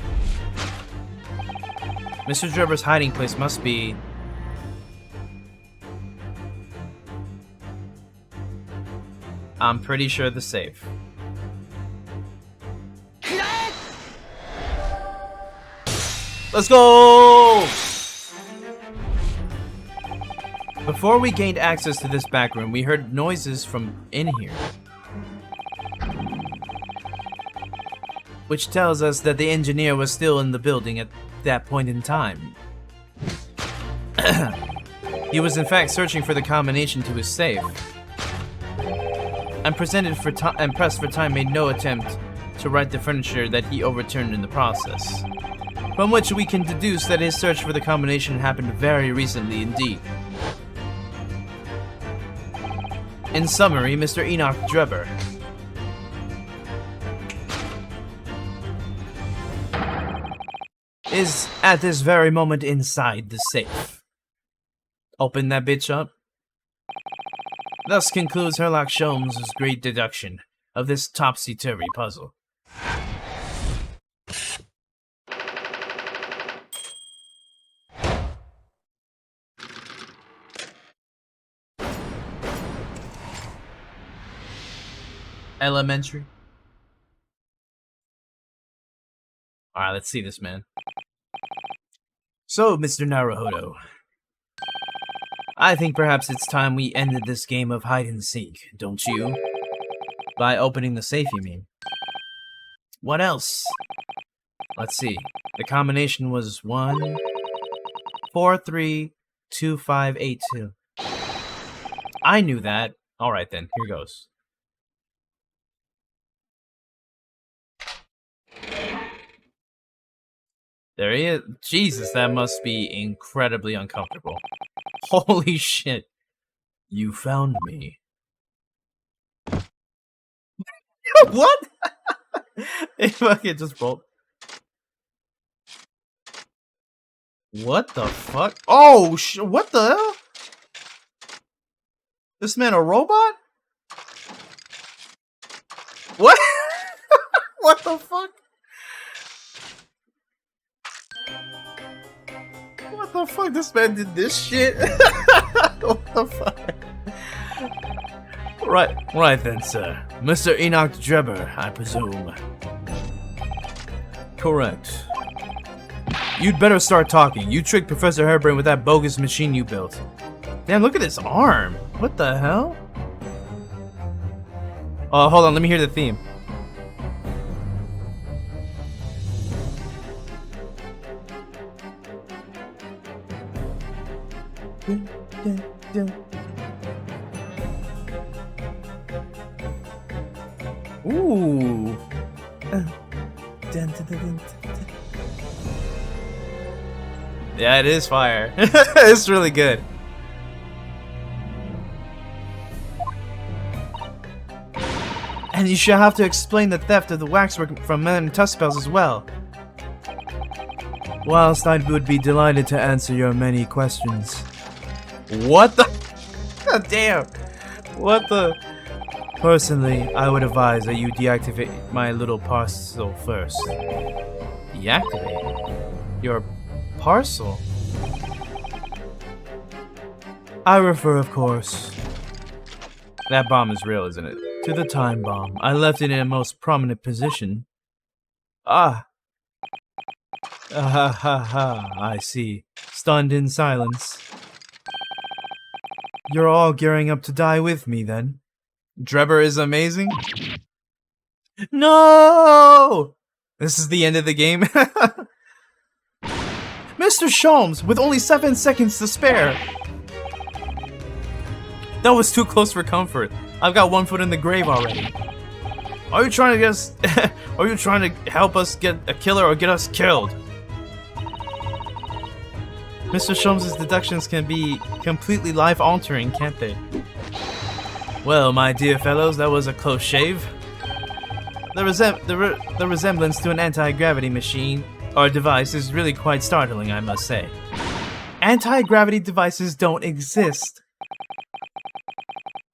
Speaker 1: Mr. Drebber's hiding place must be... I'm pretty sure the safe. Let's go! Before we gained access to this back room, we heard noises from in here. Which tells us that the engineer was still in the building at that point in time. He was in fact searching for the combination to his safe. And pressed for time made no attempt to right the furniture that he overturned in the process. From which we can deduce that his search for the combination happened very recently indeed. In summary, Mr. Enoch Drebber is at this very moment inside the safe. Open that bitch up. Thus concludes Herlock Sholmes' great deduction of this topsy-turvy puzzle. Elementary. Alright, let's see this, man. So, Mr. Naruhodo, I think perhaps it's time we ended this game of hide-and-seek, don't you? By opening the safe, you mean? What else? Let's see. The combination was 1, 4, 3, 2, 5, 8, 2. I knew that. Alright then, here goes. There he is. Jesus, that must be incredibly uncomfortable. Holy shit. You found me. What? It fucking just rolled. What the fuck? Oh, what the hell? This man a robot? What? What the fuck? What the fuck? This man did this shit? What the fuck? Right then, sir. Mr. Enoch Drebber, I presume. Correct. You'd better start talking. You tricked Professor Hairbrain with that bogus machine you built. Damn, look at his arm. What the hell? Oh, hold on. Let me hear the theme. Ooh. Yeah, it is fire. It's really good. And you shall have to explain the theft of the waxwork from Madame Tuspells as well. Whilst I would be delighted to answer your many questions. What the? God damn. What the? Personally, I would advise that you deactivate my little parcel first. Deactivate? Your parcel? I refer, of course. That bomb is real, isn't it? To the time bomb. I left it in a most prominent position. Ah. Ha ha ha, I see. Stunned in silence. You're all gearing up to die with me, then? Drebber is amazing? No! This is the end of the game? Mr. Sholmes, with only 7 seconds to spare! That was too close for comfort. I've got 1 foot in the grave already. Are you trying to get us... Are you trying to help us get a killer or get us killed? Mr. Sholmes' deductions can be completely life-altering, can't they? Well, my dear fellows, that was a close shave. The resemblance to an anti-gravity machine or device is really quite startling, I must say. Anti-gravity devices don't exist.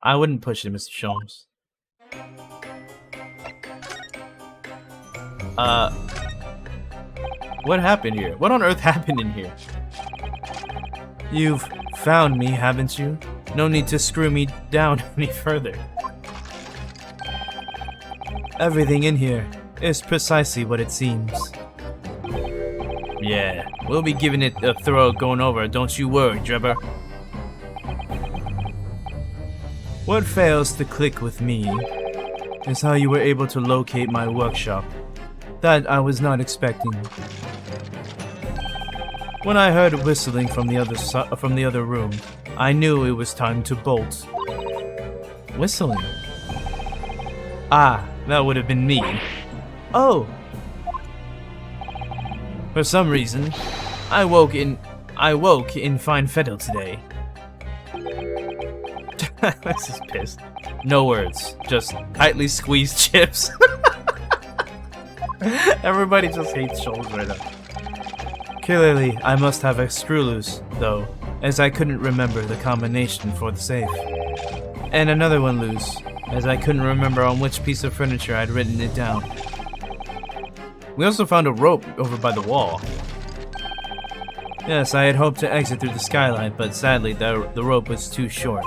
Speaker 1: I wouldn't push it, Mr. Sholmes. What happened here? What on earth happened in here? You've found me, haven't you? No need to screw me down any further. Everything in here is precisely what it seems. Yeah, we'll be giving it a thorough going over, don't you worry, Drebber. What fails to click with me is how you were able to locate my workshop. That I was not expecting. When I heard whistling from the other room, I knew it was time to bolt. Whistling? Ah, that would have been me. Oh! For some reason, I woke in fine fettle today. This is pissed. No words, just tightly squeezed chips. Everybody just hates Shoals right now. Clearly, I must have a screw loose, though, as I couldn't remember the combination for the safe. And another one loose, as I couldn't remember on which piece of furniture I'd written it down. We also found a rope over by the wall. Yes, I had hoped to exit through the skylight, but sadly the rope was too short.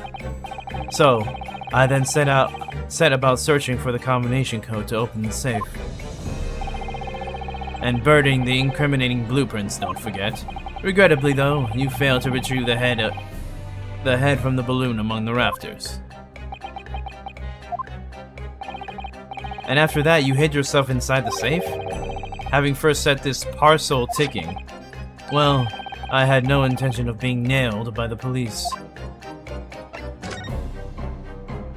Speaker 1: So, I then set about searching for the combination code to open the safe. And burning the incriminating blueprints, don't forget. Regrettably, though, you failed to retrieve the head from the balloon among the rafters. And after that, you hid yourself inside the safe? Having first set this parcel ticking. Well, I had no intention of being nailed by the police.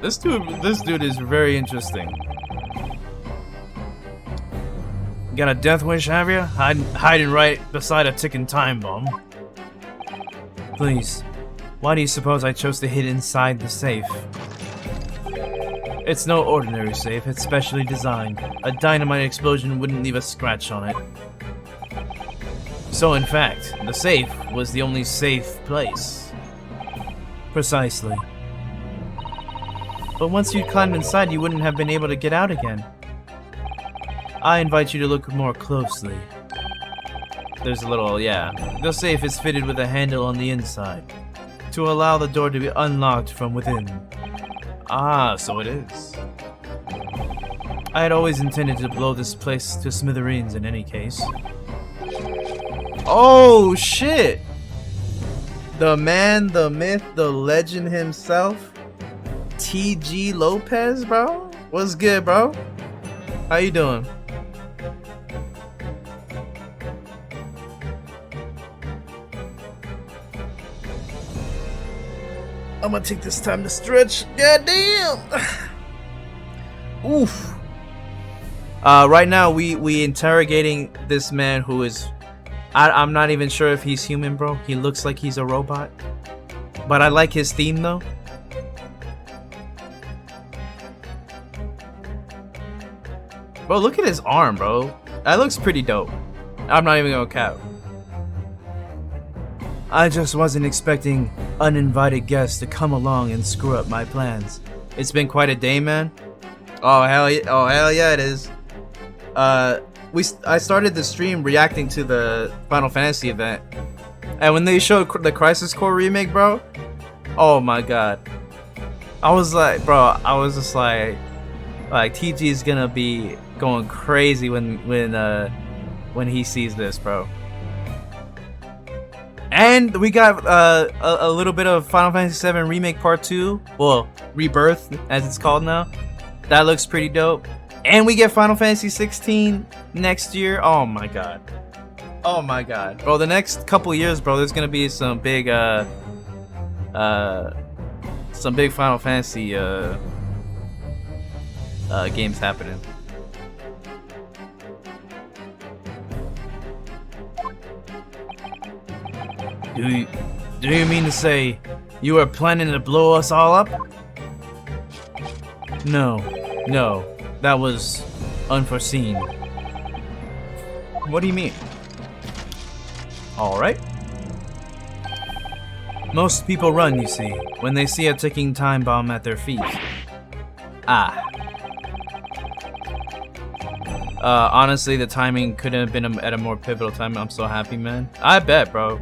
Speaker 1: This dude is very interesting. Got a death wish, have you? Hiding right beside a ticking time bomb. Please, why do you suppose I chose to hid inside the safe? It's no ordinary safe, it's specially designed. A dynamite explosion wouldn't leave a scratch on it. So in fact, the safe was the only safe place. Precisely. But once you'd climbed inside, you wouldn't have been able to get out again. I invite you to look more closely. There's a little, yeah. The safe is fitted with a handle on the inside to allow the door to be unlocked from within. Ah, so it is. I had always intended to blow this place to smithereens in any case. Oh, shit! The man, the myth, the legend himself, TG Lopez, bro? What's good, bro? How you doing? I'm gonna take this time to stretch. Goddamn! Oof. Right now we interrogating this man who is... I'm not even sure if he's human, bro. He looks like he's a robot. But I like his theme, though. Bro, look at his arm, bro. That looks pretty dope. I'm not even gonna cap. I just wasn't expecting uninvited guests to come along and screw up my plans. It's been quite a day, man. Oh, hell yeah, it is. I started the stream reacting to the Final Fantasy event, and when they showed the Crisis Core remake, bro, oh my god, I was like, bro, I was just like TG is gonna be going crazy when he sees this, bro. And we got a little bit of Final Fantasy VII Remake Part 2, well, Rebirth as it's called now. That looks pretty dope. And we get Final Fantasy 16 next year. Oh my god. Oh my god. Bro, the next couple years, bro, there's gonna be some big Final Fantasy games happening. Do you mean to say you are planning to blow us all up? No. That was unforeseen. What do you mean? Alright. Most people run, you see, when they see a ticking time bomb at their feet. Ah. Honestly, the timing couldn't have been at a more pivotal time. I'm so happy, man. I bet, bro.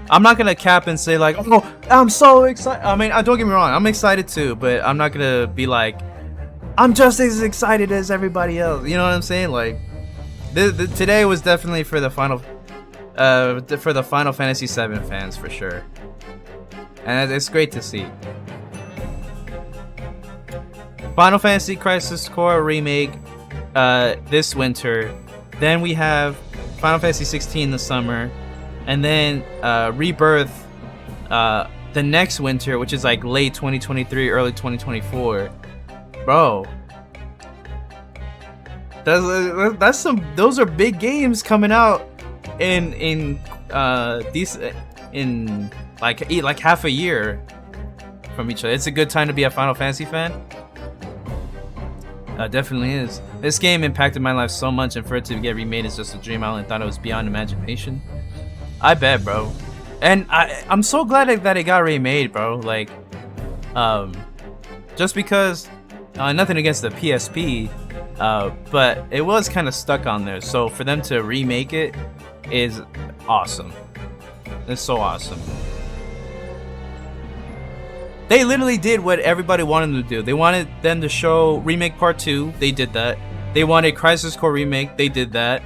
Speaker 1: I'm not gonna cap and say like, oh, I'm so excited. I mean, don't get me wrong, I'm excited too, but I'm not gonna be like, I'm just as excited as everybody else. You know what I'm saying? Like, today was definitely for the Final Fantasy VII fans for sure, and it's great to see. Final Fantasy Crisis Core remake this winter. Then we have Final Fantasy 16 this summer, and then Rebirth the next winter, which is like late 2023, early 2024. Bro, that's some. Those are big games coming out in like half a year from each other. It's a good time to be a Final Fantasy fan. Definitely is. This game impacted my life so much, and for it to get remade is just a dream. I only thought it was beyond imagination. I bet, bro. And I'm so glad that it got remade, bro. Like, just because. Nothing against the PSP, but it was kind of stuck on there. So for them to remake it is awesome. It's so awesome. They literally did what everybody wanted them to do. They wanted them to show Remake Part 2. They did that. They wanted Crisis Core Remake. They did that.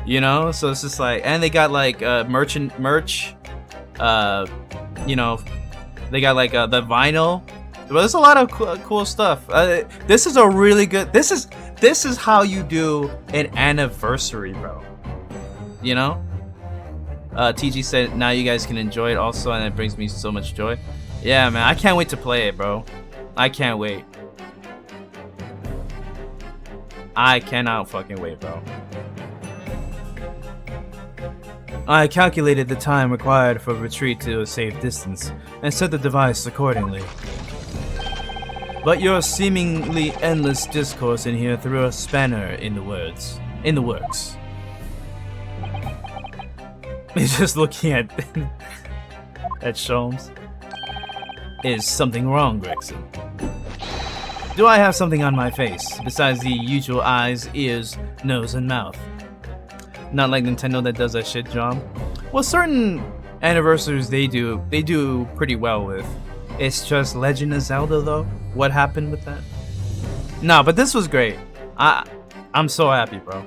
Speaker 1: You know? So it's just like... And they got like merch. You know, they got like the vinyl. But there's a lot of cool stuff. This is a really good. This is how you do an anniversary, bro. You know. TG said now you guys can enjoy it also, and it brings me so much joy. Yeah, man, I can't wait to play it, bro. I can't wait. I cannot fucking wait, bro. I calculated the time required for retreat to a safe distance and set the device accordingly. But your seemingly endless discourse in here threw a spanner in the works. He's just looking at Sholmes. Is something wrong, Gregson? Do I have something on my face besides the usual eyes, ears, nose, and mouth? Not like Nintendo that does that shit job. Well, certain anniversaries they do pretty well with. It's just Legend of Zelda though. What happened with that? No, but this was great. I'm so happy, bro.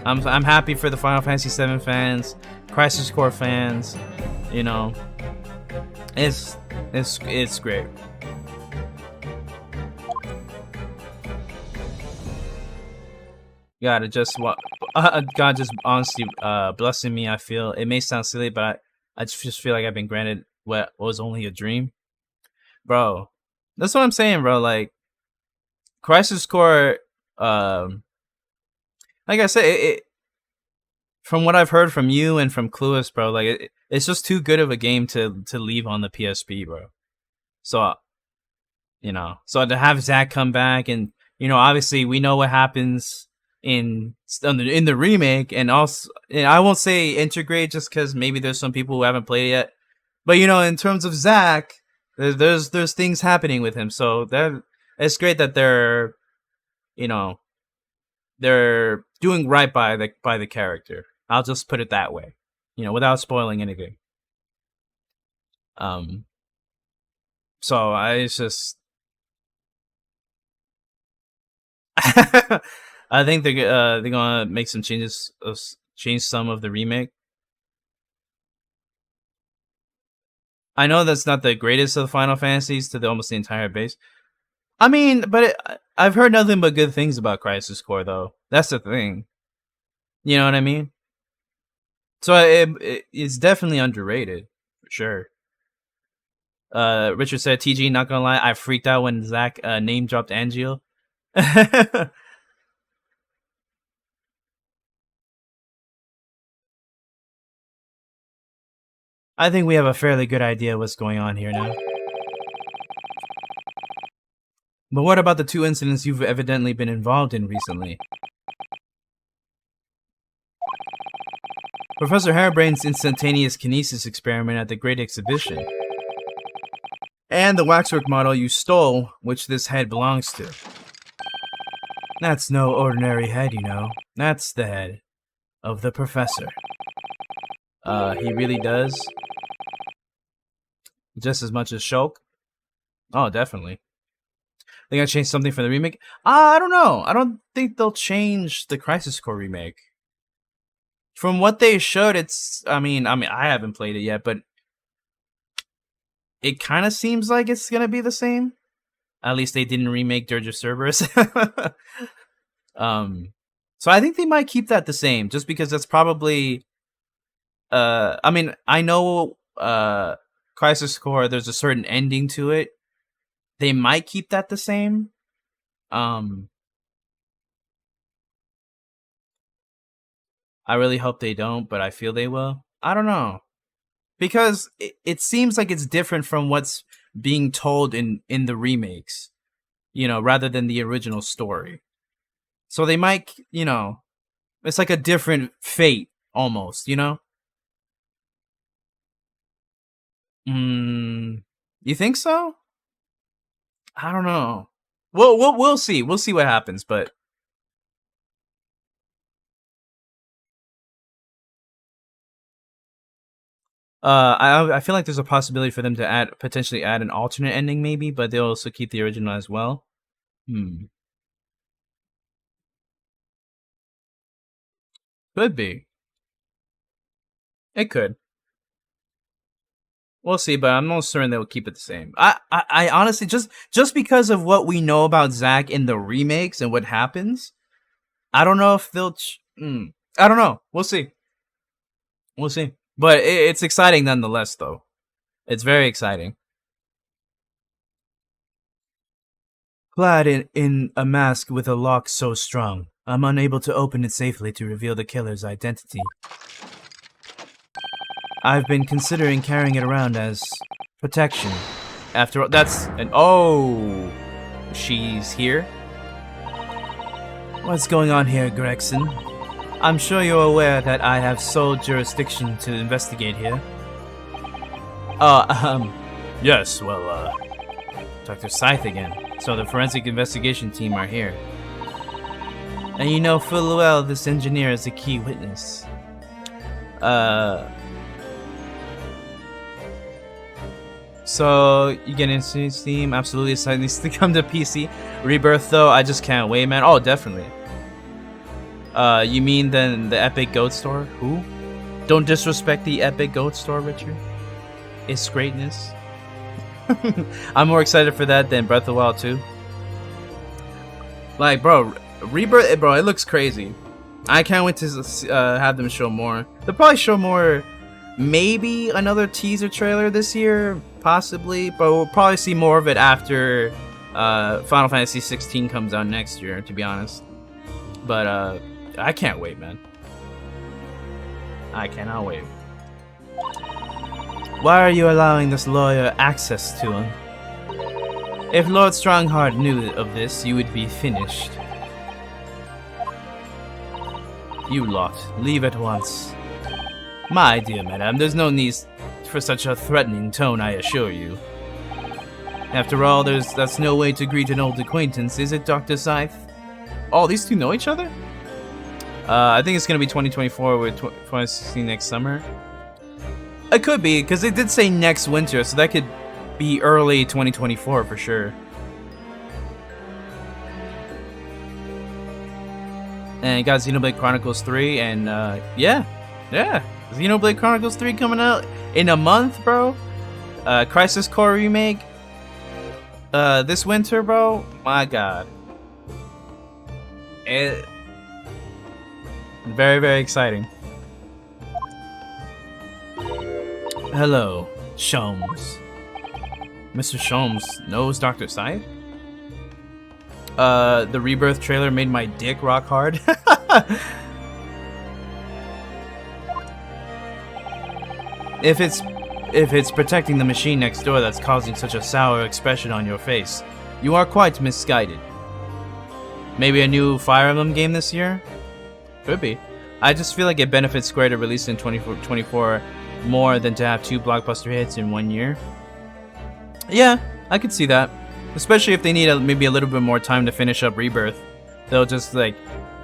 Speaker 1: I'm happy for the Final Fantasy VII fans, Crisis Core fans. You know, it's great. God just honestly blessing me. I feel it may sound silly, but I just feel like I've been granted what was only a dream, bro. That's what I'm saying, bro. Like Crisis Core, like I said, from what I've heard from you and from Clueless, bro, like it's just too good of a game to leave on the PSP, bro. So, you know, so to have Zach come back and, you know, obviously we know what happens in the remake, and also, and I won't say integrate just because maybe there's some people who haven't played it yet, but you know, in terms of Zach, there's things happening with him, so that it's great that they're, you know, they're doing right by the character. I'll just put it that way, you know, without spoiling anything. So it's just I think they're gonna make some changes, change some of the remake. I know that's not the greatest of the Final Fantasies to almost the entire base. I mean, but I've heard nothing but good things about Crisis Core, though. That's the thing. You know what I mean? So it's definitely underrated, for sure. Richard said, TG, not gonna lie, I freaked out when Zach name dropped Angel. I think we have a fairly good idea what's going on here now. But what about the two incidents you've evidently been involved in recently? Professor Harebrain's instantaneous kinesis experiment at the Great Exhibition. And the waxwork model you stole, which this head belongs to. That's no ordinary head, you know. That's the head of the professor. He really does. Just as much as Shulk? Oh, definitely. They gotta change something for the remake? I don't know. I don't think they'll change the Crisis Core remake. From what they showed, it's... I mean, I haven't played it yet, but... it kind of seems like it's gonna be the same. At least they didn't remake Dirge of Cerberus. So I think they might keep that the same, just because that's probably... I mean, I know... Crisis Core, there's a certain ending to it. They might keep that the same. I really hope they don't, but I feel they will. I don't know. Because it seems like it's different from what's being told in the remakes, you know, rather than the original story. So they might, you know, it's like a different fate, almost, you know? You think so? I don't know. We'll see. We'll see what happens, but I feel like there's a possibility for them to potentially add an alternate ending, maybe, but they'll also keep the original as well. Could be. It could. We'll see, but I'm almost certain they'll keep it the same. I honestly, just because of what we know about Zack in the remakes and what happens, I don't know if they'll... I don't know. We'll see. We'll see. But it's exciting nonetheless, though. It's very exciting. Clad in a mask with a lock so strong, I'm unable to open it safely to reveal the killer's identity. I've been considering carrying it around as protection. After all, that's an... Oh! She's here? What's going on here, Gregson? I'm sure you're aware that I have sole jurisdiction to investigate here. Yes, well, Dr. Scythe again. So the forensic investigation team are here. And you know full well this engineer is a key witness. So you get into Steam, absolutely excited needs to come to PC. Rebirth though, I just can't wait, man. Oh, definitely. You mean then the Epic Goat Store? Who? Don't disrespect the Epic Goat Store, Richard. It's greatness. I'm more excited for that than Breath of the Wild 2. Like, bro, Rebirth, bro, it looks crazy. I can't wait to have them show more. They'll probably show more, maybe another teaser trailer this year, possibly, but we'll probably see more of it after Final Fantasy 16 comes out next year, to be honest. But I can't wait, man. I cannot wait. Why are you allowing this lawyer access to him? If Lord Strongheart knew of this, you would be finished. You lot, leave at once. My dear madam, there's no need for such a threatening tone, I assure you. After all, that's no way to greet an old acquaintance, is it, Dr. Scythe? Oh, these two know each other? I think it's gonna be 2024 with 2016 next summer. It could be, because it did say next winter, so that could be early 2024 for sure. And you got Xenoblade Chronicles 3, and yeah, Xenoblade Chronicles 3 coming out in a month, bro. Crisis Core remake this winter, bro. My God, very, very exciting. Hello, Sholmes. Mr. Sholmes knows Dr. Scythe? The Rebirth trailer made my dick rock hard. If it's protecting the machine next door that's causing such a sour expression on your face, you are quite misguided. Maybe a new Fire Emblem game this year? Could be. I just feel like it benefits Square to release in 2024 more than to have 2 blockbuster hits in 1 year. Yeah, I could see that. Especially if they need maybe a little bit more time to finish up Rebirth. They'll just like,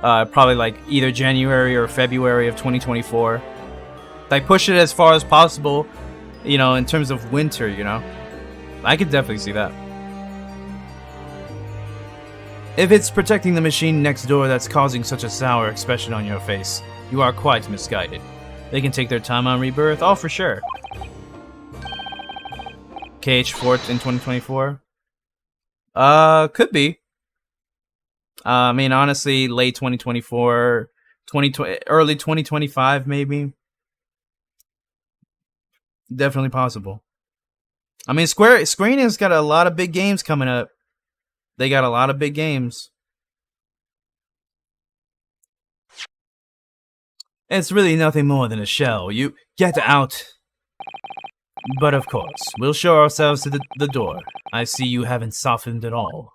Speaker 1: probably like either January or February of 2024. Like push it as far as possible, you know, in terms of winter, you know. I could definitely see that. If it's protecting the machine next door that's causing such a sour expression on your face, you are quite misguided. They can take their time on Rebirth, oh for sure. KH4 in 2024? Could be. I mean, honestly, late 2024, early 2025, maybe. Definitely possible. I mean, Square Enix got a lot of big games coming up. They got a lot of big games. It's really nothing more than a shell. You get out. But of course, we'll show ourselves to the door. I see you haven't softened at all.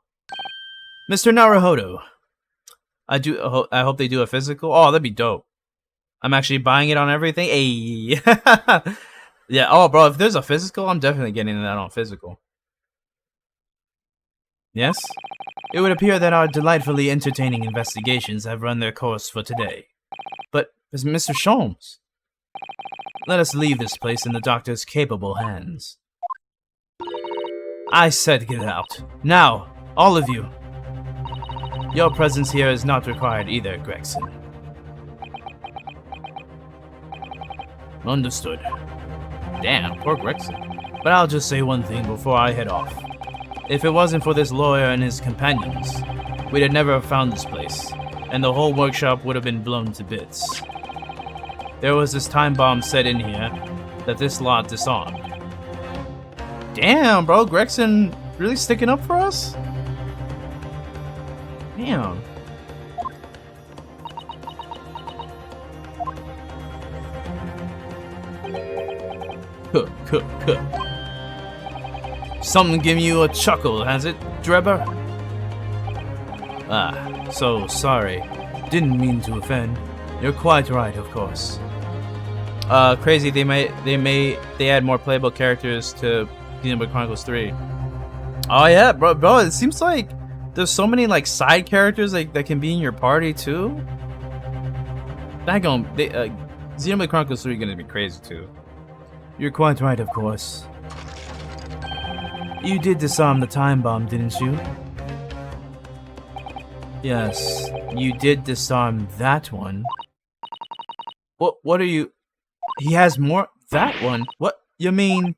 Speaker 1: Mr. Naruhodo. I hope they do a physical. Oh, that'd be dope. I'm actually buying it on everything. Hey. Yeah, oh bro, if there's a physical, I'm definitely getting that on physical. Yes? It would appear that our delightfully entertaining investigations have run their course for today. But, Mr. Sholmes, let us leave this place in the doctor's capable hands. I said get out. Now, all of you. Your presence here is not required either, Gregson. Understood. Damn, poor Gregson. But I'll just say one thing before I head off. If it wasn't for this lawyer and his companions, we'd have never found this place, and the whole workshop would have been blown to bits. There was this time bomb set in here that this lot disarmed. Damn, bro, Gregson really sticking up for us? Damn. Something giving you a chuckle, has it, Drebber? Ah, so sorry. Didn't mean to offend. You're quite right, of course. Crazy. They add more playable characters to Xenoblade Chronicles 3. Oh yeah, bro. It seems like there's so many like side characters like that can be in your party too. Xenoblade Chronicles 3 gonna be crazy too. You're quite right, of course. You did disarm the time bomb, didn't you? Yes, you did disarm that one. What are you? He has more. That one? What? You mean?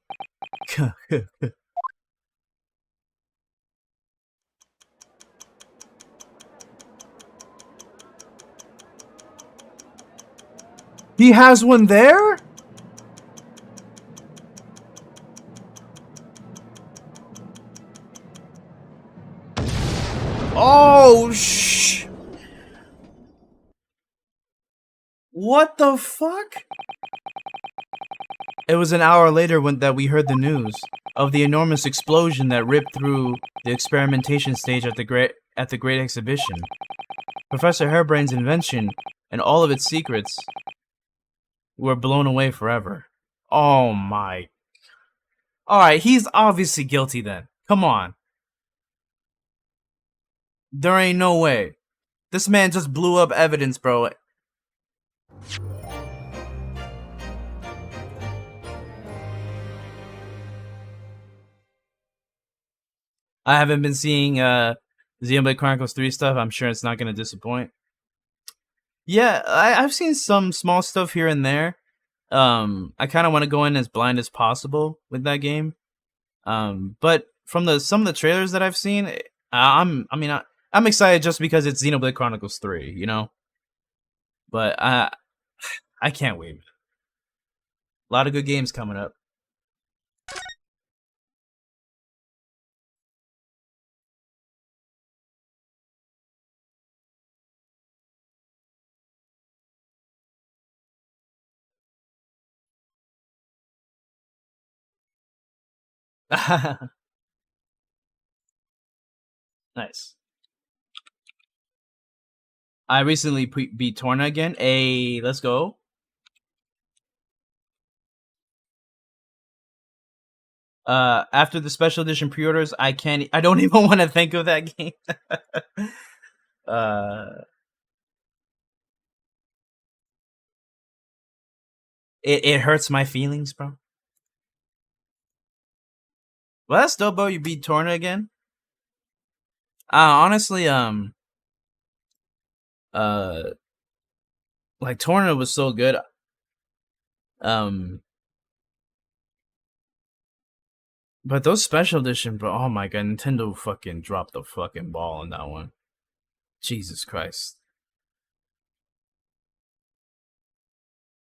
Speaker 1: He has one there? Oh, what the fuck? It was an hour later that we heard the news of the enormous explosion that ripped through the experimentation stage at the Great Exhibition. Professor Hairbrain's invention and all of its secrets were blown away forever. Oh my. Alright, he's obviously guilty then. Come on. There ain't no way. This man just blew up evidence, bro. I haven't been seeing Xenoblade Chronicles 3 stuff. I'm sure it's not going to disappoint. Yeah, I've seen some small stuff here and there. I kind of want to go in as blind as possible with that game. But from some of the trailers that I've seen, I'm excited just because it's Xenoblade Chronicles 3, you know? But I can't wait. A lot of good games coming up. Nice. I recently beat Torna again. Hey, let's go. After the special edition pre-orders, I don't even want to think of that game. It hurts my feelings, bro. Well, that's dope, bro. You beat Torna again. Honestly, like Torna was so good. But those special edition, bro. Oh my god, Nintendo fucking dropped the fucking ball on that one. Jesus Christ.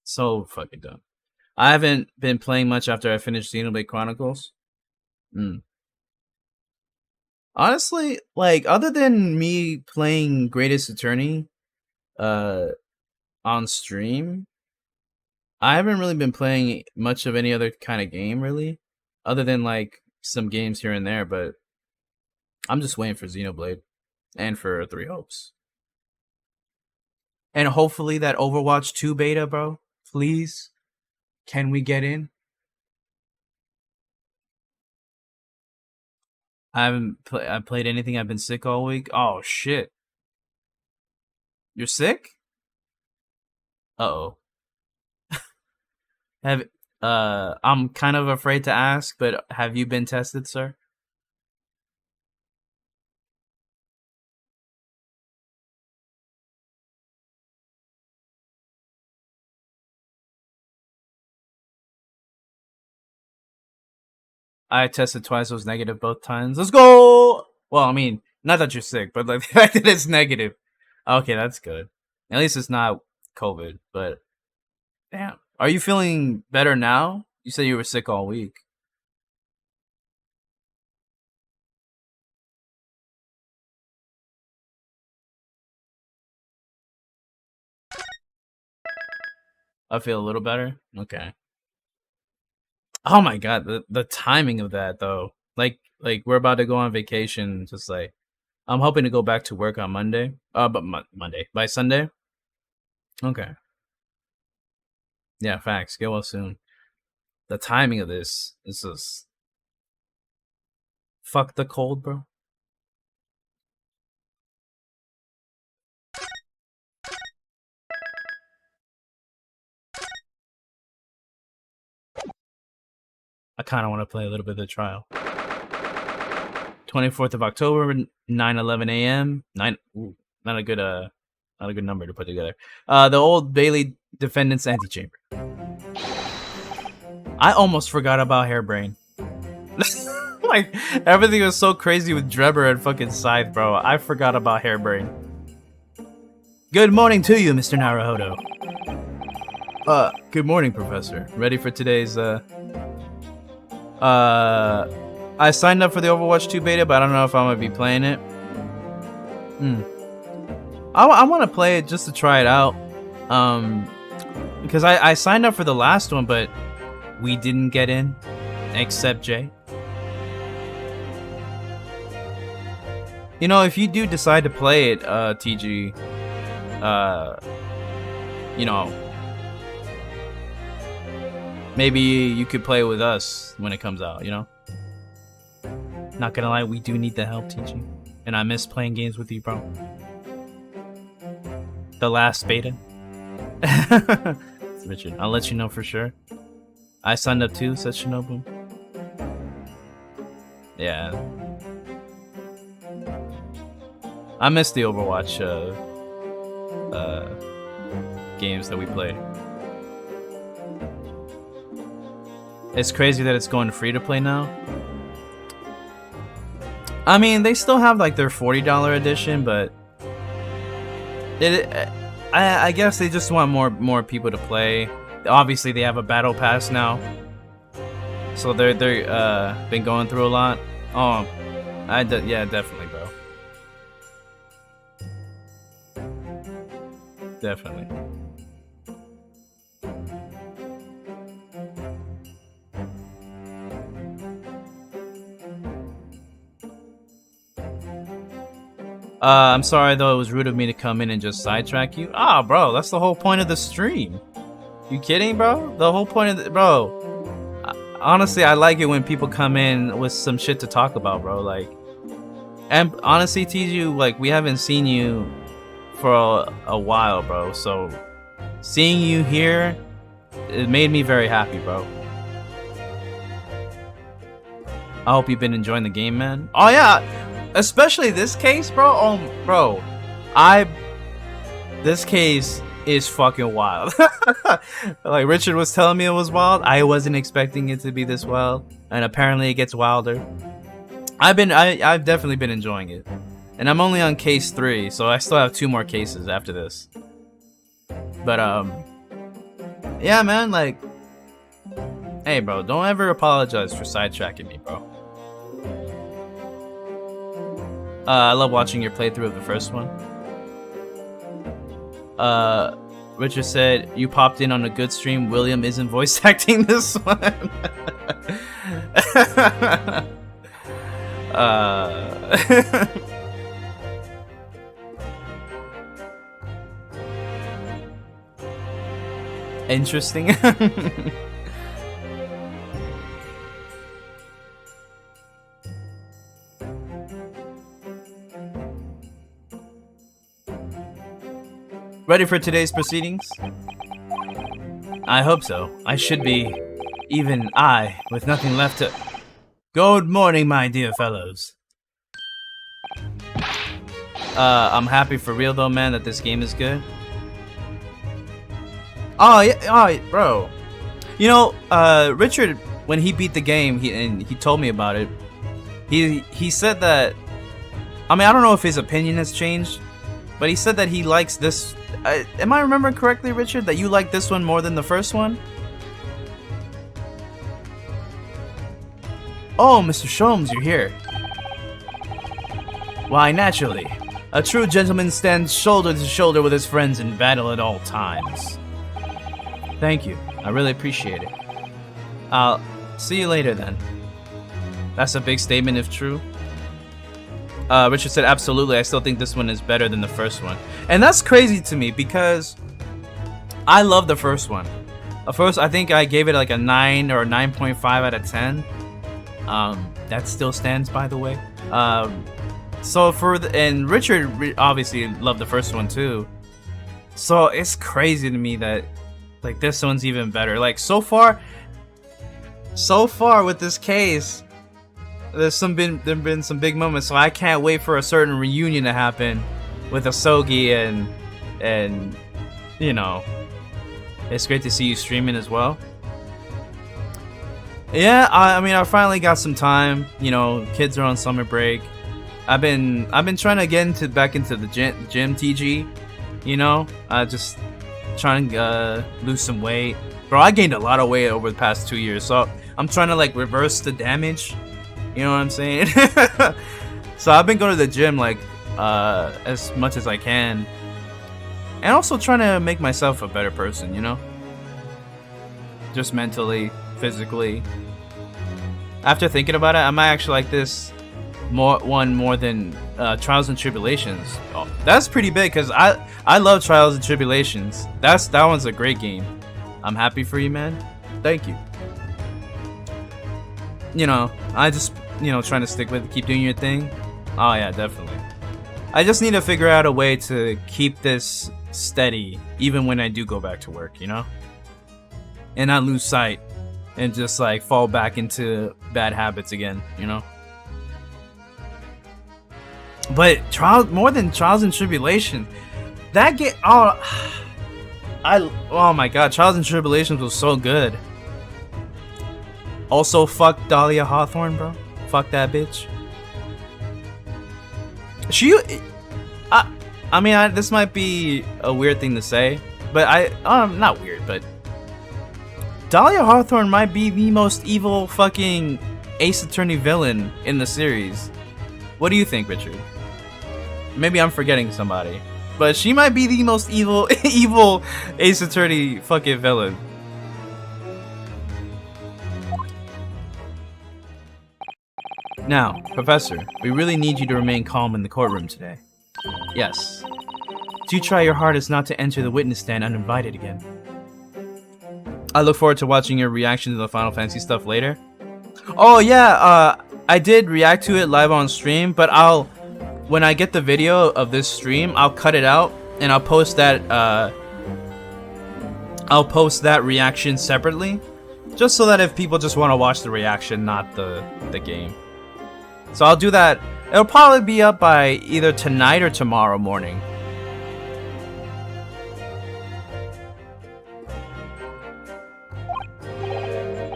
Speaker 1: So fucking dumb. I haven't been playing much after I finished Xenoblade Chronicles. Honestly, like other than me playing Greatest Attorney on stream, I haven't really been playing much of any other kind of game really, other than like some games here and there, but I'm just waiting for Xenoblade and for Three Hopes. And hopefully that Overwatch 2 beta, bro. Please, can we get in? I haven't played anything. I've been sick all week. Oh shit. You're sick? Uh-oh. I'm kind of afraid to ask, but have you been tested, sir? I tested twice, was negative both times. Let's go! Well, I mean, not that you're sick, but like the fact that it's negative. Okay, that's good. At least it's not COVID, but damn. Are you feeling better now? You said you were sick all week. I feel a little better? Okay. Oh my god, the timing of that though. Like we're about to go on vacation, just like I'm hoping to go back to work on Monday. But Monday by Sunday. Okay. Yeah, facts. Get well soon. The timing of this is just fuck the cold, bro. I kind of want to play a little bit of the trial. 24th of October, 9:11 a.m. Ooh, not a good number to put together. The Old Bailey Defendant's Antechamber. I almost forgot about Hairbrain. Like, everything was so crazy with Drebber and fucking Scythe, bro. I forgot about Hairbrain. Good morning to you, Mr. Naruhodo. Good morning, Professor. Ready for today's, I signed up for the Overwatch 2 beta, but I don't know if I'm gonna be playing it. I want to play it just to try it out. Because I signed up for the last one, but we didn't get in, except Jay. You know, if you do decide to play it, TG, you know, maybe you could play with us when it comes out, you know? Not gonna lie, we do need the help, TG. And I miss playing games with you, bro. The last beta. Richard, I'll let you know for sure. I signed up too, said Shinobu. Yeah. I miss the Overwatch games that we played. It's crazy that it's going free to play now. I mean, they still have like their $40 edition, but I guess they just want more people to play. Obviously, they have a battle pass now, so they're been going through a lot. Oh, yeah, definitely, bro. Definitely. I'm sorry though, it was rude of me to come in and just sidetrack you. Ah, bro, that's the whole point of the stream. You kidding, bro? The whole point of the, bro. Honestly, I like it when people come in with some shit to talk about, bro. Like, and honestly, TG, like, we haven't seen you for a while, bro. So, seeing you here, it made me very happy, bro. I hope you've been enjoying the game, man. Oh yeah, especially this case, bro. Oh, bro, this case is fucking wild. Like Richard was telling me it was wild. I wasn't expecting it to be this wild, and apparently it gets wilder. I've definitely been enjoying it, and I'm only on case 3, so I still have 2 more cases after this. But yeah, man, like, hey, bro, don't ever apologize for sidetracking me, bro. I love watching your playthrough of the first one. Richard said, you popped in on a good stream. William isn't voice acting this one. Interesting. Ready for today's proceedings? I hope so. I should be. Even I, with nothing left to... Good morning, my dear fellows. I'm happy for real though, man, that this game is good. Oh, yeah, oh, bro. You know, Richard, when he beat the game, he told me about it. He said that... I mean, I don't know if his opinion has changed, but he said that he likes this... am I remembering correctly, Richard, that you like this one more than the first one? Oh, Mr. Sholmes, you're here. Why, naturally. A true gentleman stands shoulder to shoulder with his friends in battle at all times. Thank you. I really appreciate it. I'll see you later, then. That's a big statement if true. Richard said, absolutely, I still think this one is better than the first one. And that's crazy to me because I love the first one. First, I think I gave it like a 9 or 9.5 out of 10. That still stands, by the way. So and Richard obviously loved the first one too. So it's crazy to me that like this one's even better. Like so far with this case, there's been some big moments. So I can't wait for a certain reunion to happen with Asogi and you know, it's great to see you streaming as well. Yeah, I mean, I finally got some time. You know, kids are on summer break. I've been trying to get back into the gym TG. You know, just trying to lose some weight. Bro, I gained a lot of weight over the past 2 years, so I'm trying to like reverse the damage. You know what I'm saying? So I've been going to the gym like as much as I can, and also trying to make myself a better person. You know, just mentally, physically. After thinking about it, I might actually like this more than Trials and Tribulations. Oh, that's pretty big because I love Trials and Tribulations. That one's a great game. I'm happy for you, man. Thank you. You know, I just trying to stick with it, keep doing your thing. Oh yeah, definitely. I just need to figure out a way to keep this steady even when I do go back to work, you know, and not lose sight and just like fall back into bad habits again, you know. But more than Trials and Tribulation, that game, oh my god, Trials and Tribulations was so good. Also, fuck Dahlia Hawthorne, bro. Fuck that bitch. I mean, this might be a weird thing to say, but not weird, but Dahlia Hawthorne might be the most evil fucking Ace Attorney villain in the series. What do you think, Richard? Maybe I'm forgetting somebody, but she might be the most evil Ace Attorney fucking villain. Now, Professor, we really need you to remain calm in the courtroom today. Yes. Do try your hardest not to enter the witness stand uninvited again. I look forward to watching your reaction to the Final Fantasy stuff later. Oh yeah, I did react to it live on stream, but when I get the video of this stream, I'll cut it out and I'll post that reaction separately, just so that if people just want to watch the reaction, not the game. So I'll do that. It'll probably be up by either tonight or tomorrow morning.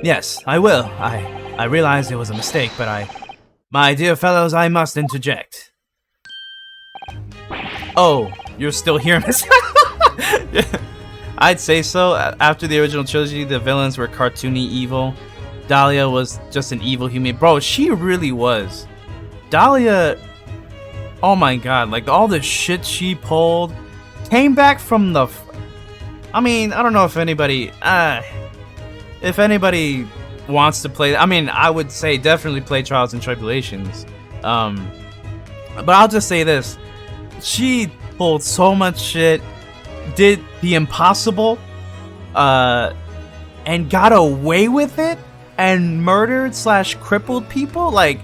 Speaker 1: Yes, I will. I realized it was a mistake, but my dear fellows, I must interject. Oh, you're still here, Miss? Yeah, I'd say so. After the original trilogy, the villains were cartoony evil. Dahlia was just an evil human. Bro, she really was. Dahlia, oh my god, like all the shit she pulled came back from the... I mean, I don't know if anybody wants to play... I mean, I would say definitely play Trials and Tribulations. But I'll just say this. She pulled so much shit, did the impossible, and got away with it, and murdered / crippled people. Like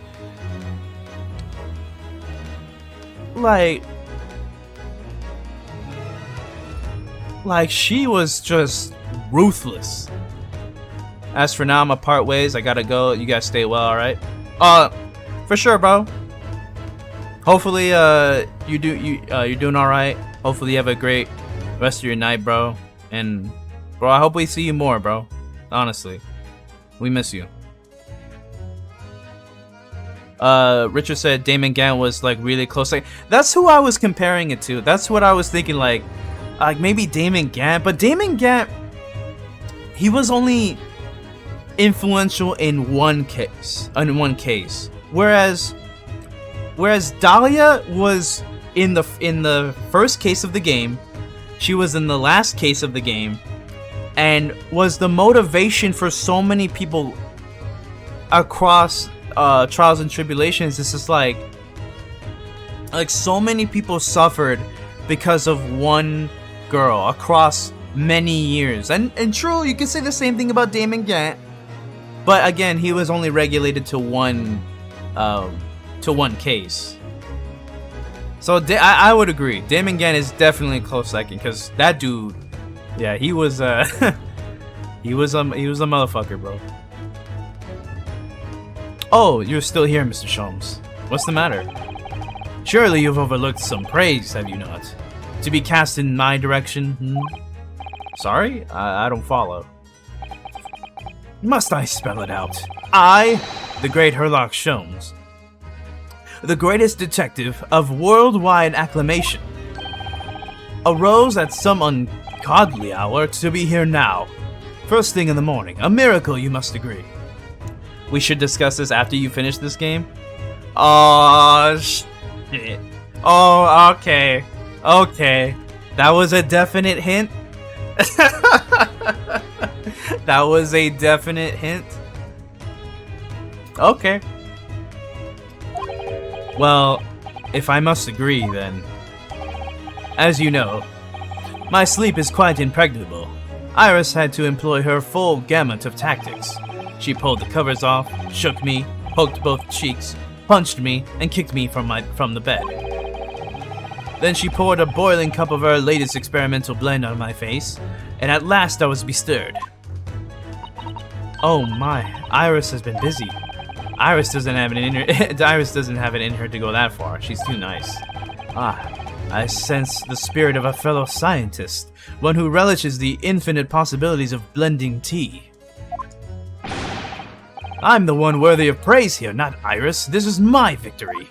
Speaker 1: she was just ruthless. As for now, I'm a part ways. I gotta go. You guys stay well, alright? For sure, bro. Hopefully, you're doing alright. Hopefully you have a great rest of your night, bro. And, bro, I hope we see you more, bro. Honestly. We miss you. Richard said Damon Gant was like really close. Like, that's who I was comparing it to. That's what I was thinking, like maybe Damon Gant. But Damon Gant, he was only influential in one case. Whereas Dahlia was in the first case of the game. She was in the last case of the game, and was the motivation for so many people across Trials and Tribulations. It's just like so many people suffered because of one girl across many years. And true, you could say the same thing about Damon Gant. But again, he was only regulated to one case. So I would agree. Damon Gant is definitely a close second, because that dude, yeah, he was he was a motherfucker, bro. Oh, you're still here, Mr. Sholmes. What's the matter? Surely you've overlooked some praise, have you not? To be cast in my direction? Sorry? I don't follow. Must I spell it out? I, the great Herlock Sholmes, the greatest detective of worldwide acclamation, arose at some ungodly hour to be here now. First thing in the morning. A miracle, you must agree. We should discuss this after you finish this game? Oh, shit. Oh, okay. Okay. That was a definite hint? That was a definite hint? Okay. Well, if I must agree, then. As you know, my sleep is quite impregnable. Iris had to employ her full gamut of tactics. She pulled the covers off, shook me, poked both cheeks, punched me, and kicked me from the bed. Then she poured a boiling cup of her latest experimental blend on my face, and at last I was bestirred. Oh my, Iris has been busy. Iris doesn't have it in her. Iris doesn't have it in her to go that far. She's too nice. Ah, I sense the spirit of a fellow scientist, one who relishes the infinite possibilities of blending tea. I'm the one worthy of praise here, not Iris. This is my victory.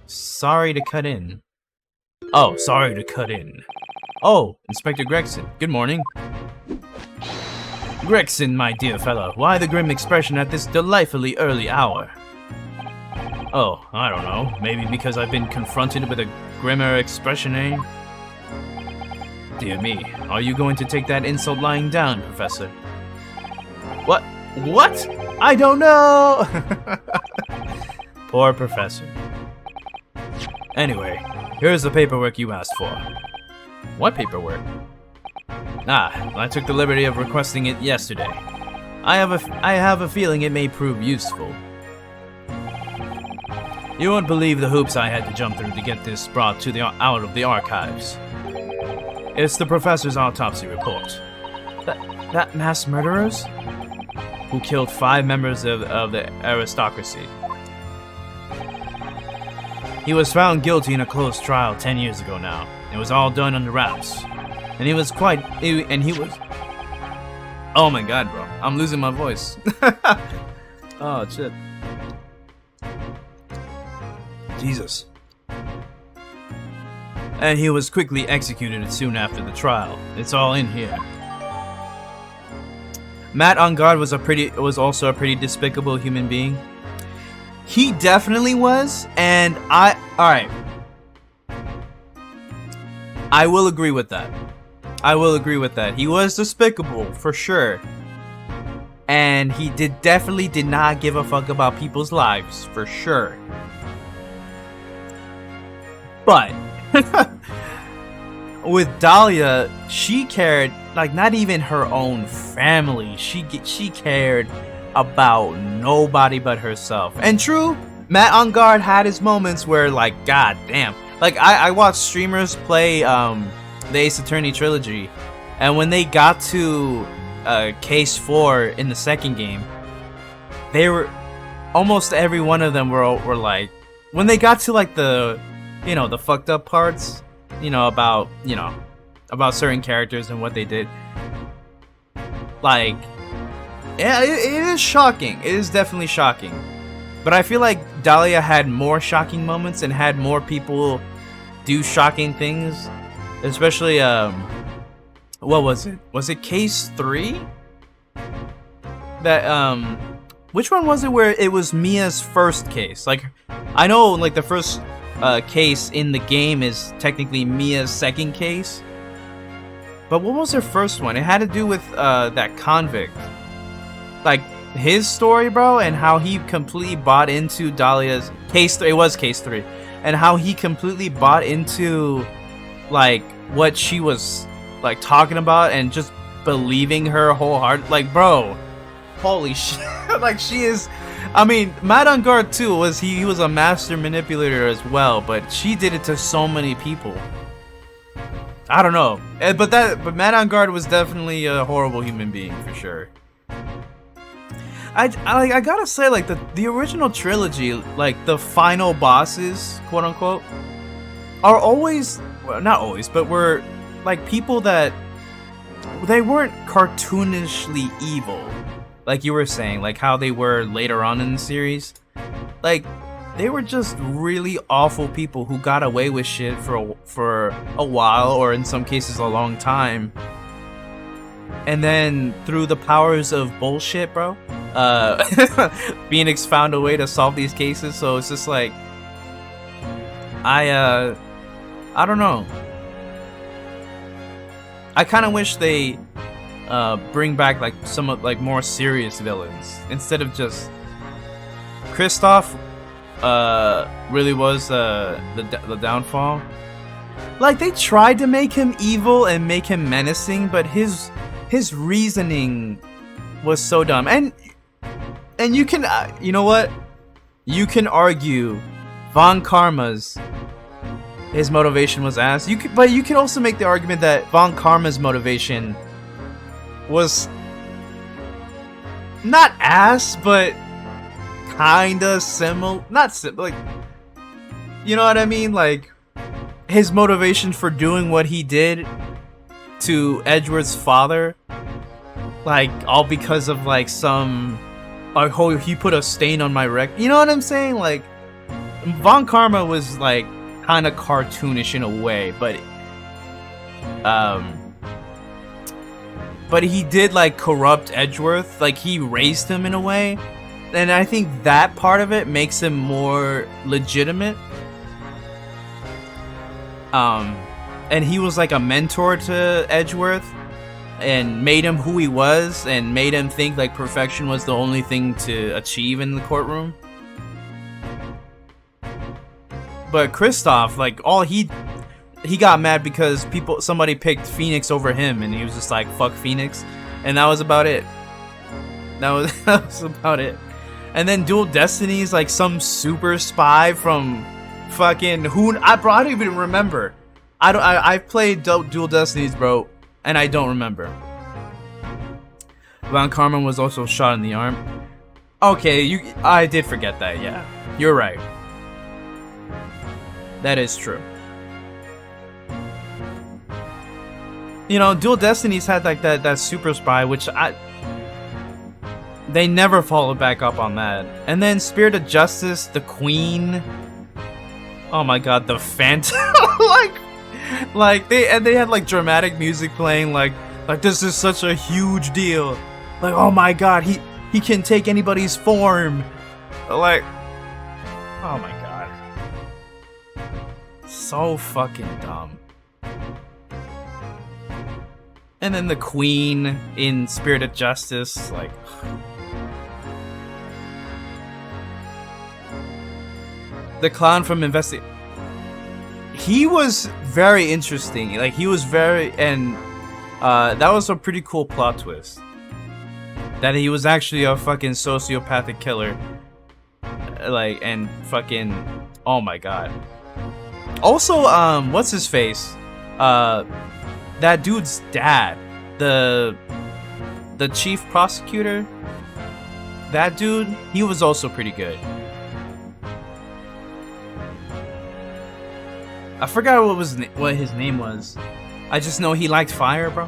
Speaker 1: Sorry to cut in. Oh, sorry to cut in. Oh, Inspector Gregson. Good morning. Gregson, my dear fellow, why the grim expression at this delightfully early hour? Oh, I don't know. Maybe because I've been confronted with a grimmer expression, eh? Dear me, are you going to take that insult lying down, Professor? What? What? I don't know! Poor Professor. Anyway, here's the paperwork you asked for. What paperwork? Ah, I took the liberty of requesting it yesterday. I have a feeling it may prove useful. You won't believe the hoops I had to jump through to get this brought out of the archives. It's the professor's autopsy report. That mass murderers? Who killed 5 members of the aristocracy. He was found guilty in a closed trial 10 years ago now. It was all done under wraps. And he was oh my god, bro. I'm losing my voice. Oh, shit. Jesus. And he was quickly executed soon after the trial. It's all in here. Matt on guard was also a pretty despicable human being. He definitely was, and alright. I will agree with that. I will agree with that. He was despicable, for sure. And he definitely did not give a fuck about people's lives, for sure. But with Dahlia, she cared, like, not even her own family. She cared about nobody but herself. And true, Matt on guard had his moments where, like, god damn. Like, I watched streamers play the Ace Attorney trilogy, and when they got to case 4 in the second game, they were, almost every one of them were like, when they got to, like, the, you know, the fucked up parts, about certain characters and what they did, like, yeah, it is shocking. It is definitely shocking. But I feel like Dahlia had more shocking moments and had more people do shocking things. Especially, what was it? Was it case 3? That, which one was it where it was Mia's first case? Like, I know, like, the first case in the game is technically Mia's second case. But what was her first one? It had to do with that convict. Like, his story, bro, and how he completely bought into Dahlia's case 3. It was case 3. And how he completely bought into, like, what she was like talking about and just believing her wholeheartedly. Like, bro, holy shit. Like, she is. I mean, Madame Guard too was he was a master manipulator as well, but she did it to so many people. I don't know, but Madame Guard was definitely a horrible human being for sure. I gotta say, like the original trilogy, like the final bosses, quote unquote, are always, well, not always, but were like people that they weren't cartoonishly evil. Like you were saying, like how they were later on in the series. Like, they were just really awful people who got away with shit for a while, or in some cases a long time. And then through the powers of bullshit, bro, Phoenix found a way to solve these cases. So it's just like, I don't know. I kind of wish they bring back like some of like more serious villains instead of just Kristoff. Really was the downfall. Like, they tried to make him evil and make him menacing, but his reasoning was so dumb. And you can you know what? You can argue Von Karma's his motivation was ass. But you can also make the argument that Von Karma's motivation was not ass, but kinda similar. Not like, you know what I mean? Like, his motivation for doing what he did to Edgeworth's father, like, all because of like some, like, oh, he put a stain on my record. You know what I'm saying? Like, Von Karma was like kind of cartoonish in a way, but he did like corrupt Edgeworth. Like, he raised him in a way, and I think that part of it makes him more legitimate. And he was like a mentor to Edgeworth and made him who he was and made him think like perfection was the only thing to achieve in the courtroom. But Kristoff, like, all he got mad because somebody picked Phoenix over him, and he was just like, fuck Phoenix, and that was about it. That was about it. And then Dual Destinies, like some super spy from fucking I don't even remember. I've played Dual Destinies, bro, and I don't remember. Von Karma was also shot in the arm. Okay, I did forget that. Yeah, you're right. That is true. You know, Dual Destinies had like that super spy, which they never followed back up on that. And then Spirit of Justice, the Queen. Oh my god, the Phantom. like they had like dramatic music playing, like this is such a huge deal. Like, oh my god, he can take anybody's form. Like, oh my god. So fucking dumb. And then the Queen in Spirit of Justice, like, the clown from he was very interesting. Like, he was very, and that was a pretty cool plot twist. That he was actually a fucking sociopathic killer. Like, and fucking, oh my god. Also, what's his face? That dude's dad, the chief prosecutor. That dude, he was also pretty good. I forgot what his name was. I just know he liked fire, bro.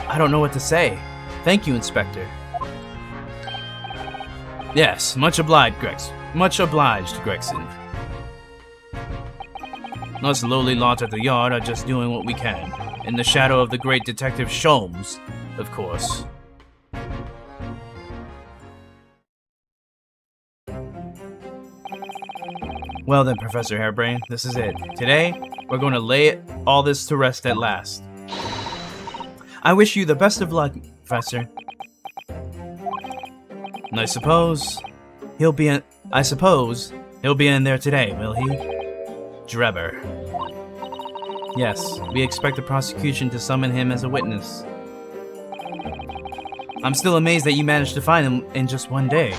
Speaker 1: I don't know what to say. Thank you, Inspector. Yes, much obliged, Gregson. Us lowly lot at the yard are just doing what we can, in the shadow of the great Detective Sholmes, of course. Well then, Professor Hairbrain, this is it. Today, we're going to lay all this to rest at last. I wish you the best of luck, Professor. And I suppose he'll be in there today, will he? Drebber. Yes, we expect the prosecution to summon him as a witness. I'm still amazed that you managed to find him in just one day.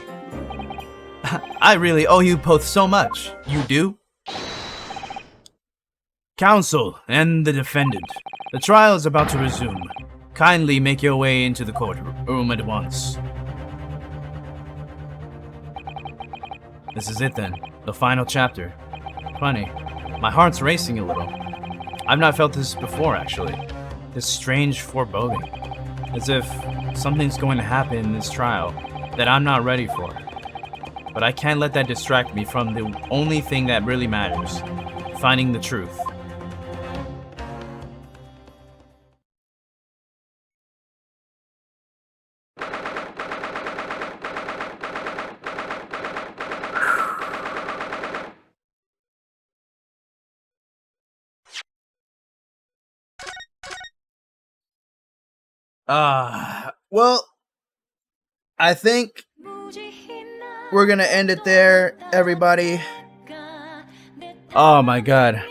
Speaker 1: I really owe you both so much. You do? Counsel and the defendant. The trial is about to resume. Kindly make your way into the courtroom at once. This is it then. The final chapter. Funny. My heart's racing a little. I've not felt this before, actually. This strange foreboding. As if something's going to happen in this trial that I'm not ready for. But I can't let that distract me from the only thing that really matters. Finding the truth. Well, I think we're gonna end it there, everybody. Oh my god.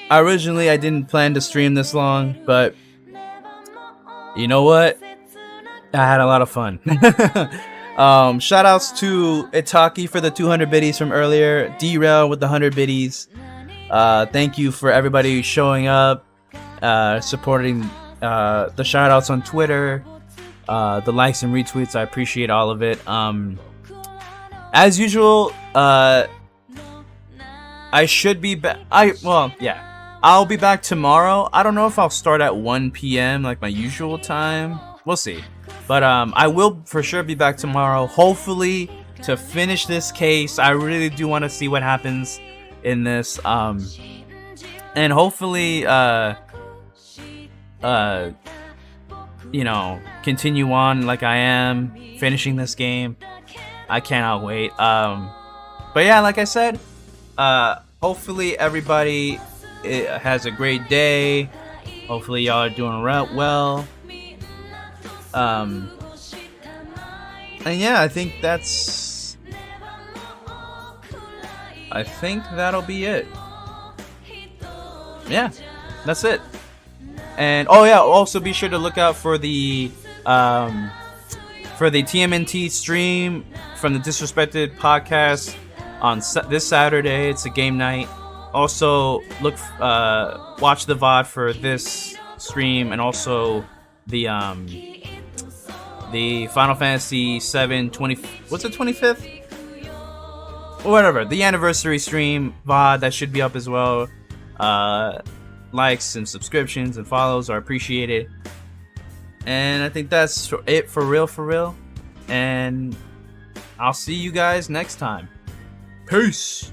Speaker 1: Originally I didn't plan to stream this long, but you know what? I had a lot of fun. Shout outs to Itaki for the 200 biddies from earlier, Derail with the 100 biddies. Thank you for everybody showing up, supporting the shout outs on Twitter, the likes and retweets. I appreciate all of it. As usual, I should be back. I'll be back tomorrow. I don't know if I'll start at 1 p.m. like my usual time. We'll see. But I will for sure be back tomorrow, hopefully to finish this case. I really do want to see what happens in this, and hopefully you know, continue on like I am finishing this game. I cannot wait. But yeah, like I said, hopefully everybody has a great day. Hopefully y'all are doing well. And yeah, I think that'll be it. Yeah, that's it. And oh yeah, also be sure to look out for the TMNT stream from the Disrespected podcast on this Saturday. It's a game night. Also watch the VOD for this stream, and also the Final Fantasy 7 what's it, 25th? Or whatever, the anniversary stream VOD that should be up as well. Likes and subscriptions and follows are appreciated. And I think that's it for real. And I'll see you guys next time. Peace.